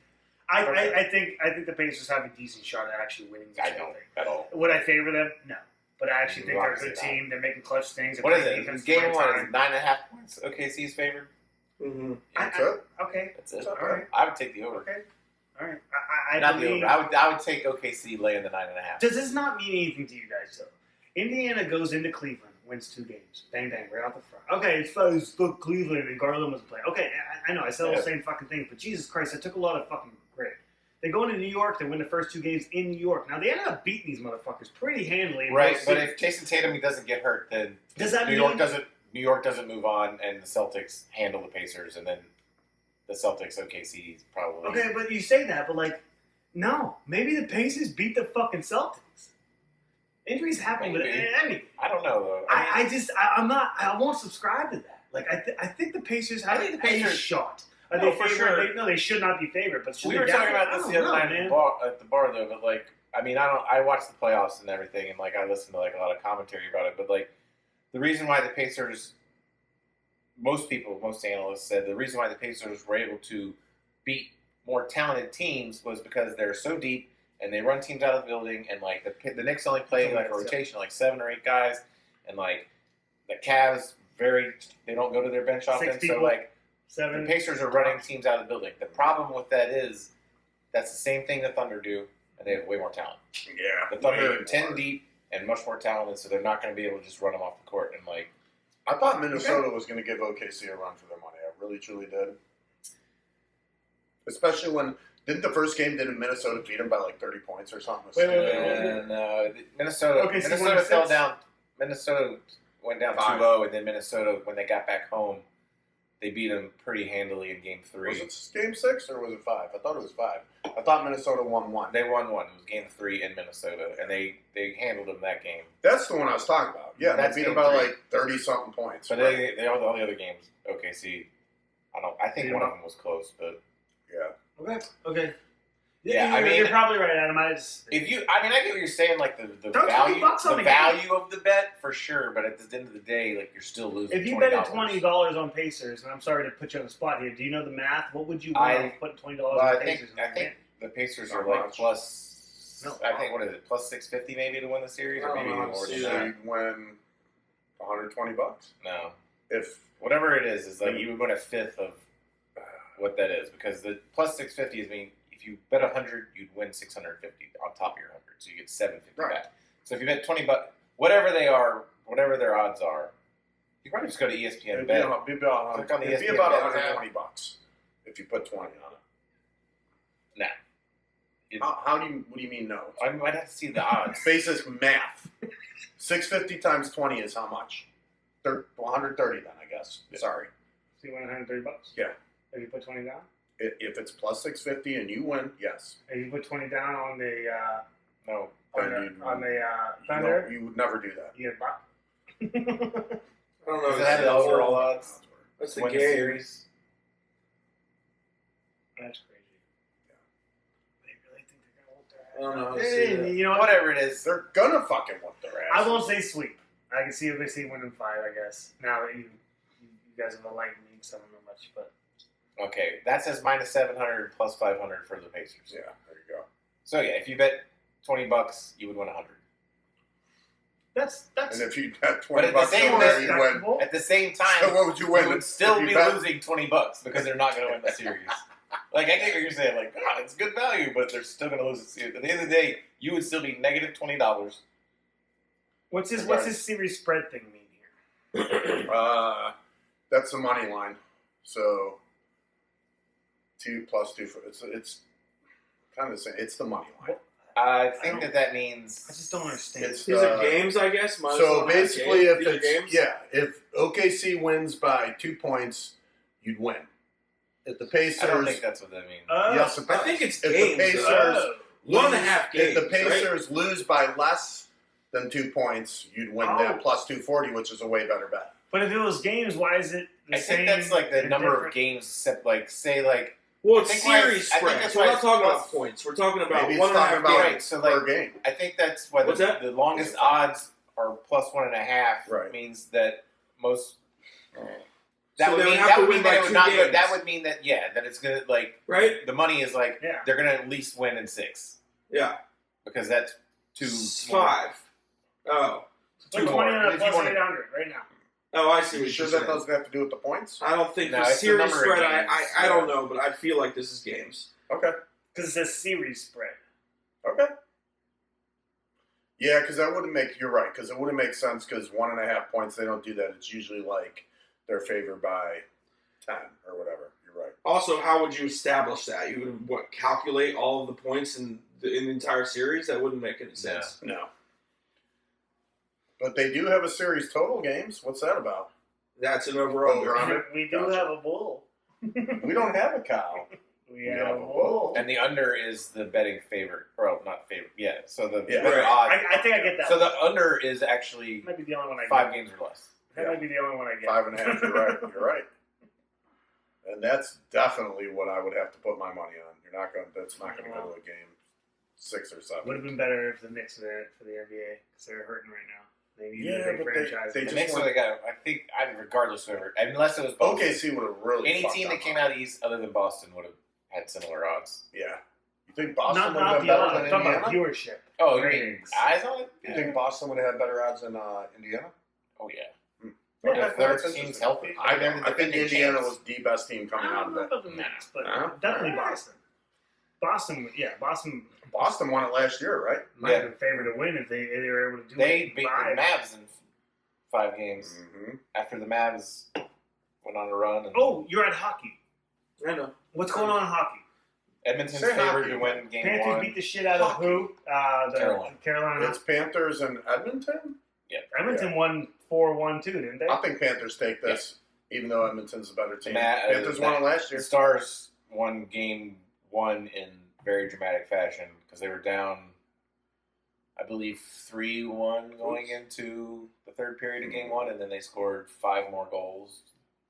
I think the Pacers have a decent shot at actually winning this I whole don't thing. at all. Would I favor them? No. But I actually think they're a Obviously good not. team. They're making clutch things. They're What is playing it? defense Game at the 1 right is time. 9.5 points. OKC's favored. Mm-hmm. That's it. Okay. That's it. All right. I would take the over. Okay. All right. I Not the believe. over. I would take OKC laying the 9.5. Does this not mean anything to you guys, though? Indiana goes into Cleveland, wins 2 games. Bang, bang, right off the front. Okay, it's fun. It's fuck Cleveland, and Garland was playing. Okay, I know. I said all the same fucking things, but Jesus Christ, I took a lot of fucking grit. They go into New York. They win the first 2 games in New York. Now, they ended up beating these motherfuckers pretty handily. Right, but if Jason Tatum doesn't get hurt, then Does that New mean- York doesn't move on, and the Celtics handle the Pacers, and then the Celtics OKC is probably Okay, but you say that, but like, no. Maybe the Pacers beat the fucking Celtics. Injuries happen with Maybe. anything. I don't know though. I won't subscribe to that. Like, I think the Pacers have I think the a Pacers- shot. Are No, they for favored? sure. They should not be favored. But should we they were talking definitely- about this I the don't other know, night man. at the bar though. But like, I mean, I watched the playoffs and everything, and like I listened to like a lot of commentary about it. But like, the reason why the Pacers, most analysts said the reason why the Pacers were able to beat more talented teams was because they're so deep and they run teams out of the building, and like the Knicks only play like a rotation, like 7 or 8 guys, and like the Cavs they don't go to their bench often. So people. like. The 7. Pacers are running teams out of the building. The problem with that is that's the same thing the Thunder do, and they have way more talent. Yeah. The Thunder way are 10 more. deep and much more talented, so they're not going to be able to just run them off the court. And like, I thought Minnesota was going to give OKC a run for their money. I really, truly did. Especially when didn't Minnesota beat them by like 30 points or something? Wait. and Minnesota, Okay, so Minnesota one fell six? down. Minnesota went down 2-0, and then Minnesota, when they got back home, they beat them pretty handily in Game 3. Was it game 6 or was it 5? I thought it was 5. I thought Minnesota won 1. They won one. It was Game 3 in Minnesota, and they handled them that game. That's the one I was talking about. Yeah, That's they beat them game by 3. like 30 something points. But they all the other games, OKC. I think one of them was close, but yeah. Okay. Yeah, I mean- you're probably right, Adam. I get what you're saying, like the Throw 20 value, bucks on the the value of the bet for sure. But at the end of the day, like you're still losing. if you $20. betted $20 on Pacers, and I'm sorry to put you on the spot here, do you know the math? What would you want to put $20 well, on I think Pacers? the Pacers Not are like much. plus. No. I think what is it, plus 650 maybe to win the series, or maybe more than So that. you'd win $120. No, If whatever it is like you would win a fifth of what that is, because the plus 650 is mean if you bet 100, you'd win 650 on top of your 100, so you get 750 Right. back. So if you bet $20, whatever they are, whatever their odds are, you probably just go to ESPN It'd bet. be about Click on the it'd be ESPN about bet $120 if you put 20 on it. What do you mean no? I might have to see the odds. Basic math. 650 times 20 is how much? 130 then, I guess. Sorry. So you win $130? Yeah. If you put 20 down? If it's plus 650 and you win, yes. If you put 20 down on the No. Thunder, You would never do that. you get a buck. I don't know. Does it have the overall odds? That's the Win the game. series? That's crazy. They really think they're going to whoop their ass. I don't know how to say that. You know what? Whatever it is. They're gonna fucking whoop their ass. I won't say sweep. I can see OKC winning 5, I guess. Now that you guys have enlightened me, so I don't know much, but Okay, that says minus 700 plus 500 for the Pacers. Yeah, there you go. So yeah, if you bet $20, you would win 100. that's And if you bet But at 20 the bucks same on there, you win. respectable. At the same So time, what would you you win? would still if you be bet- losing $20 because they're not going to win the series. Like, I get what you're saying. Like, God, it's good value, but they're still going to lose the series. At the end of the day, you would still be negative $20. What's his series spread thing mean here? That's the money line. So 2 plus 2. It's kind of the same. It's the money line. I think that means... I just don't understand. It's These are games, I guess. Minus So 1.5 basically, games. if These are it's games. if OKC wins by 2 points, you'd win. If the Pacers, I don't think that's what that means. yes, it I does. think it's if games. the Pacers Oh. lose- 1.5 games. If the right? Pacers lose by less than 2 points, you'd win Oh. that plus 240, which is a way better bet. But if it was games, why is it the I same? think that's like the and number of different? games, except like, say, like... Well, I it's think why series I think spread. that's So why we're not it's talking plus- about points. We're talking about Maybe it's 1.5 talking about games. Right, so per like, game. I think that's why What's that? the longest odds are plus 1.5 Right. means that most... So they would have that to would win mean by that it would 2 not games. that would mean that that it's gonna like Right? the money is like Yeah. they're gonna at least win in 6 Yeah. because that's 2 5. Oh. Put 2 more. 20 on a If you plus wanna- 800 right now. Oh, I see You what sure you're that saying. doesn't have to do with the points? I don't think No, for it's the series number of spread, games, I don't know, but I feel like this is games. Okay. Because it says series spread. Okay. Yeah, because that wouldn't make. You're right, because it wouldn't make sense. Because 1.5 points, they don't do that. It's usually like they're favored by 10 or whatever. You're right. Also, how would you establish that? You would calculate all of the points in the entire series? That wouldn't make any sense. No. But they do have a series total games. What's that about? That's an over-under. Over-under. We do Gotcha. have a bull. We don't have a cow. We have a bull. and the under is the betting favorite or not favorite so the Yeah. better odds I think I get that. so the under is actually might be the only one I get. 5 games or less. That might be the only one I get. 5.5. You're right. You're right. And that's definitely what I would have to put my money on. You're not going. That's not going to go to a game 6 or 7. Would have been better if the Knicks were there for the NBA because they're hurting right now. They need Yeah, a big but franchise. they The just next one want- they got, I think, regardless whoever, unless it was Boston, OKC would have really any fucked team that up came on out of the East other than Boston would have had similar odds. it. Yeah. You think Boston not would have not been the better odds. than I'm talking Indiana? about viewership. Oh, you mean Ratings. eyes on it? You think Boston would have had better odds than Indiana? Oh yeah. Yeah, If that's their interesting. team's healthy, I they're don't. the I think defending Indiana champs. was the best team coming I out don't of know it. about the Knicks, but No? definitely Alright. Boston. Boston Boston won it last year, right? might Yeah. have been favored to win if they were able to do They it. beat Five. the Mavs in 5 games Mm-hmm. after the Mavs went on a run. And Oh, you're at hockey. I know. What's going on in hockey? Edmonton's Say favored hockey. to win game Panthers 1. beat the shit out of Hockey. who? The Carolina. Carolina. It's Panthers and Edmonton. Edmonton won 4-1 too, didn't they? I think Panthers take this, even though Edmonton's a better team. Matt- Panthers won it last The year. Stars won game 1 in very dramatic fashion because they were down, I believe, 3-1 going into the third period of game 1, and then they scored 5 more goals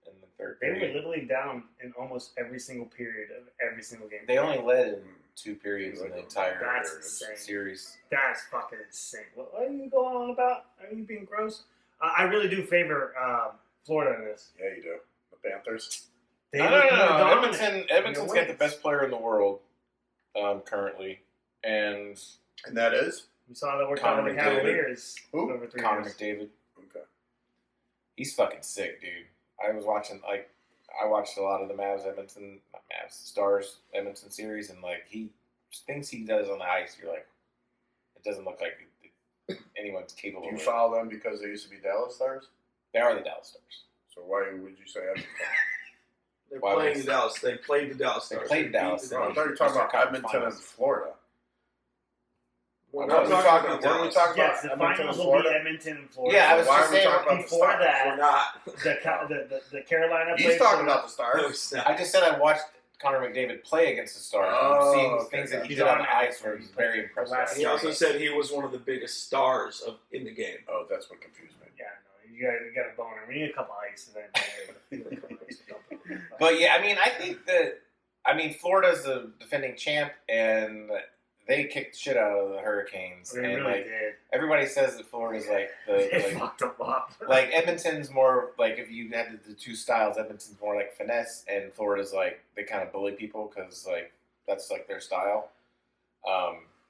in the third They were period. literally down in almost every single period of every single game. They only led in 2 periods in the entire That's insane. series. That's fucking insane. What are you going on about? Are you being gross? I really do favor Florida in this. Yeah, you do. The Panthers. They No, look no, more no. dominant. Edmonton's got the wins. best player in the world currently, and And that is? We saw that we're Connor talking the McDavid. Cavaliers Who? over 3 Connor years. McDavid. Okay. He's fucking sick, dude. I was watching, I watched a lot of the Stars Edmonton series, and like things he does on the ice, you're like, it doesn't look like anyone's capable. Do you of follow them because they used to be Dallas Stars? They are the Dallas Stars. So why would you say Edmonton? They're playing the Dallas. They played the Dallas Stars. They played Dallas. No, I thought you were talking about Edmonton and Florida. We're Weren't we talking about Yes, the Edmonton and finals will be Florida? Edmonton and Florida. Yeah, I was Why just are we saying talking about the before Stars? that. We're not. The Carolina. He's played talking Florida. about the Stars. I just said I watched Connor McDavid play against the Stars. Oh, Seeing okay, things that he he's did on on the ice were very impressive. last He also said he was one of the biggest stars in the game. Oh, that's what confused me. Yeah, no, you got a boner. We need a couple ice. But yeah, I mean, Florida's the defending champ, and they kicked the shit out of the Hurricanes. They and really like did. everybody says that Florida's like They the fucked them up. like Edmonton's more like, if you had the two styles, Edmonton's more like finesse, and Florida's like they kind of bully people because like that's like their style.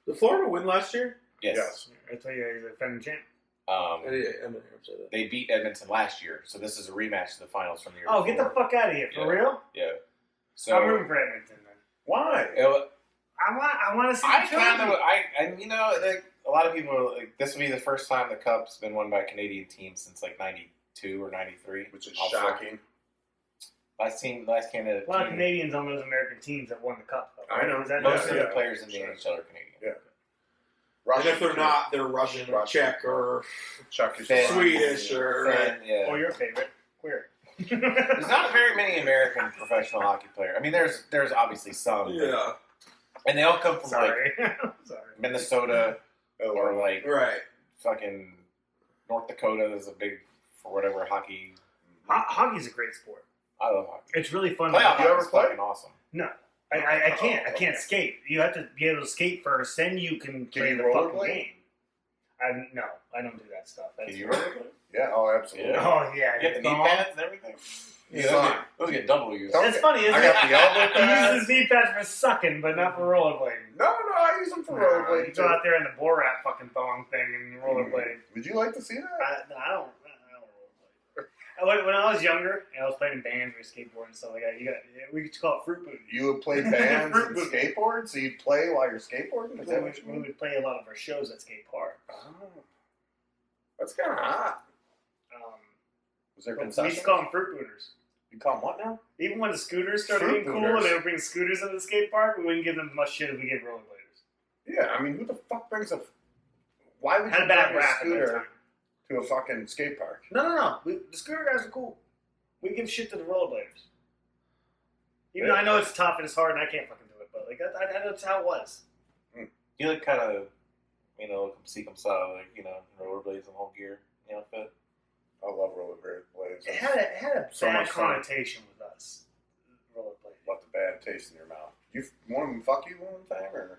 Did Florida win last year? Yes. I tell you, he's a defending champ. I'm gonna hear him say that. They beat Edmonton last year, so this is a rematch of the finals from the year Oh, before. get the fuck out of here! For Yeah. real? Yeah. So I'm rooting for Edmonton. Then. Why? I want to see. I the kind trophy. of, and you know, like, a lot of people are like, this will be the first time the Cup's been won by a Canadian team since like '92 or '93, Which is Also, shocking. Last Canada A lot of team. Canadians on those American teams that won the cup. Though, I know. Is that Most Yeah, of yeah. the players in the Sure. NHL are Canadian. Yeah. And if they're not, they're Russian or Czech or Chuck is Finn. Swedish or Finn, yeah. Or your favorite, queer. There's not very many American professional hockey players. I mean, there's obviously some, but- yeah, and they all come from like Sorry. Sorry. Minnesota or like right. fucking North Dakota. Is a big for whatever hockey. Hockey's a great sport. I love hockey. It's really fun. Playoff to You hockey ever is play? fucking awesome. No. I can't. I can't okay. skate. You have to be able to skate first, then you can play you the fucking rollerblade? game. No, I don't do that stuff. That's Can you rollerblade? Yeah, oh, absolutely. Yeah. Oh yeah, You get the knee thong. pads and everything. Yeah, Yeah, those get double used. Don't- It's funny, isn't I got it? the elbow He pads. uses knee pads for sucking, but not for rollerblading. No, I use them for You rollerblade go too. out there in the Borat fucking thong thing and rollerblade. Would you like to see that? I don't rollerblade. When I was younger and I was playing in bands or skateboard and stuff like that, we used to call it fruit booty. You would play bands Fruit and booty. skateboard, so you'd play while you're skateboarding? Is that what you We mean? would play a lot of our shows at skate park. Oh. That's kind of hot. Was there We used concessions? to call them fruit booters. You call them what now? Even when the scooters started Fruit getting cool booters. and they would bring scooters into the skate park, we wouldn't give them as much shit as we gave rollerbladers. Yeah, I mean, who the fuck brings a... Why would Had you a bad bring a rap at that scooter time. to a fucking skate park? No. The scooter guys are cool. We give shit to the rollerbladers. Even though I know it's tough and it's hard and I can't fucking do it, but like I know that's how it was. You look kind of, see come saw, like, rollerblades and whole gear, outfit. I love rollerblades. It had a So bad much fun. connotation with us. Rollerblading. Left a bad taste in your mouth. You want them to fuck you one time, or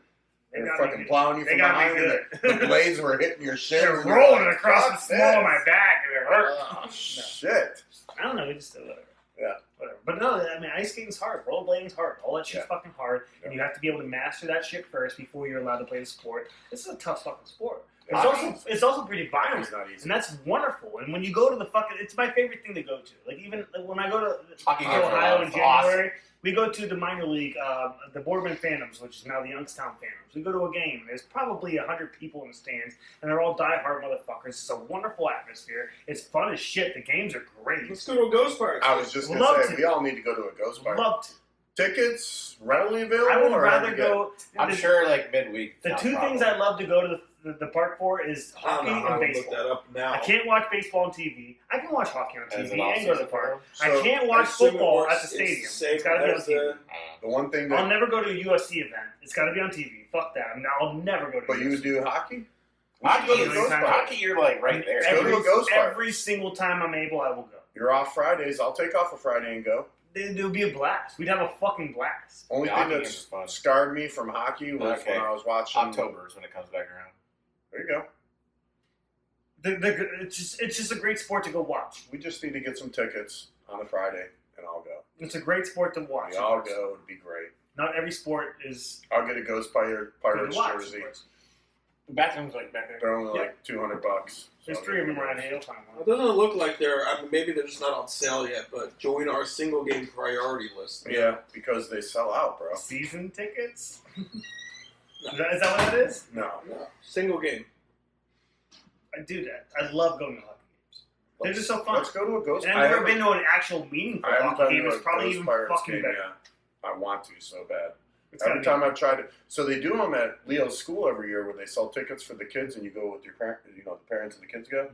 They they're got fucking me- plowing you they from got me behind, and good. the blades were hitting your shins. They were and you're rolling like, across the "Fuck small of this." my back and it hurt. Oh, No. shit. I don't know, we just did whatever. Yeah. Whatever. But no, I mean, ice skating's hard. Rollerblading's hard. All that shit's Yeah. fucking hard. And Yeah. you have to be able to master that shit first before you're allowed to play the sport. This is a tough fucking sport. Yeah. It's also pretty violent. It's not easy. And that's wonderful. And when you go to the fucking, it's my favorite thing to go to. Like even when I go to Hockey games are Ohio in awesome. January, we go to the minor league, the Boardman Phantoms, which is now the Youngstown Phantoms. We go to a game. There's probably 100 people in the stands, and they're all diehard motherfuckers. It's a wonderful atmosphere. It's fun as shit. The games are great. Let's go to a ghost party. I was just going Love to say, to. we all need to go to a ghost party. Love to. Tickets readily available? I would or how do rather you get- go. I'm the, sure, like, midweek. The not two probably. things I love to go to the park for is I don't hockey know how and I would look baseball. that up now. I can't watch baseball on TV. I can watch hockey on As TV an and go to the offseason park. program. I can't I watch assume it football works- at the stadium. It's the same It's got to be on as TV. The one thing I'll that... never go to a UFC event. It's got to be on TV. Fuck that. I'll never go to. But a you would UFC. do hockey? Hockey, go to is, a ghost party. hockey, you're, like, right there. Go to a ghost party. Every single time I'm able, I will go. You're off Fridays. I'll take off a Friday and go. It would be a blast. We'd have a fucking blast. Only Yeah, thing hockey that games are fun. scarred me from hockey was Okay. when I was watching... October is when it comes back around. There you go. It's just a great sport to go watch. We just need to get some tickets on a Friday, and I'll go. It's a great sport to watch. We all go. It'd be great. Not every sport is I'll get a Ghost good Pirates to watch. jersey. The bathroom's like back there. They're only Yep. like $200. There's 3 of them around here. You'll find It one. doesn't look like they're. I mean, maybe they're just not on sale yet. But join our single game priority list. Yeah, because they sell out, bro. Season tickets? Is that what that is? No. No, single game. I do that. I love going to hockey games. They're just so fun. Let's go to a Ghost. And I've never been to an actual meaningful I haven't hockey been game. to It's a probably Ghost even Pirates fucking game better. yet. I want to so bad. It's Every gotta time I've tried it, so they do them at Leo's school every year, where they sell tickets for the kids, and you go with your parents. You know, the parents and the kids go.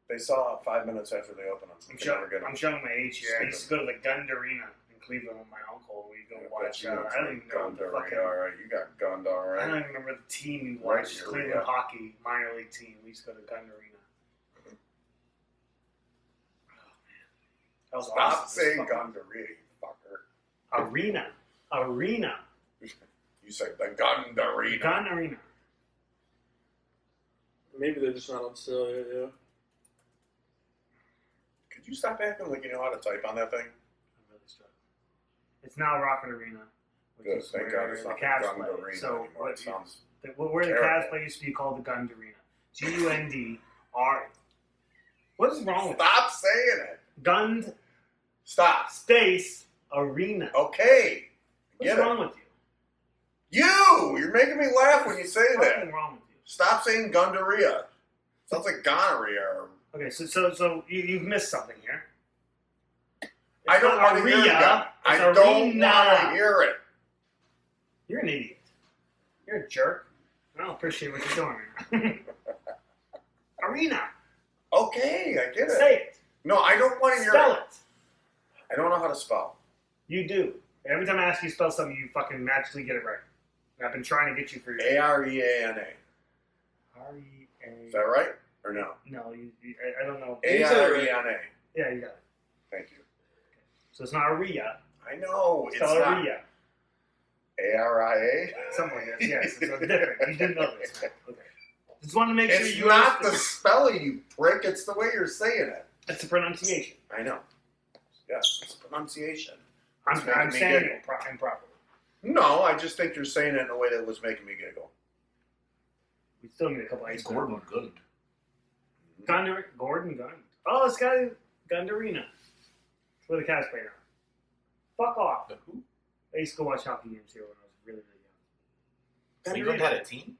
They sell out 5 minutes after they open them. You can never get them. I'm showing my age here. I used to go to the Gund Arena in Cleveland with my uncle. We go watch. I don't even know Gunned the fucking. all right. You got gunned all I right. don't even remember the team we Right, watched. you're Cleveland right. hockey minor league team. We used to go to Gund Arena. That was Stop awesome. saying Fucking- Gundaree, fucker. Arena. You said the Gundaree. Gun Arena. Maybe they're just not on sale yet. Yeah. Could you stop acting like you know how to type on that thing? I'm really struggling. It's now Rocket Arena. Which Good, is thank where God it's the not the Cavs play. Gundaree So anymore. what It sounds where the terrible. Cavs play used to be called the Gund Arena. Gundr. What is wrong with Stop saying it. Gund Stop. Space Arena? Okay. What's Get wrong it. with you? You're making me laugh when you say What's that. wrong with you? Stop saying Gundaria. Sounds like gonorrhea. Or, Okay, so you've missed something here. I It's don't not want to hear it. Aria, Gun. I it's don't Arena. want to hear it. You're an idiot. You're a jerk. I don't appreciate what you're doing right now. Arena. Okay, I get it. Say it. No, I don't want to hear Spell it. it. I don't know how to spell. You do. Every time I ask you to spell something, you fucking magically get it right. And I've been trying to get you for years. Areana. R-E-A. Is that right or no? No, I don't know. Areana. Yeah, you got it. Thank you. So it's not Aria. I know it's Spell not. Aria. Aria. Something like that. Yes, it's different. You didn't know this. Okay. Just wanted to make sure It's you not the understood. spelling, you prick. It's the way you're saying it. It's the pronunciation. I know. Yes, it's pronunciation. I'm It's making me saying giggle. it improperly. No, I just think you're saying it in a way that was making me giggle. We still need a couple ice cream. Gordon Good. Gordon Gund. Oh, this guy Gund Arena. It's where the Cavs play now. Fuck off. The who? I used to go watch hockey games here when I was really, really Cleveland had a team?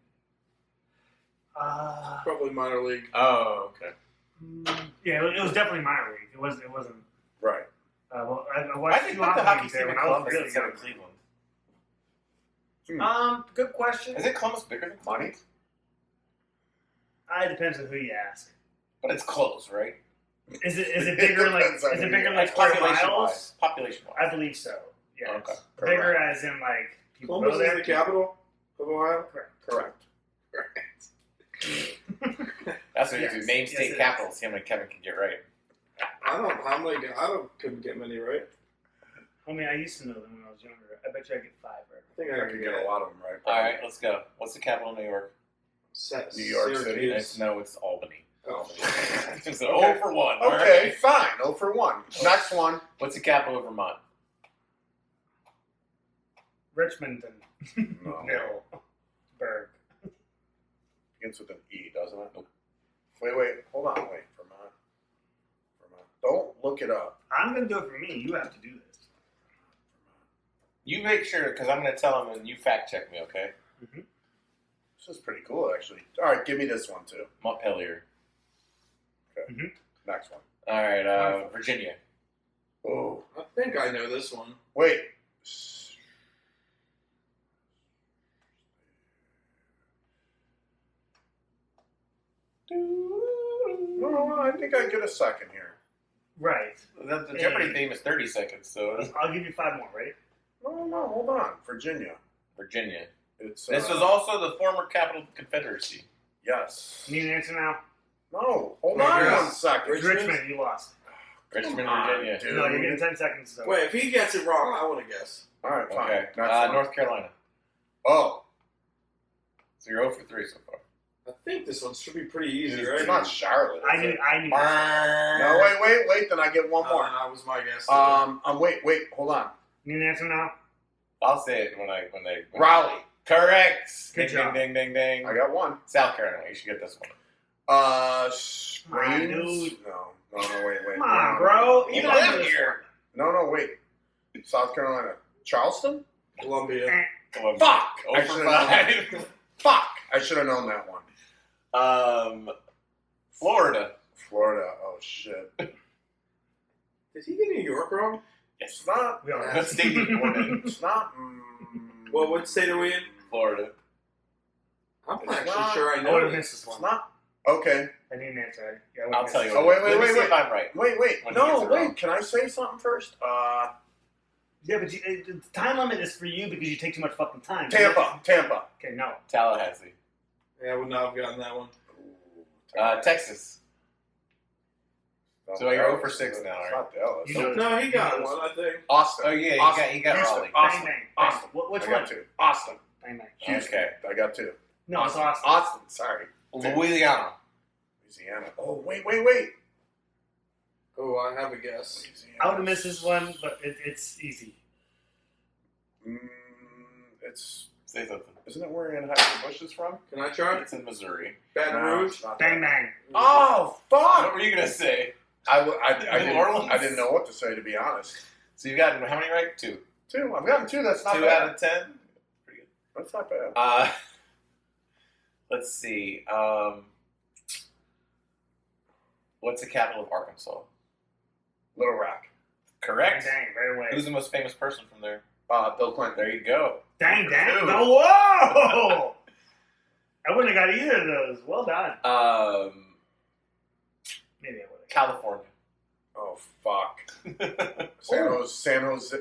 young. Probably minor league. Oh, okay. Yeah, it was definitely minor league. It wasn't. Right. Well, I I watched think two put the hockey hockey games team there in when I was Columbus really instead young. of Cleveland. Good question. Is it Columbus bigger than Money? It depends on who you ask. But it's close, right? Is it bigger like Depends on is it who bigger you like ask. square Population miles? wise. Population I wise. believe so. Yes. Okay. Bigger Correct. as in like people Columbus go is there. the capital of Ohio. Correct. Correct. That's what Yes. you do. Name Yes, state it capitals. Him and Kevin can get right. Couldn't get many right. I mean, I used to know them when I was younger. I bet you I get 5 right. I think I could get a lot of them right. All right, let's go. What's the capital of New York? New York City. It's Albany. Oh. It's 0 for 1. all Okay, right? fine. 0 for 1. Next one. What's the capital of Vermont? Richmondton. No. Berg. Begins with an E, doesn't it? Wait. Hold on. Vermont. Don't look it up. I'm gonna do it for me. You have to do this. You make sure, because I'm going to tell him and you fact check me, okay? This is pretty cool, actually. All right, give me this one, too. Montpelier. Next one. All right, Virginia. Oh. I think I know this one. Wait. No, I think I get a second here. Right. The Jeopardy theme is 30 seconds, so I'll give you 5 more. Ready? No, hold on. Virginia. Virginia. It's This was also the former capital of the Confederacy. Yes. Need an answer now? No, hold Wait, on yes. 1 second. Richmond, you lost. Richmond, Come on, Virginia. dude. No, you're getting 10 seconds. So. Wait, if he gets it wrong, I want to guess. All right, fine. Okay. Next one. North Carolina. Oh, So you're 0 for 3 so far. I think this one should be pretty easy, it's right? not Charlotte. I is knew. it? No. No, wait. Then I get one more. That was my guess. Wait. Hold on. Need an answer now? I'll say it when Raleigh. Correct. Good Ding, job. ding, ding, ding, ding. I got one. South Carolina. You should get this one. Springs? dude. No, wait. Come on, bro. You You don't live know here. No, wait. South Carolina. Charleston? Columbia. Columbia. Fuck! I Over should have 5. Fuck! I should have known that one. Florida. Florida. Oh, shit. Did he get New York wrong? Yes. It's not. We all know. What state are you born in? It's not. Well, what state are we in? Florida. I'm It's actually not- sure I I know would have it. missed this It's one. not. Okay. I didn't answer it. Yeah, I I'll would've tell missed you. this Oh, what- wait, let me see wait. if I'm right. Wait. When he No, gets it wrong. wait. Can I say something first? one. Yeah, but the time limit is for you because you take too much fucking time. Tampa. Okay, no. Tallahassee. Yeah, I would not have gotten that one. Texas. Not So you're Dallas. 0 for 6 now, It's right? not Dallas. You know- No, he got Yes. one, I think. Austin. Oh, yeah, Austin. he got Houston. Raleigh. Austin. Bang, bang. Austin. Which I one? got 2. Austin. Bang, bang. Houston. Okay. I got 2. No, it's Austin. Austin. Sorry. Louisiana. Louisiana. Oh, wait. Oh, I have a guess. Louisiana. I would have missed this one, but it's easy. It's. Say something. Isn't it where Anheuser-Busch is from? Can I try? It's in Missouri. Baton No, Rouge? it's not Bang, that. bang. Oh, What fuck! were you going to say? I New didn't, Orleans? I didn't know what to say, to be honest. So you got how many right? 2. 2. I've gotten 2. That's not 2 bad. out of 10? Pretty good. That's not bad. Let's see. What's the capital of Arkansas? Little Rock. Correct. Dang, dang, right away. Who's the most famous person from there? Bill Clinton. There you go. Dang, dang. Two. No, whoa! I wouldn't have got either of those. Well done. Maybe I would have. California. Oh, fuck. San Jose.